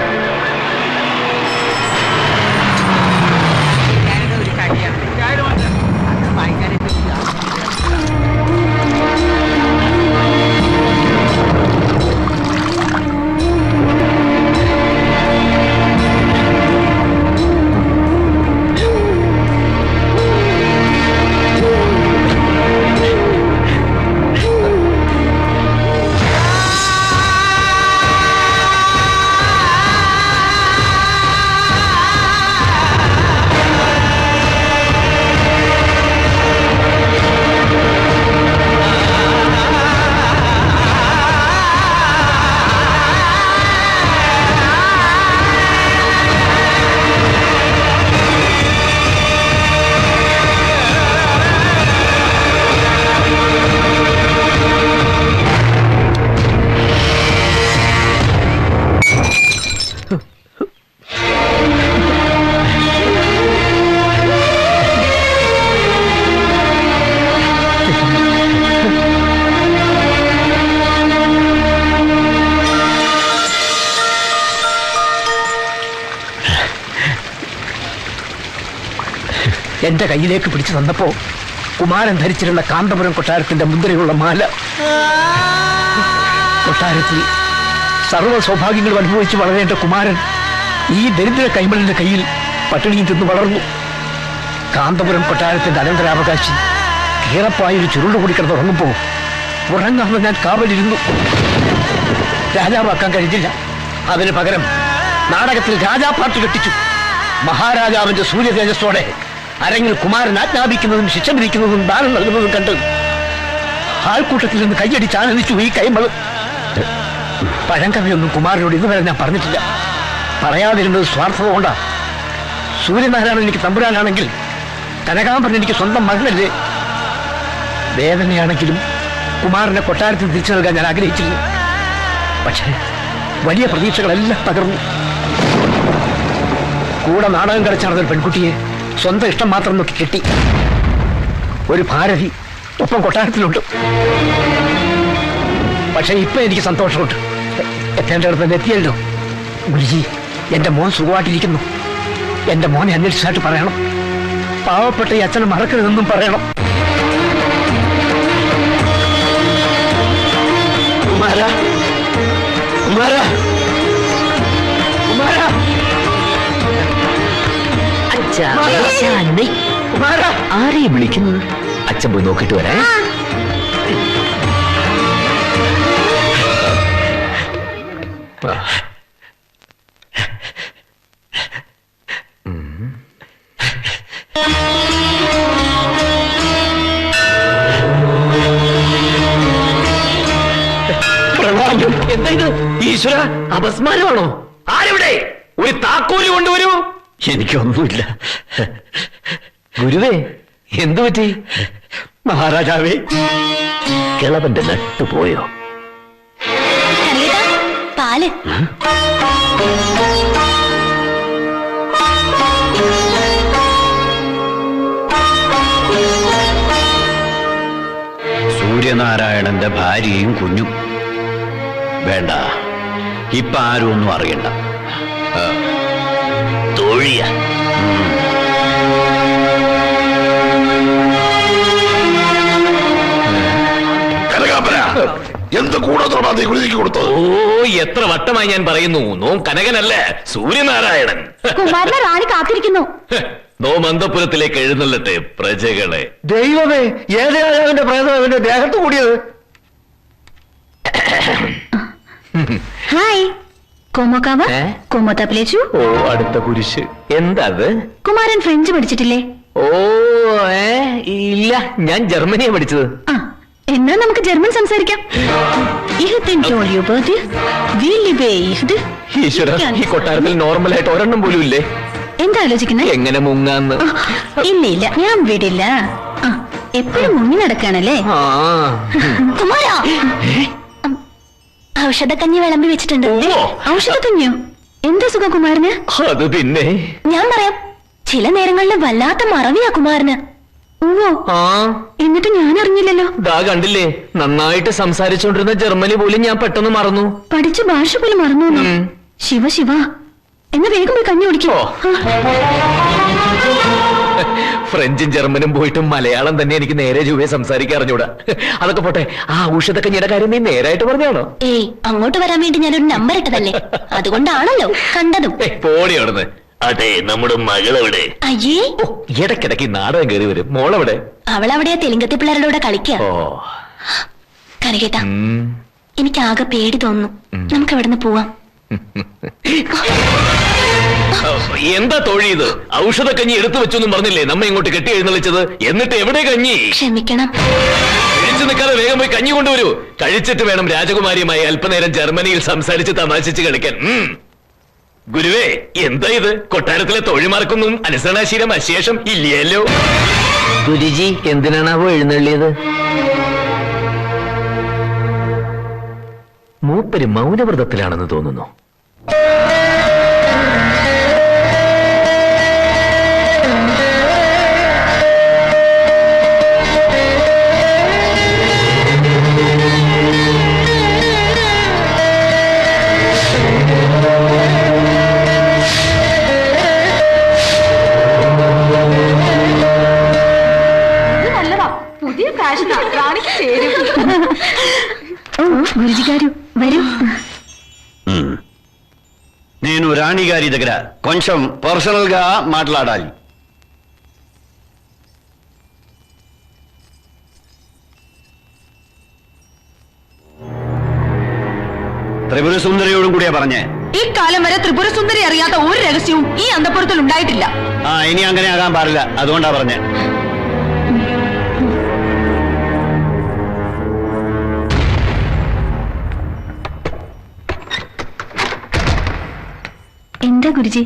എന്റെ കയ്യിലേക്ക് പിടിച്ചു തന്നപ്പോ കുമാരൻ ധരിച്ചിരുന്ന കാന്തപുരം കൊട്ടാരത്തിന്റെ മുദ്രയുള്ള മാല. കൊട്ടാരത്തിൽ സർവ്വ സൗഭാഗ്യങ്ങളും അനുഭവിച്ച് വളരേണ്ട കുമാരൻ ഈ ദരിദ്ര കൈമളിന്റെ കയ്യിൽ പട്ടിണിയും തിന്നു വളർന്നു. കാന്തപുരം കൊട്ടാരത്തിന്റെ അനന്തരാവകാശി കീറപ്പായൊരു ചുരുള് കൂടി കിടന്നുറങ്ങുമ്പോ ഉറങ്ങാതെ ഞാൻ കാവലിരുന്നു. രാജാവാക്കാൻ കഴിഞ്ഞില്ല. അതിന് പകരം നാടകത്തിൽ രാജാപ്പാട്ട് കെട്ടിച്ചു. മഹാരാജാവിന്റെ സൂര്യ തേജസ്സോടെ അരങ്ങിൽ കുമാരൻ ആജ്ഞാപിക്കുന്നതും ശിക്ഷ വിധിക്കുന്നതും ദാനം നൽകുന്നതും കണ്ട് ആൾക്കൂട്ടത്തിൽ നിന്ന് കൈയടിച്ച് ആനന്ദിച്ചു ഈ കൈമള്. പഴങ്കഥയൊന്നും കുമാരനോട് ഇതുവരെ ഞാൻ പറഞ്ഞിട്ടില്ല. പറയാതിരുന്നത് സ്വാർത്ഥത കൊണ്ടാ. സൂര്യനാരായണൻ എനിക്ക് തമ്പുരാനാണെങ്കിൽ കനകാംബരൻ എനിക്ക് സ്വന്തം മകളല്ലേ. വേദനയാണെങ്കിലും കുമാരനെ കൊട്ടാരത്തിൽ തിരിച്ചു നൽകാൻ ഞാൻ ആഗ്രഹിച്ചിരുന്നു. പക്ഷേ വലിയ പ്രതീക്ഷകളെല്ലാം തകർന്നു. കൂടെ നാടകം കളിച്ച് നടന്നൊരു പെൺകുട്ടിയെ സ്വന്തം ഇഷ്ടം മാത്രം നോക്കി കെട്ടി. ഒരു ഭാരതി ഒപ്പം കൊട്ടാരത്തിലുണ്ട്. പക്ഷെ ഇപ്പൊ എനിക്ക് സന്തോഷമുണ്ട്. എത്തേണ്ടടുത്ത് തന്നെ എത്തിയല്ലോ. ഗുരുജി, എന്റെ മോൻ സുഖമായിട്ടിരിക്കുന്നു. എന്റെ മോനെ അന്വേഷിച്ചായിട്ട് പറയണം. പാവപ്പെട്ട ഈ അച്ഛനെ മറക്കരുതെന്നും പറയണം. കുമാര, കുമാര, കുമാര, കുമാര, ആരെയും വിളിക്കുന്നത്? അച്ഛൻ പോയി നോക്കിട്ട് വരാ. എന്താ ഇത്? ഈശ്വര, അപസ്മാരമാണോ? ആരെവിടെ? ഒരു താക്കോല് കൊണ്ടുവരൂ. എനിക്കൊന്നുമില്ല. ഗുരുവേ, എന്തു പറ്റി? മഹാരാജാവേ, കിളവന്റെ നട്ടുപോയോ? പാല്. സൂര്യനാരായണന്റെ ഭാര്യയും കുഞ്ഞും. വേണ്ട, ഇപ്പൊ ആരും ഒന്നും അറിയണ്ട. തോഴിയ കനകാംബര, എന്ത് കൂടോത്രമാ നീ ഗുരുതിക്ക് കൊടുത്തത്? ഓ, എത്ര വട്ടമായി ഞാൻ പറയുന്നു, നോം കനകനല്ല സൂര്യനാരായണൻ. കുമാരനെ റാണി കാത്തിരിക്കുന്നു. നോം അന്തപുരത്തിലേക്ക് എഴുന്നള്ളട്ടെ പ്രജകളെ. ദൈവമേ, ഏത് രാജാവിന്റെ പ്രേതം അവന്റെ ദേഹത്ത് കൂടിയത്? ഹായ് കോമോക്കാവ, കോമോത്തപ്പിലേച്ചു. ഓ, അടുത്ത കുരിശ്. എന്താ അത്? കുമാരൻ ഫ്രഞ്ച് പഠിച്ചിട്ടില്ലേ? ഓ, ഇല്ല, ഞാൻ ജർമ്മനിയാ പഠിച്ചത്. ആ, എന്നാ നമുക്ക് ജർമ്മൻ സംസാരിക്കാം. ഈശ്വര, ഈ കൊട്ടാരത്തിൽ നോർമലായിട്ട് ഒരെണ്ണം പോലും ഇല്ലേ? എന്താ ആലോചിക്കുന്നത്? എങ്ങനെ മുങ്ങാന്ന്? ഇല്ല ഇല്ല, ഞാൻ വിടില്ല. എപ്പോഴും മുങ്ങി നടക്കാണല്ലേ? കുമാര, ഔഷധക്കഞ്ഞി വിളമ്പി വെച്ചിട്ടുണ്ട്. ഔഷധക്കഞ്ഞിയോ? എന്താ സുഖം കുമാരന്? അത് പിന്നെ ഞാൻ പറയാം. ചില നേരങ്ങളിൽ വല്ലാത്ത മറവിയാ കുമാരന്. ഓ, എന്നിട്ട് ഞാൻ അറിഞ്ഞില്ലല്ലോ. ദാ കണ്ടില്ലേ, നന്നായിട്ട് സംസാരിച്ചോണ്ടിരുന്ന ജർമ്മനി പോലും ഞാൻ പെട്ടെന്ന് മറന്നു. പഠിച്ച ഭാഷ പോലും മറന്നു. ശിവ ശിവ, എന്നാ വേഗം പോയി കഞ്ഞി കുടിക്കോ. ഫ്രഞ്ചും ജർമ്മനും പോയിട്ടും മലയാളം തന്നെ എനിക്ക് നേരെ ചൊവ്വേ സംസാരിക്കാൻ അറിഞ്ഞൂടാ. അതൊക്കെ പോട്ടെ, ആ ഔഷധക്കഞ്ഞിയുടെ കാര്യം നീ നേരായിട്ട് പറഞ്ഞാണോ? ഏയ്, അങ്ങോട്ട് വരാൻ വേണ്ടി ഞാനൊരു നമ്പർ ഇട്ടതല്ലേ, അതുകൊണ്ടാണല്ലോ കണ്ടതും. പോടി അവിടുന്ന്. അതെ, നമ്മുടെ മകളെവിടെ? അയ്യേ, ഇടയ്ക്കിടയ്ക്ക് നാടകം കയറി വരും. മോളെവിടെ? അവളവിടെയാ തെലുങ്കത്തി പിള്ളേരുടെ കൂടെ കളിക്കുക. കനകേട്ടാ, എനിക്ക് ആകെ പേടി തോന്നുന്നു. നമുക്ക് എവിടുന്ന് പോവാം? എന്താ തൊഴി ഇത്? ഔഷധക്കഞ്ഞി എടുത്തു വെച്ചൊന്നും പറഞ്ഞില്ലേ നമ്മ ഇങ്ങോട്ട് കെട്ടി എഴുന്നള്ളിച്ചത്? എന്നിട്ട് എവിടെ കഞ്ഞി? ക്ഷമിക്കണം. കഴിച്ചു നിൽക്കാതെ വേഗം പോയി കഞ്ഞി കൊണ്ടുവരൂ. കഴിച്ചിട്ട് വേണം രാജകുമാരിയുമായി അല്പനേരം ജർമ്മനിയിൽ സംസാരിച്ച് തമാശിച്ച് കളിക്കാൻ. ഗുരുവേ, എന്താ ഇത്? കൊട്ടാരത്തിലെ തോഴിമാർക്കൊന്നും അനുസരണാശീലം അശേഷം ഇല്ലയല്ലോ. ഗുരുജി എന്തിനാണാവോ എഴുന്നള്ളിയത്? മൂപ്പര് മൗനവ്രതത്തിലാണെന്ന് തോന്നുന്നു. പുതിയ ഫാഷൻ റാണിക്ക് ചേരും. గురుజీ గారు వరు. నేను రాణి గారి దగ్గర కొంచెం పర్సనల్ గా మాట్లాడాలి. ത്രിപുര സുന്ദരിയോടും കൂടിയാ പറഞ്ഞേ. ഈ കാലം വരെ ത്രിപുര സുന്ദരി അറിയാത്ത ഒരു രഹസ്യവും ഈ അന്തപുരത്തിൽ ഉണ്ടായിട്ടില്ല. ഇനി അങ്ങനെ ആകാൻ പാടില്ല, അതുകൊണ്ടാ പറഞ്ഞേ. എന്താ ഗുരുജി?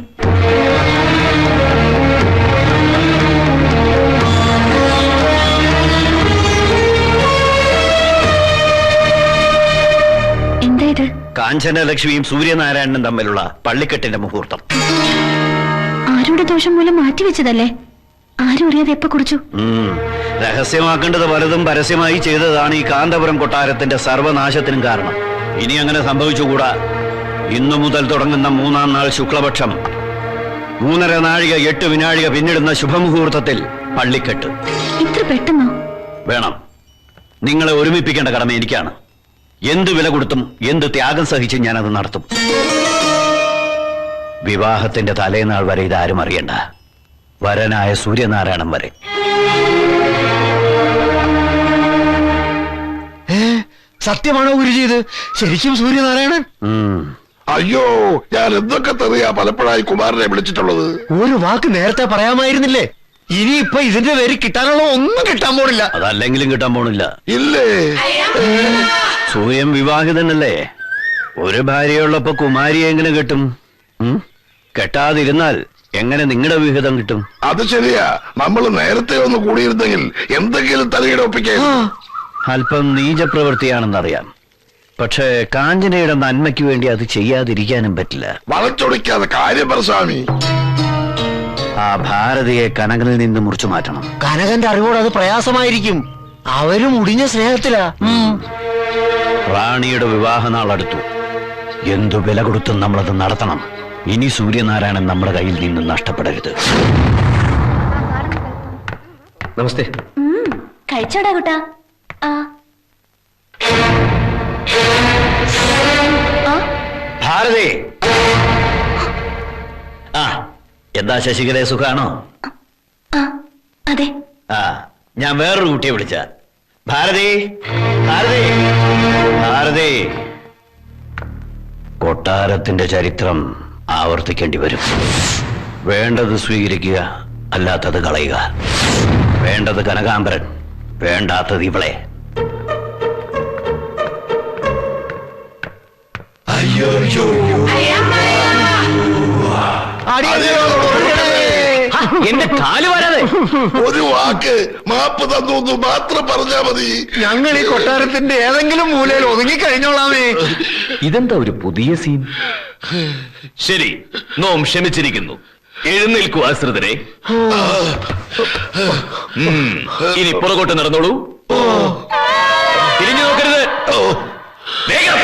കാഞ്ചനലക്ഷ്മിയും സൂര്യനാരായണനും തമ്മിലുള്ള പള്ളിക്കെട്ടിന്റെ മുഹൂർത്തം. ആരുടെ ദോഷം മൂലം മാറ്റിവെച്ചതല്ലേ? ആരും അറിയാതെ എപ്പോ കുറിച്ചു? രഹസ്യമാക്കേണ്ടത് പലതും പരസ്യമായി ചെയ്തതാണ് ഈ കാന്തപുരം കൊട്ടാരത്തിന്റെ സർവനാശത്തിനും കാരണം. ഇനി അങ്ങനെ സംഭവിച്ചുകൂടാ. ഇന്നു മുതൽ തുടങ്ങുന്ന 3-ാം നാൾ ശുക്ലപക്ഷം 3:30 നാഴിക 8 വിനാഴിക പിന്നിടുന്ന ശുഭമുഹൂർത്തത്തിൽ പള്ളിക്കെട്ട്. ഇത്ര പെട്ടെന്നോ? വേണം. നിങ്ങളെ ഒരുമിപ്പിക്കേണ്ട കടമ എനിക്കാണ്. എന്ത് വില കൊടുത്തും എന്ത് ത്യാഗം സഹിച്ചും ഞാനത് നടത്തും. വിവാഹത്തിന്റെ തലേനാൾ വരെ ഇതാരും അറിയണ്ട. വരനായ സൂര്യനാരായണൻ വരെ. സത്യമാണോ ഗുരുജി ഇത്? ശരിക്കും സൂര്യനാരായണൻ? അയ്യോ, ഞാൻ എന്തൊക്കെ തെറിയാ പലപ്പോഴായി കുമാരനെ വിളിച്ചിട്ടുള്ളത്. ഒരു വാക്ക് നേരത്തെ പറയാമായിരുന്നില്ലേ? ഇനിയിപ്പൊ ഇതിന്റെ പേര് കിട്ടാനുള്ള ഒന്നും കിട്ടാൻ പോണില്ല. അതല്ലെങ്കിലും കിട്ടാൻ പോണില്ല. ഇല്ലേ? സൂര്യൻ വിവാഹിതനല്ലേ? ഒരു ഭാര്യയുള്ളപ്പോ കുമാരിയെ എങ്ങനെ കിട്ടും? കെട്ടാതിരുന്നാൽ എങ്ങനെ നിങ്ങളുടെ വിഹിതം കിട്ടും? അത് ശരിയാ. നമ്മൾ നേരത്തെ ഒന്ന് കൂടിയിരുന്നെങ്കിൽ എന്തെങ്കിലും തലയുടെ ഒപ്പിക്കാൻ. അല്പം നീചപ്രവൃത്തിയാണെന്നറിയാം. പക്ഷേ കാഞ്ചനയുടെ നന്മയ്ക്ക് വേണ്ടി അത് ചെയ്യാതിരിക്കാനും പറ്റില്ല. വളച്ചൊടിക്കാതെ കാര്യം പറ സ്വാമി. ആ ഭാരതിയെ കനകനിൽ നിന്ന് മുറിച്ചു മാറ്റണം. കനകന്റെ അറിവോട് അത് പ്രയാസമായിരിക്കും. അവരും മുടിഞ്ഞ സ്നേഹത്തിലാ. റാണിയുടെ വിവാഹനാൾ അടുത്തു. എന്തു വില കൊടുത്തും നമ്മളത് നടത്തണം. ഇനി സൂര്യനാരായണൻ നമ്മുടെ കയ്യിൽ നിന്ന് നഷ്ടപ്പെടരുത്. നമസ്തേ. കഴിച്ചോടാ കുട്ടാ. ഭാരതി, എന്താ ശശികലയെ സുഖാണോ? അതെ. ഞാൻ വേറൊരു കുട്ടിയെ വിളിച്ച. ഭാരതി, ഭാരതി, ഭാരതി. കൊട്ടാരത്തിന്റെ ചരിത്രം ആവർത്തിക്കേണ്ടി വരും. വേണ്ടത് സ്വീകരിക്കുക, അല്ലാത്തത് കളയുക. വേണ്ടത് കനകാംബരൻ, വേണ്ടാത്തത് ഇവളെ. എന്റെ കാല് വരാതെ ഒരു വാക്ക് മാപ്പ് തന്നു മാത്രം പറഞ്ഞാ മതി. ഞങ്ങൾ ഈ കൊട്ടാരത്തിന്റെ ഏതെങ്കിലും മൂലയിൽ ഒതുങ്ങിക്കഴിഞ്ഞോളാമേ. ഇതെന്താ ഒരു പുതിയ സീൻ? ശരി, നോം ക്ഷമിച്ചിരിക്കുന്നു. എഴുന്നേൽക്കൂ ആശ്രിതരെ. ഇനി പുറകോട്ട് നടന്നോളൂ. തിരിഞ്ഞു നോക്കരുത്. വേഗം.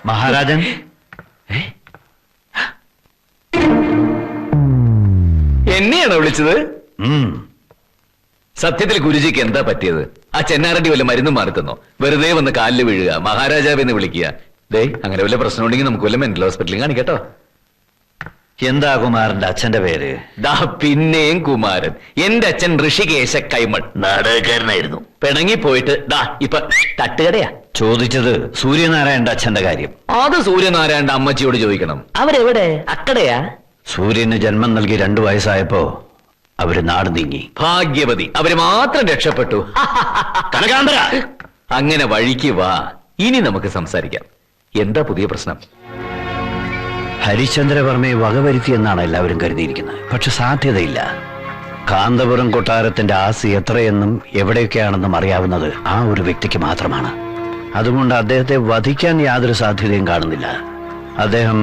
മഹാരാജൻ, എന്നെയാണോ വിളിച്ചത്? സത്യത്തിൽ ഗുരുജിക്ക് എന്താ പറ്റിയത്? ആ ചെന്നാരണ്ടി വല്ല മരുന്നും മാറി തന്നോ? വെറുതെ വന്ന് കാലിൽ വീഴുക, മഹാരാജാവെന്ന് വിളിക്കുക. ദേ, അങ്ങനെ വല്ല പ്രശ്നം ഉണ്ടെങ്കിൽ നമുക്ക് വല്ല മെന്റൽ ഹോസ്പിറ്റലിൽ കാണിക്കട്ടോ. എന്താ കുമാരന്റെ അച്ഛന്റെ പേര്? ദാ പിന്നെയും കുമാരൻ. എന്റെ അച്ഛൻ ഋഷികേശ കൈമൾ. നാടകക്കാരനായിരുന്നു. പിണങ്ങി പോയിട്ട് ദാ ഇപ്പൊ തട്ടുകടയാ. ചോദിച്ചത് സൂര്യനാരായണന്റെ അച്ഛന്റെ കാര്യം. അത് സൂര്യനാരായണന്റെ അമ്മച്ചിയോട് ചോദിക്കണം. അവരെവിടെ? അക്കടയാ. സൂര്യന് ജന്മം നൽകി 2 വയസ്സായപ്പോ അവര് നാട് നീങ്ങി. ഭാഗ്യവതി, അവര് മാത്രം രക്ഷപ്പെട്ടു. കനകാംബര, അങ്ങനെ വഴിക്ക് വാ. ഇനി നമുക്ക് സംസാരിക്കാം. എന്താ പുതിയ പ്രശ്നം? ഹരിശ്ചന്ദ്രവർമ്മയെ വകവരുത്തിയെന്നാണ് എല്ലാവരും കരുതിയിരിക്കുന്നത്. പക്ഷെ സാധ്യതയില്ല. കാന്തപുരം കൊട്ടാരത്തിന്റെ ആസ്തി എത്രയെന്നും എവിടെയൊക്കെയാണെന്നും അറിയാവുന്നത് ആ ഒരു വ്യക്തിക്ക് മാത്രമാണ്. അതുകൊണ്ട് അദ്ദേഹത്തെ വധിക്കാൻ യാതൊരു സാധ്യതയും കാണുന്നില്ല. അദ്ദേഹം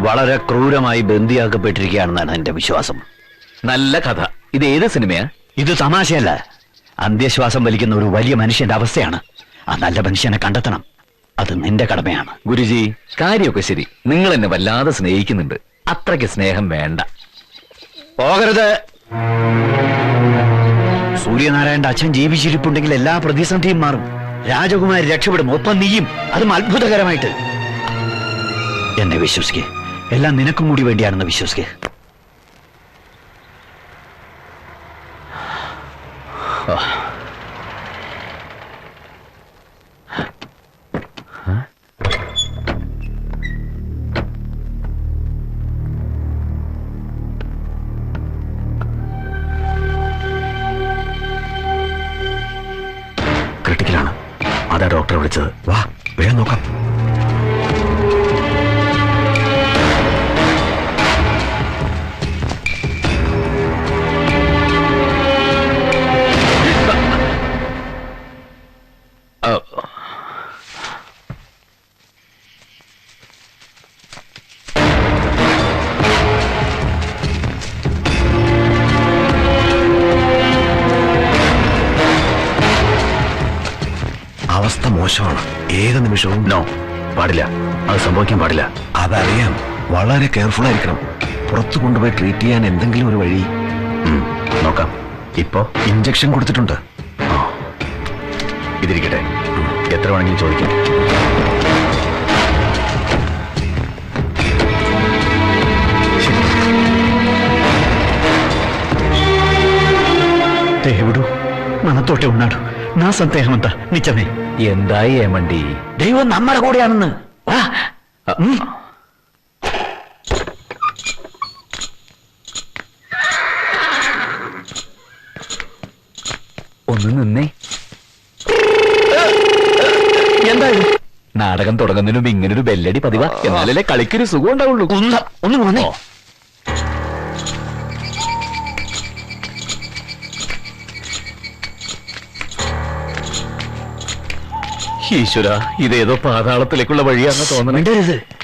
വളരെ ക്രൂരമായി ബന്ദിയാക്കപ്പെട്ടിരിക്കുകയാണെന്നാണ് എന്റെ വിശ്വാസം. നല്ല കഥ. ഇത് ഏത് സിനിമയാ? ഇത് തമാശയല്ല. അന്ത്യശ്വാസം വലിക്കുന്ന ഒരു വലിയ മനുഷ്യന്റെ അവസ്ഥയാണ്. ആ നല്ല മനുഷ്യനെ കണ്ടെത്തണം. അത് നിന്റെ കടമയാണ്. ഗുരുജി, കാര്യമൊക്കെ ശരി. നിങ്ങൾ എന്നെ വല്ലാതെ സ്നേഹിക്കുന്നുണ്ട്. അത്രയ്ക്ക് സ്നേഹം വേണ്ട. പോകരുത്. സൂര്യനാരായണന്റെ അച്ഛൻ ജീവിച്ചിരിപ്പുണ്ടെങ്കിൽ എല്ലാ പ്രതിസന്ധിയും മാറും. രാജകുമാരി രക്ഷപ്പെടും, ഒപ്പം നീയും. അതും അത്ഭുതകരമായിട്ട്. എന്നെ വിശ്വസിക്കേ. എല്ലാം നിനക്കും കൂടി വേണ്ടിയാണെന്ന് വിശ്വസിക്കേ. ക്രിട്ടിക്കലാണ്. അതാ ഡോക്ടറെ വിളിച്ചത്. വാ, വേഗം നോക്കാം. മോശമാണ്. ഏത് നിമിഷവും. നോ, പാടില്ല. അത് സംഭവിക്കാൻ പാടില്ല. അതറിയാം. വളരെ കെയർഫുൾ ആയിരിക്കണം. പുറത്തു കൊണ്ടുപോയി ട്രീറ്റ് ചെയ്യാൻ എന്തെങ്കിലും ഒരു വഴി നോക്കാം. ഇപ്പോ ഇഞ്ചക്ഷൻ കൊടുത്തിട്ടുണ്ട്. ഇതിരിക്കട്ടെ, എത്ര വേണമെങ്കിലും ചോദിക്കാം. దేవుడు మనతోటే ఉన్నాడు. నా సందేహం అంతా నిజమే. എന്തായി ഏമണ്ടി? దైవం നമ്മുടെ കൂടെയാണെന്ന്. ഒന്ന് നിന്നേ. എന്താ നാടകം തുടങ്ങുന്നതിന് മുമ്പ് ഇങ്ങനൊരു ബെല്ലടി പതിവാ. എന്നാലല്ലേ കളിക്കൊരു സുഖം ഉണ്ടാവുള്ളൂ. ഒന്ന് വന്നേ. ഈശ്വര, ഇതേതോ പാതാളത്തിലേക്കുള്ള വഴിയാണെന്ന് തോന്നണം.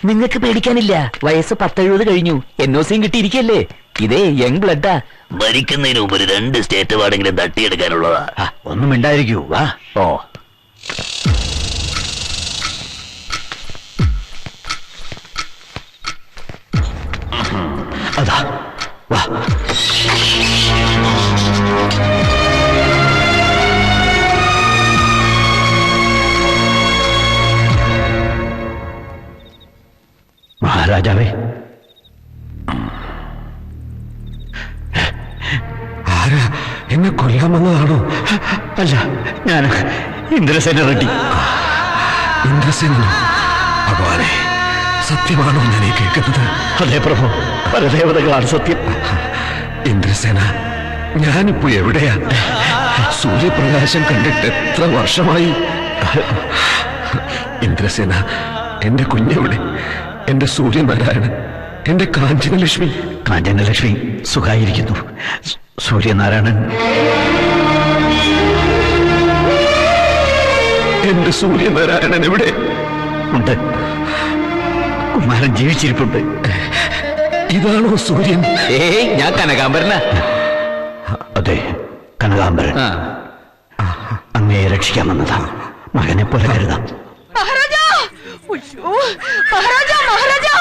നിങ്ങൾക്ക് പേടിക്കാനില്ല. വയസ്സ് 10-70 കഴിഞ്ഞു. NOCയും കിട്ടിയിരിക്കല്ലേ. ഇതേ യങ് ബ്ലഡാ. മരിക്കുന്നതിന് മുമ്പ് ഒരു 2 സ്റ്റേറ്റ് അവാർഡെങ്കിലും തട്ടിയെടുക്കാനുള്ളതാ. ഒന്നും മിണ്ടായിരിക്കൂ. വാ. ഓ, അതാ വാ. മഹാരാജാവേ, ആരാ? എന്നെ കൊല്ലാൻ വന്നതാണോ? അല്ല, ഞാൻ ഇന്ദ്രസേന റെഡ്ഡി. ഇന്ദ്രസേന? ഭഗവാനെ, സത്യമാണോ ഞാൻ ഈ കേൾക്കുന്നത്? അതെ പ്രഭു, പരദേവതകളാണ് സത്യം. ഇന്ദ്രസേന, ഞാനിപ്പോ എവിടെയാ? സൂര്യപ്രകാശം കണ്ടിട്ട് എത്ര വർഷമായി? ഇന്ദ്രസേന, എന്റെ കുഞ്ഞെവിടെ? എന്റെ സൂര്യനാരായണൻ, എന്റെ കാഞ്ചനലക്ഷ്മി. കാഞ്ചനലക്ഷ്മി സുഖായിരിക്കുന്നു. സൂര്യനാരായണൻ, എന്റെ സൂര്യനാരായണൻ എവിടെ? ഉണ്ട്. കുമാരൻ ജീവിച്ചിരിപ്പുണ്ട്. ഇതാണോ സൂര്യൻ? ഏയ്, ഞാൻ കനകാംബരനാ. അതെ, കനകാംബരൻ. അങ്ങയെ രക്ഷിക്കാൻ വന്നതാണ്. മകനെ പോലെ കരുതാം. మహారాజా మహారాజా మహారాజా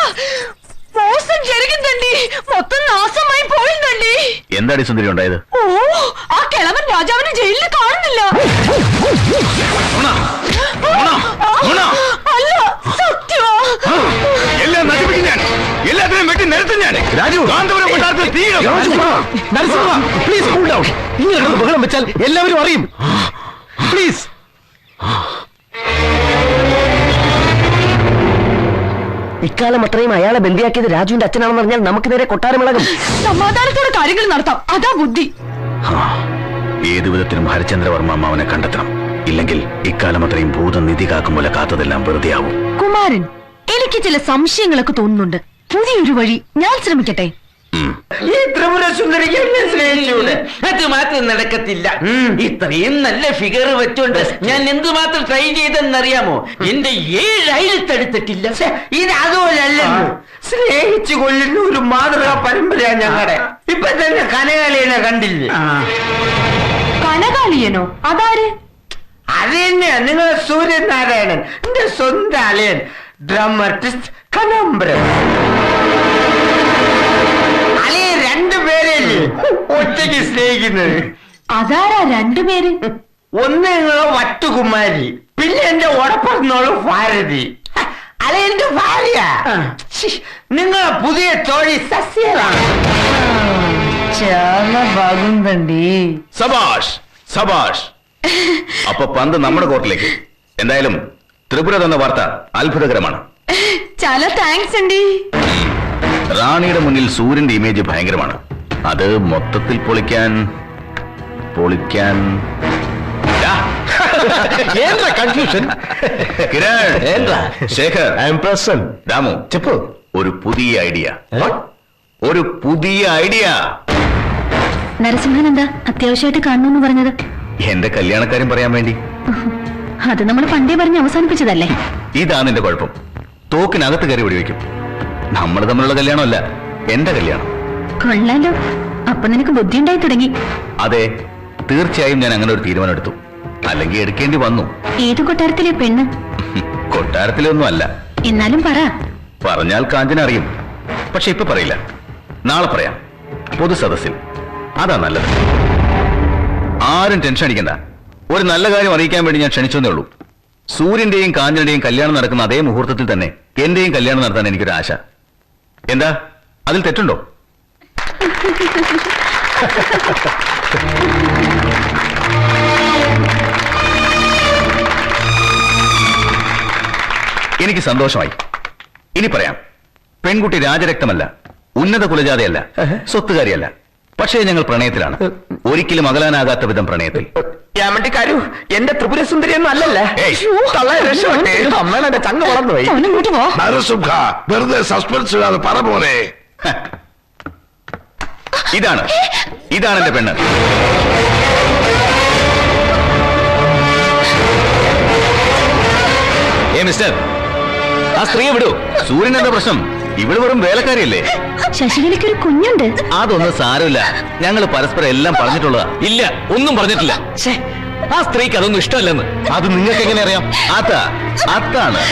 మోసం జరిగిందండి. మొత్తం నాశమైపోయిందండి. എന്താടി സുന്ദരി ഉണ്ടായത്? ഓ, ആ കിളവൻ രാജാവിനെ ജയിലിൽ കാണുന്നില്ല. അല്ല, സത്യമാ. എല്ലാം നശിപ്പിക്കും ഞാൻ. എല്ലാത്തിനും വെട്ടി നിരത്തും ഞാൻ. രാജു, കാന്തപുരം കൊട്ടാരത്തിൽ തീ. Please cool down. ഇങ്ങനെ ബഹളം വെച്ചാൽ എല്ലാവരും അറിയും. പ്ലീസ്. ഇക്കാലം അത്രയും അയാളെ ബന്ദിയാക്കിയത് രാജുവിന്റെ അച്ഛനാണെന്ന് പറഞ്ഞാൽ നമുക്ക് നേരെ കൊട്ടാരമിളകും. സമാധാനത്തോടെ കാര്യങ്ങൾ നടത്താം. അതാ ബുദ്ധി. ഏതു വിധത്തിലും ഹരിചന്ദ്രവർമ്മ അവനെ കണ്ടെത്തണം. ഇല്ലെങ്കിൽ ഇക്കാലം അത്രയും ഭൂതനിധി കാക്കും പോലെ കാത്തതെല്ലാം വെറുതെ ആവും. കുമാരൻ, എനിക്ക് ചില സംശയങ്ങളൊക്കെ തോന്നുന്നുണ്ട്. പുതിയൊരു വഴി ഞാൻ ശ്രമിക്കട്ടെ. ഈ ത്രിപുര സുന്ദരിക്ക് എന്നെ സ്നേഹിച്ചൂടെ? അത് മാത്രം നടക്കത്തില്ല. ഇത്രയും നല്ല ഫിഗർ വെച്ചോണ്ട് ഞാൻ എന്തുമാത്രം ട്രൈ ചെയ്തെന്നറിയാമോ? എന്റെ 7 അയലത്തെടുത്തിട്ടില്ല. ഇത് അതുപോലല്ലോ. സ്നേഹിച്ചു കൊല്ലുന്ന ഒരു മാതൃകാ പരമ്പരയാണ് ഞങ്ങളുടെ. ഇപ്പൊ തന്നെ കനകാലിയനെ കണ്ടില്ലേ? കനകാലിയനോ? അതാര്? അത് തന്നെയാ നിങ്ങളെ സൂര്യനാരായണൻ, എന്റെ സ്വന്തം അളിയൻ, ഡ്രാമാറ്റിസ്റ്റ് കനകാംബരൻ. അളിയൻ 2 പേരല്ലേ ഒറ്റയ്ക്ക് സ്നേഹിക്കുന്നത്? അതാരാ 2 പേര്? ഒന്ന് നിങ്ങളെ വട്ടുകുമാരി, പിന്നെ എന്റെ ഉടപ്പറന്നോള് ഭാരതി. അളിയന്റെ ഭാര്യ. നിങ്ങളെ പുതിയ തോഴി സസ്യലാണ്. చాలా బాగుందండి. സബാഷ് സബാഷ്. അപ്പൊ പന്ത് നമ്മുടെ കോർട്ടിലേക്ക്. എന്തായാലും ത്രിപുര തന്ന വാർത്ത അത്ഭുതകരമാണ്. చాలా థ్యాంక్స్ అండి. റാണിയുടെ മുന്നിൽ സൂര്യന്റെ ഇമേജ് ഭയങ്കരമാണ്. അത് മൊത്തത്തിൽ പൊളിക്കാൻ confusion. Kiran, Shekhar, I am present. Damu, చెప్పు. ഒരു പുതിയ ഐഡിയ. ഒരു പുതിയ ഐഡിയ. നരസിംഹൻ എന്താ അത്യാവശ്യമായിട്ട് കാണണമെന്ന് പറഞ്ഞത്? എന്റെ കല്യാണക്കാര്യം പറയാൻ വേണ്ടി. അത് നമ്മൾ പണ്ടേ പറഞ്ഞ് അവസാനിപ്പിച്ചതല്ലേ? ഇതാണ് എന്റെ കുഴപ്പം. തോക്കിനകത്ത് കയറി വെടിവെക്കും. നമ്മൾ തമ്മിലുള്ള കല്യാണമല്ല, എന്റെ കല്യാണം. കൊള്ളാലോ, അപ്പൊ നിനക്ക് ബുദ്ധി ഉണ്ടായി തുടങ്ങി. അതെ, തീർച്ചയായും ഞാൻ അങ്ങനെ ഒരു തീരുമാനം എടുത്തു. അല്ലെങ്കിൽ എടുക്കേണ്ടി വന്നു. ഏത് കൊട്ടാരത്തിലെ പെണ്ണ്? കൊട്ടാരത്തിലൊന്നും അല്ല. എന്നാലും പറ. പറഞ്ഞാൽ കാഞ്ചന അറിയും. പക്ഷെ ഇപ്പൊ പറയില്ല, നാളെ പറയാം, പൊതുസദസ്സിൽ. അതാ നല്ലത്. ആരും ടെൻഷൻ അടിക്കണ്ട. ഒരു നല്ല കാര്യം അറിയിക്കാൻ വേണ്ടി ഞാൻ ക്ഷണിച്ചേ ഉള്ളൂ. സൂര്യന്റെയും കാഞ്ചനയുടെയും കല്യാണം നടക്കുന്ന അതേ മുഹൂർത്തത്തിൽ തന്നെ എന്റെയും കല്യാണം നടത്താൻ എനിക്കൊരു ആശ. എന്താ അതിൽ തെറ്റുണ്ടോ? എനിക്ക് സന്തോഷമായി. ഇനി പറയാം, പെൺകുട്ടി രാജരക്തമല്ല, ഉന്നത കുലജാതയല്ല, സ്വത്തുകാരിയല്ല. പക്ഷേ ഞങ്ങൾ പ്രണയത്തിലാണ്. ഒരിക്കലും അകലാനാകാത്ത വിധം പ്രണയത്തിൽ. യാമണ്ടിക്കാരു എന്റെ ത്രിപുരസുന്ദരി ഒന്നും അല്ലല്ലേ? അമ്മേടെ ചങ്ങ് വളർന്നുപോയി. നരസിംഹ, വെറുതെ സസ്പെൻസ് ഇടാതെ പറ പോലെ. ഇതാണ് എന്റെ പെണ്ണ്. മിസ്റ്റർ, ആ സ്ത്രീയെ വിടൂ. സൂര്യൻ എന്താ പ്രശ്നം? ഇവള് വെറും വേലക്കാരിയല്ലേ? ശശികലയ്ക്കൊരു കുഞ്ഞുണ്ട്. അതൊന്നും സാരമില്ല, ഞങ്ങൾ പരസ്പരം എല്ലാം പറഞ്ഞിട്ടുള്ളതാ. ഇല്ല, ഒന്നും പറഞ്ഞിട്ടില്ല. ആ സ്ത്രീക്ക് അതൊന്നും ഇഷ്ടമല്ലെന്ന്. അത് നിങ്ങൾക്ക് എങ്ങനെ അറിയാം? അതാണ്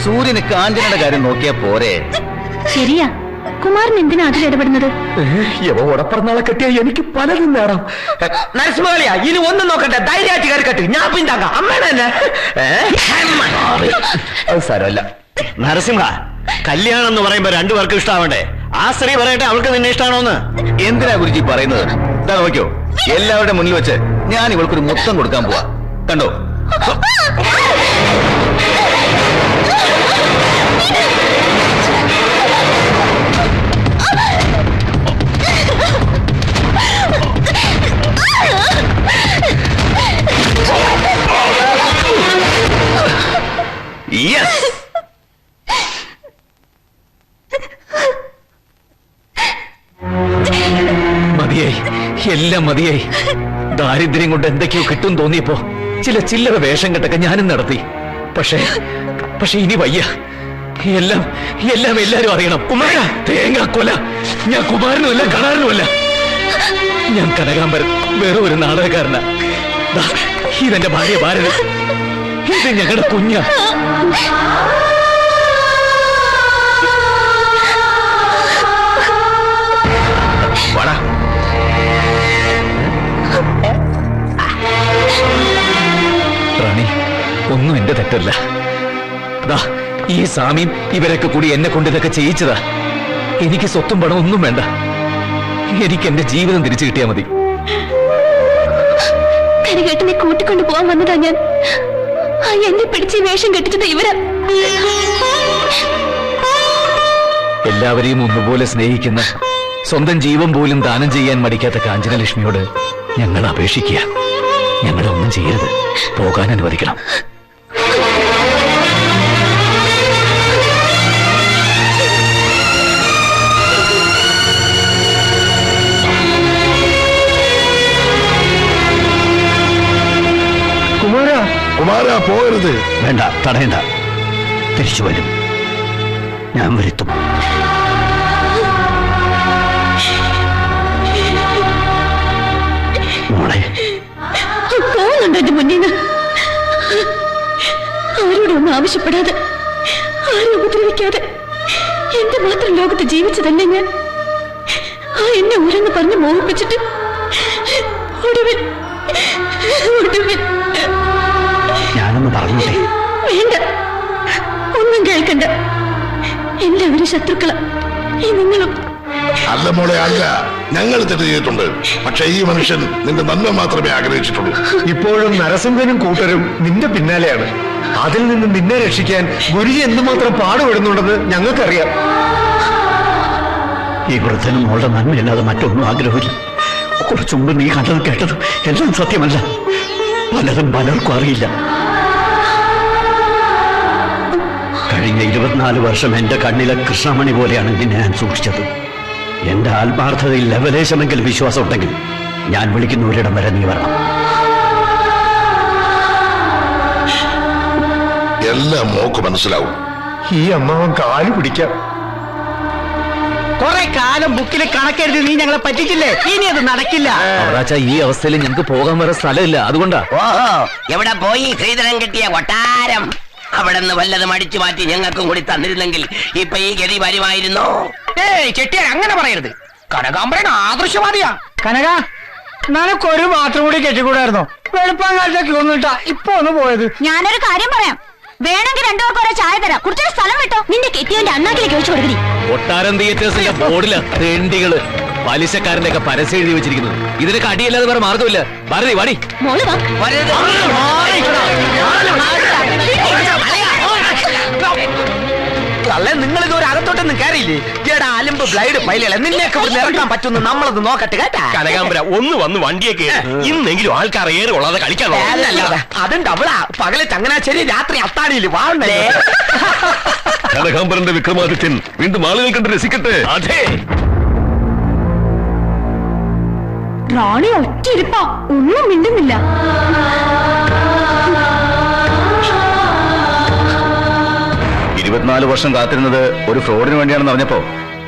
സൂര്യന് കാഞ്ചനയുടെ കാര്യം നോക്കിയാ പോരെ. ശരിയാ, കുമാരൻ എന്തിനാ അതിൽ ഇടപെടുന്നത്? ഉടപ്പറന്നാളെ കെട്ടിയ എനിക്ക് പലതും നേടാം. നരസിംഹളിയാ, ഇനി ഒന്നും നോക്കട്ടെ, ധൈര്യമായിട്ട് കയറി കെട്ടി, ഞാൻ പിന്താക്കാം. അമ്മേടെ തന്നെ അത് സാരമല്ല. നരസിംഹ, കല്യാണം എന്ന് പറയുമ്പോ രണ്ടുപേർക്കും ഇഷ്ടമാവണ്ടേ? ആ സ്ത്രീ പറയട്ടെ അവൾക്ക് നിന്നെ ഇഷ്ടമാണോന്ന്. എന്തിനാ ഗുരുജി പറയുന്നത്? ഇതാ നോക്കിയോ, എല്ലാവരുടെ മുന്നിൽ വെച്ച് ഞാൻ ഇവൾക്കൊരു മുത്തം കൊടുക്കാൻ പോവാ. കണ്ടോ? യെസ്, മതിയായി, എല്ലാം മതിയായി. ദാരിദ്ര്യം കൊണ്ട് എന്തൊക്കെയോ കിട്ടും തോന്നിയപ്പോ ചില ചില്ലറ വേഷം കെട്ടൊക്കെ ഞാനും നടത്തി. പക്ഷെ ഇനി വയ്യ. എല്ലാം എല്ലാരും അറിയണം. കുമാര, തേങ്ങ കൊല. ഞാൻ കുമാരനുമല്ല, കണാരനുമല്ല. ഞാൻ കനകാംബരൻ, വെറും ഒരു നാടകക്കാരനാ. ഇതെന്റെ ഭാര്യ ഭാരതി, ഇത് ഞങ്ങളുടെ കുഞ്ഞ. റാണി, ഒന്നും എന്റെ തെറ്റല്ല. ഈ സ്വാമിയും ഇവരൊക്കെ കൂടി എന്നെ കൊണ്ട് ഇതൊക്കെ ചെയ്യിച്ചതാ. എനിക്ക് സ്വത്തും പണം ഒന്നും വേണ്ട. എനിക്ക് എന്റെ ജീവിതം തിരിച്ചു കിട്ടിയാ മതി. കരികേട്ടനെ കൂട്ടിക്കൊണ്ടു പോവാൻ വന്നതാ ഞാൻ. എന്നെ പിടിച്ച് വേഷം കെട്ടിച്ചത് ഇവരാ. എല്ലാവരെയും ഒന്നുപോലെ സ്നേഹിക്കുന്ന, സ്വന്തം ജീവൻ പോലും ദാനം ചെയ്യാൻ മടിക്കാത്ത കാഞ്ചനലക്ഷ്മിയോട് ഞങ്ങൾ അപേക്ഷിക്കുക, ഞങ്ങളെ ഒന്നും ചെയ്യരുത്, പോകാൻ അനുവദിക്കണം. കുമാര, പോകരുത്. വേണ്ട, തടയണ്ട. തിരിച്ചു വരും, ഞാൻ വരുത്തും. മോളെ, പോകുന്നുണ്ടോ എന്റെ മുന്നിൽ? ആരോടൊന്നും ആവശ്യപ്പെടാതെ, ആരും ഉപദ്രവിക്കാതെ എന്റെ മാത്രം ലോകത്ത് ജീവിച്ചതല്ലേ ഞാൻ. എന്നെ ഊരെന്ന് പറഞ്ഞ് മോഹിപ്പിച്ചിട്ട് ഒടുവിൽ ഞാനൊന്ന് പറഞ്ഞോട്ടെ? വേണ്ട, ഒന്നും കേൾക്കണ്ട. എല്ലാവരും ശത്രുക്കളാ, ഈ നിങ്ങളും. അല്ല മോളെ, അല്ല. ഞങ്ങൾ തെറ്റ് ചെയ്തിട്ടുണ്ട്. പക്ഷെ ഈ മനുഷ്യൻ നിന്റെ നന്മ മാത്രമേ ആഗ്രഹിച്ചിട്ടുള്ളൂ. ഇപ്പോഴും നരസിംഹനും കൂട്ടരും നിന്റെ പിന്നാലെയാണ്. അതിൽ നിന്ന് നിന്നെ രക്ഷിക്കാൻ ഗുരുജി എന്തുമാത്രം പാടുപെടുന്നുണ്ടെന്ന് ഞങ്ങൾക്കറിയാം. ഈ വൃദ്ധനും മോളുടെ നന്മയല്ലാതെ മറ്റൊന്നും ആഗ്രഹമില്ല. കുറച്ചു മുമ്പ് നീ കണ്ടത് കേട്ടത് എല്ലാം സത്യമല്ല. പലതും പലർക്കും അറിയില്ല. കഴിഞ്ഞ 24 വർഷം എന്റെ കണ്ണിലെ കൃഷ്ണമണി പോലെയാണ് നിന്നെ ഞാൻ സൂക്ഷിച്ചത്. എന്റെ ആത്മാർത്ഥതയിൽ ലവലേശമെങ്കിലും വിശ്വാസം ഉണ്ടെങ്കിൽ ഞാൻ വിളിക്കുന്ന ഒരിടം വരെ നീ വരണം. എല്ലാം മോക്ക് മനസ്സിലാവും. ഈ അമ്മാവൻ കാല് പിടിക്കാം. കുറെ കാലം ബുക്കിൽ കണക്കെഴുതി നീ ഞങ്ങളെ പറ്റിച്ചില്ലേ? ഇനി അത് നടക്കില്ല. അവറാച്ച ഈ അവസ്ഥയിൽ ഞങ്ങൾക്ക് പോകാൻ വേറെ സ്ഥലമില്ല, അതുകൊണ്ടാ. ഓഹോ, എവിടെ പോയി ശ്രീധരൻ കിട്ടിയ കൊട്ടാരം? അവിടെ നിന്ന് വല്ലതും അടിച്ചു മാറ്റി ഞങ്ങൾക്കും കൂടി തന്നിരുന്നെങ്കിൽ ഇപ്പൊ ഈ ഗതി വരുമായിരുന്നു. ചെട്ടിയാർ അങ്ങനെ പറയരുത്. കനകാമ്പരൻ ആദർശവാദിയാ. കനക, നിനക്കൊരു മാത്രം കൂടി കെട്ടിക്കൂടായിരുന്നോ? വെളുപ്പാങ്കാലത്തേക്ക് ഒന്നിട്ടാ ഇപ്പൊ ഒന്ന് പോയത്. ഞാനൊരു കാര്യം പറയാം, വേണമെങ്കിൽ രണ്ടുപേർക്ക് ഓരോ ചായ തരാം. കുറച്ചൊരു സ്ഥലം വിട്ടോ. നിന്റെ കെട്ടിയവന്റെ അണ്ണാക്കിലേക്ക് ഒഴിച്ചു കൊടുക്കരി. കൊട്ടാരം തിയേറ്റേഴ്സിന്റെ ബോർഡില് തേണ്ടികള് പലിശക്കാരന്റെ ഒക്കെ പരസ്യം എഴുതി വെച്ചിരിക്കുന്നത്. ഇതിനൊക്കെ അടിയല്ലാതെ വേറെ മാർഗമില്ല. ഭാരതി വാടി. മോള് വാ. നിങ്ങളിത് ഒരു അകത്തോട്ടൊന്നും കയറിയില്ലേ? ചേടാ അലിമ്പ് ബ്ലൈഡ് പൈലുകളെ നിന്നെയൊക്കെ ഇറക്കാൻ പറ്റുന്നു. നമ്മളത് നോക്കട്ടെ കേട്ടാ. കനകാമ്പര ഒന്ന് വന്ന് വണ്ടിയൊക്കെ ഇന്നെങ്കിലും ആൾക്കാർ ഏറെ കൊള്ളാതെ കളിക്കാനോ? അതും ഡബിളാ. പകല് ചങ്ങനാശ്ശേരി, രാത്രി അത്താണിയിൽ വാഴണേ. കനകാമ്പരന്റെ വിക്രമാദിത്യൻ വീണ്ടും ആളുകൾ കണ്ട് രസിക്കട്ടെ. അതെ, റാണി ഒറ്റയിരിപ്പാ, ഒന്നും മിണ്ടുന്നില്ല. 24 വർഷം കാത്തിരുന്നത് ഒരു ഫ്രോഡിന് വേണ്ടിയാണെന്ന് അറിഞ്ഞപ്പോ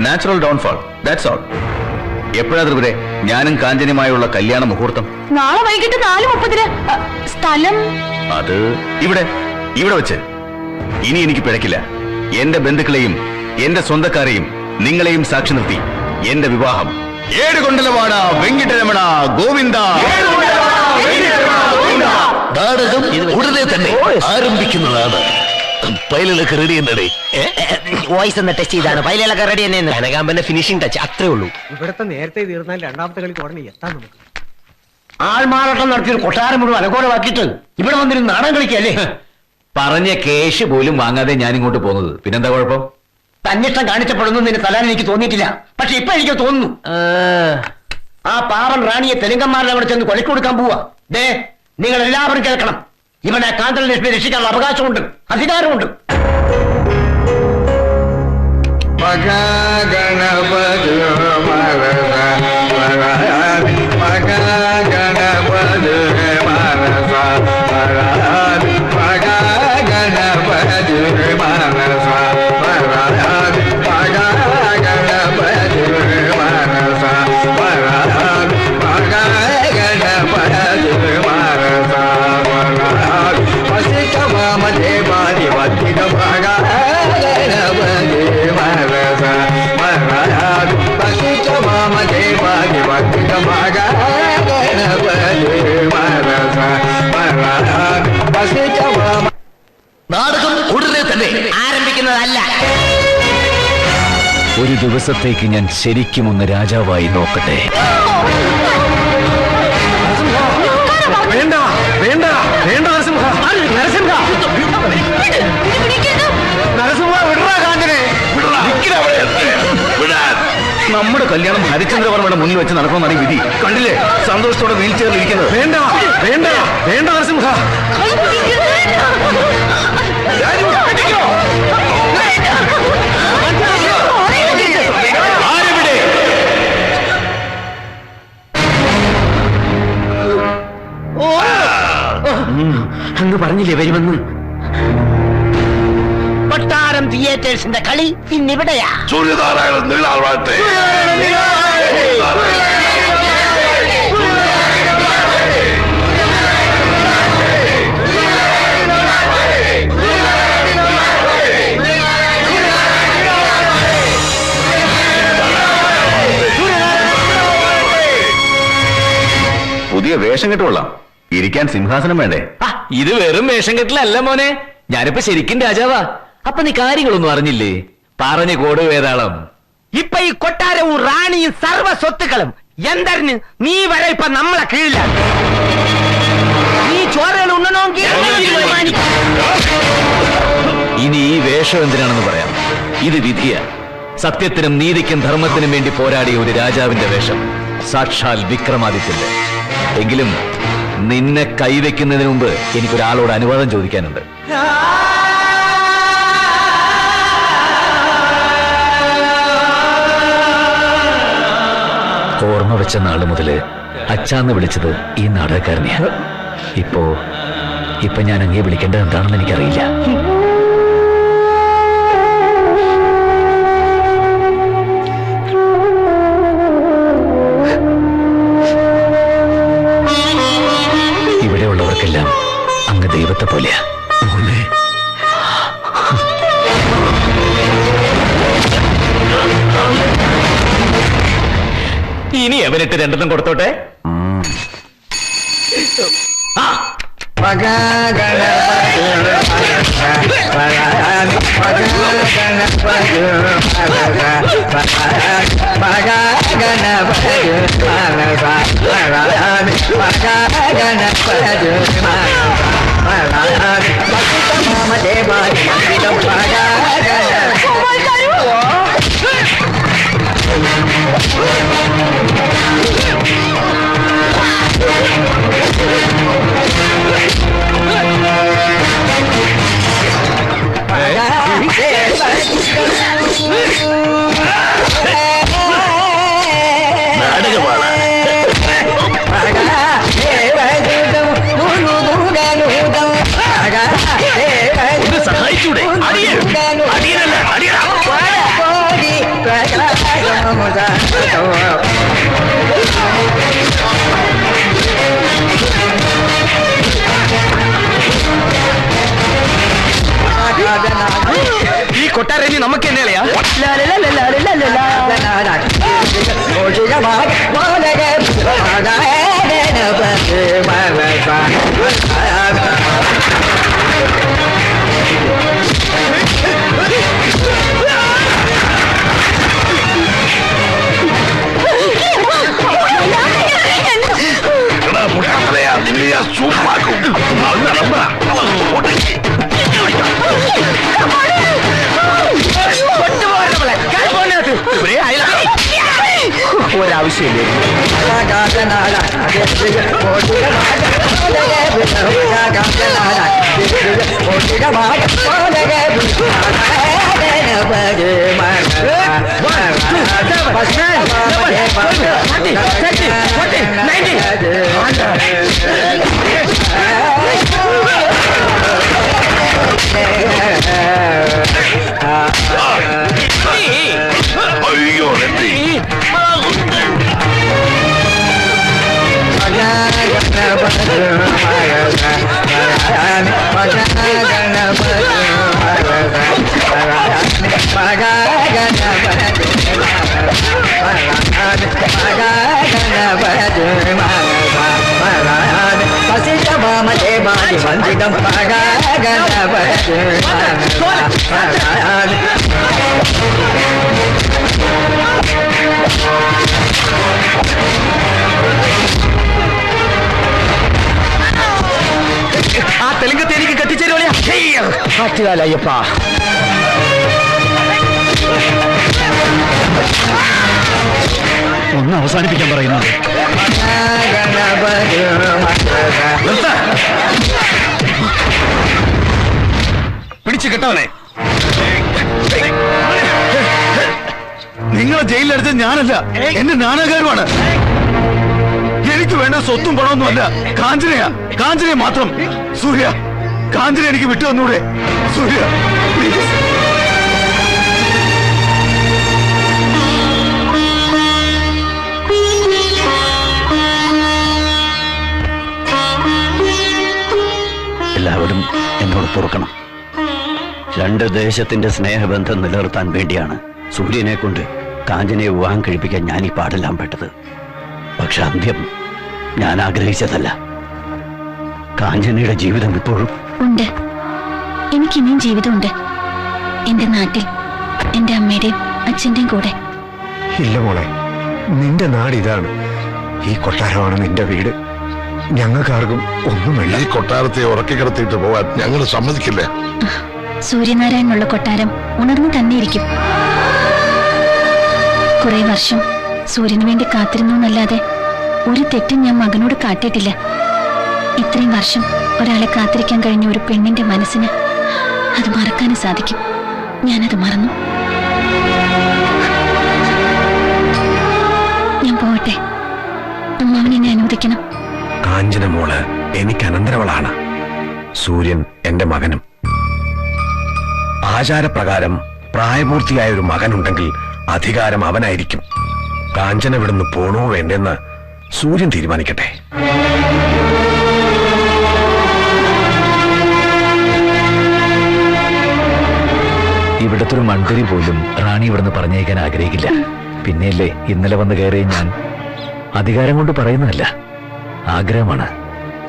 നാച്ചുറൽ ഡൗൺഫാൾ, ദാറ്റ്സ് ഓൾ. എപ്പോഴാ ത്രിപുരെ ഞാനും കാഞ്ചനയുമായുള്ള കല്യാണ മുഹൂർത്തം? നാളെ വൈകിട്ട് 4:30. സ്ഥലം അത് ഇവിടെ വെച്ച്. ഇനി എനിക്ക് പിഴക്കില്ല. എന്റെ ബന്ധുക്കളെയും എന്റെ സ്വന്തക്കാരെയും നിങ്ങളെയും സാക്ഷി നിർത്തി എന്റെ വിവാഹം ഏടുകൊണ്ടലവാട വെങ്കിട്ടരമണ ഗോവിന്ദ. നാടകം ഉടനെ തന്നെ ആരംഭിക്കുന്നതാണ്. പൈലൊക്കെ റെഡി എന്നടേ. വോയിസ് ഒന്ന് ടെസ്റ്റ് ചെയ്താണ്. പൈലൊക്കെ റെഡി തന്നെ. കനകാമ്പന്റെ ഫിനിഷിംഗ് ടച്ച് അത്രേ ഉള്ളൂ. ഇവിടത്തെ നേരത്തെ തീർന്നാൽ രണ്ടാമത്തെ കളി ഉടനെ എത്താൻ നമുക്ക്. ആൾമാറാട്ടം നടത്തിയൊരു കൊട്ടാരം മുഴുവൻ അലങ്കോലമാക്കിയിട്ട് ഇവിടെ വന്നിരുന്ന് നാടകം കളിക്കല്ലേ? പറഞ്ഞ കേശ് പോലും വാങ്ങാതെ ഞാൻ ഇങ്ങോട്ട് പോകുന്നത്. പിന്നെന്താ കുഴപ്പം? തന്നിഷ്ടം കാണിച്ചപ്പെടുന്നു നിന്നെ തല്ലാൻ എനിക്ക് തോന്നിയിട്ടില്ല. പക്ഷെ ഇപ്പൊ എനിക്ക് തോന്നുന്നു. ആ പാവൻ റാണിയെ തെലുങ്കന്മാരുടെ അവിടെ ചെന്ന് കൊലക്ക് കൊടുക്കാൻ പോവാ. ദേ, നിങ്ങൾ എല്ലാവരും കേൾക്കണം. ഇവനെ കാന്തൽ ലക്ഷ്മി രക്ഷിക്കാനുള്ള അവകാശമുണ്ട്, അധികാരമുണ്ട്. നാടകം ഉടനെ തന്നെ ആരംഭിക്കുന്നതല്ല. ഒരു ദിവസത്തേക്ക് ഞാൻ ശരിക്കും ഒന്ന് രാജാവായി നോക്കട്ടെ. വേണ്ട വേണ്ട വേണ്ട നരസിംഹ, നരസിംഹ, നരസിംഹ വിടറാ കാഞ്ചനെ. നമ്മുടെ കല്യാണം ഹരിചന്ദ്രവർമ്മയുടെ മുന്നിൽ വെച്ച് നടക്കുമെന്നാണ് ഈ വിധി. കണ്ടില്ലേ സന്തോഷത്തോടെ വീൽ ചെയറിൽ ഇരിക്കുന്നത്. വേണ്ട വേണ്ട വേണ്ട നരസിംഹ. അങ്ങ് പറഞ്ഞില്ലേ വരുമെന്ന്? കൊട്ടാരം തിയേറ്റേഴ്സിന്റെ കളി ഇന്നിവിടെയാ. സൂര്യനാരായണൻ നീളാൽ വാഴട്ടെ. പുതിയ വേഷം കെട്ടുകൊള്ളാം. ഇരിക്കാൻ സിംഹാസനം വേണ്ടേ? ഇത് വെറും വേഷം കെട്ടലല്ല മോനെ, ഞാനിപ്പോ ശരിക്കും രാജാവാ. അപ്പൊ നീ കാര്യങ്ങളൊന്നും അറിഞ്ഞില്ലേ? പറഞ്ഞു കോട് വേതാളം. ഇപ്പൊ ഈ കൊട്ടാരവും റാണിയും സർവ്വ സ്വത്തുക്കളും എന്തറിഞ്ഞ് നീ വരെ ഇപ്പൊ നമ്മളെ കീഴിലാണ്. നീ ചോരകൾ ഉണ്ണണമെങ്കിൽ ഇനി ഈ വേഷം എന്തിനാണെന്ന് പറയാം. ഇത് വിധിയ. സത്യത്തിനും നീതിക്കും ധർമ്മത്തിനും വേണ്ടി പോരാടിയ ഒരു രാജാവിന്റെ വേഷം, സാക്ഷാൽ വിക്രമാദിത്യന്റെ. എങ്കിലും നിന്നെ കൈവയ്ക്കുന്നതിന് മുമ്പ് എനിക്കൊരാളോട് അനുവാദം ചോദിക്കാനുണ്ട്. ഓർമ്മ വെച്ച നാള് മുതല് അച്ഛാന്ന് വിളിച്ചത് ഈ നാടകക്കാരനെയാ. ഇപ്പൊ ഞാൻ അങ്ങേ വിളിക്കേണ്ടത് എന്താണെന്ന് എനിക്കറിയില്ല. പണ്ടത്തെ പോലെയാ. ഇനി അവനിട്ട് രണ്ടെണ്ണം കൊടുത്തോട്ടെ. നാടകമാണ്. ഒന്ന് സഹായിച്ചൂടെ? അടിയനല്ല, അടിയന. ഈ കൊട്ടാരം നമുക്ക് തന്നെയാ. ഒരാവശ്യമില്ലേ? അയ്യോ ആ തെലുങ്കത്തെ എനിക്ക് കെട്ടിച്ചേരുവളിയാ. കാറ്റുകാലയ്യപ്പ. ഒന്ന് അവസാനിപ്പിക്കാൻ പറയുന്നത്. പിടിച്ചു കെട്ടവനെ. നിങ്ങളെ ജയിലിലടിച്ച ഞാനല്ല, എന്റെ നാനാകാരുമാണ്. എനിക്ക് വേണ്ട സ്വത്തും പണമൊന്നുമല്ല, കാഞ്ചനയാ, കാഞ്ചനയെ മാത്രം. സൂര്യ, കാഞ്ചന എനിക്ക് വിട്ടു തന്നൂടെ? സൂര്യ പ്ലീസ്. എല്ലാവരും എന്നോട് പൊറുക്കണം. രണ്ട് ദേശത്തിന്റെ സ്നേഹബന്ധം നിലനിർത്താൻ വേണ്ടിയാണ് സൂര്യനെ കൊണ്ട് കാഞ്ചനയെ വിവാഹം കഴിപ്പിക്കാൻ ഞാൻ ഈ പാടെല്ലാം പെട്ടത്. പക്ഷെ അന്ത്യം ഞാൻ ആഗ്രഹിച്ചതല്ല. കാഞ്ചനയുടെ ജീവിതം ഇപ്പോഴും ഉണ്ട്. എനിക്കിനിയും ജീവിതമുണ്ട്, എന്റെ നാട്ടിൽ, എന്റെ അമ്മയുടെയും അച്ഛന്റെയും കൂടെ. ഇല്ല മോളെ, നിന്റെ നാട് ഇതാണ്. ഈ കൊട്ടാരമാണ് നിന്റെ വീട്. ഞങ്ങൾക്കാർക്കും ഒന്നുമില്ല. ഈ കൊട്ടാരത്തെ ഉറക്കി കിടത്തിയിട്ട് പോവാൻ ഞങ്ങൾ സമ്മതിക്കില്ല. സൂര്യനാരായണനുള്ള കൊട്ടാരം ഉണർന്നു തന്നെ ഇരിക്കും. കുറെ വർഷം സൂര്യന് വേണ്ടി കാത്തിരുന്നു എന്നല്ലാതെ ഒരു തെറ്റും ഞാൻ മകനോട് കാട്ടിയിട്ടില്ല. ഇത്രയും വർഷം ഒരാളെ കാത്തിരിക്കാൻ കഴിഞ്ഞ ഒരു പെണ്ണിന്റെ മനസ്സിന് അത് മറക്കാനും സാധിക്കും. ഞാനത് മറന്നു. ഞാൻ പോവട്ടെ. അമ്മാവനെന്നെ അനുവദിക്കണം. കാഞ്ചന മോള് എനിക്ക് അനന്തരവളാണ്. സൂര്യൻ എന്റെ മകനും. ആചാരപ്രകാരം പ്രായപൂർത്തിയായ ഒരു മകനുണ്ടെങ്കിൽ അധികാരം അവനായിരിക്കും. കാഞ്ചന വിടുന്ന് പോണോ വേണ്ടെന്ന് സൂര്യൻ തീരുമാനിക്കട്ടെ. ഇവിടുത്തെ ഒരു മണ്ടരി പോലും റാണി ഇവിടുന്ന് പറഞ്ഞേക്കാൻ ആഗ്രഹിക്കില്ല. പിന്നെയല്ലേ ഇന്നലെ വന്ന് കയറിയ ഞാൻ. അധികാരം കൊണ്ട് പറയുന്നതല്ല, ആഗ്രഹമാണ്.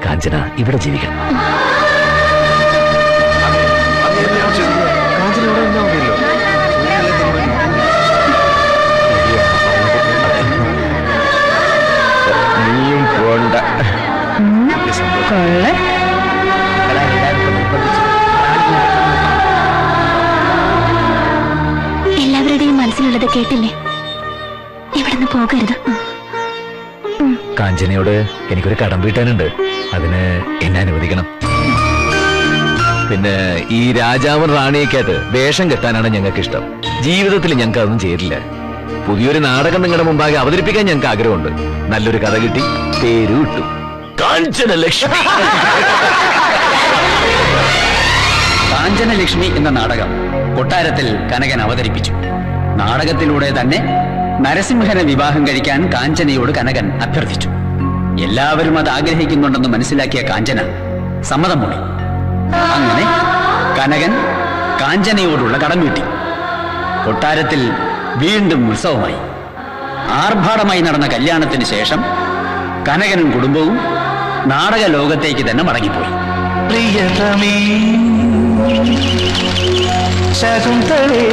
കാഞ്ചന ഇവിടെ ജീവിക്കണം. നീയും പോണ്ട. എല്ലാവരുടെയും മനസ്സിലുള്ളത് കേട്ടില്ലേ? ഇവിടുന്ന് പോകരുത്. കാഞ്ചനയോട് എനിക്കൊരു കടം വീട്ടാനുണ്ട്. അതിന് എന്നെ അനുവദിക്കണം. പിന്നെ ഈ രാജാവൻ റാണിയൊക്കെയായിട്ട് വേഷം കെട്ടാനാണ് ഞങ്ങൾക്ക് ഇഷ്ടം. ജീവിതത്തിൽ ഞങ്ങൾക്ക് അതൊന്നും ചെയ്തില്ല. പുതിയൊരു നാടകം നിങ്ങളുടെ മുമ്പാകെ അവതരിപ്പിക്കാൻ ഞങ്ങൾക്ക് ആഗ്രഹമുണ്ട്. നല്ലൊരു കഥ കിട്ടി, പേര് കിട്ടും. കാഞ്ചനലക്ഷ്മി. കാഞ്ചനലക്ഷ്മി എന്ന നാടകം കൊട്ടാരത്തിൽ കനകൻ അവതരിപ്പിച്ചു. നാടകത്തിലൂടെ തന്നെ നരസിംഹനെ വിവാഹം കഴിക്കാൻ കാഞ്ചനയോട് കനകൻ അഭ്യർത്ഥിച്ചു. എല്ലാവരും അത് ആഗ്രഹിക്കുന്നുണ്ടെന്ന് മനസ്സിലാക്കിയ കാഞ്ചന സമ്മതം മൂളി. അങ്ങനെ കനകൻ കാഞ്ചനയോടുള്ള കടം വീട്ടി. കൊട്ടാരത്തിൽ വീണ്ടും ഉത്സവമായി. ആർഭാടമായി നടന്ന കല്യാണത്തിന് ശേഷം കനകനും കുടുംബവും നാടക ലോകത്തേക്ക് തന്നെ മടങ്ങിപ്പോയി. പ്രിയതമേ ശകുന്തളേ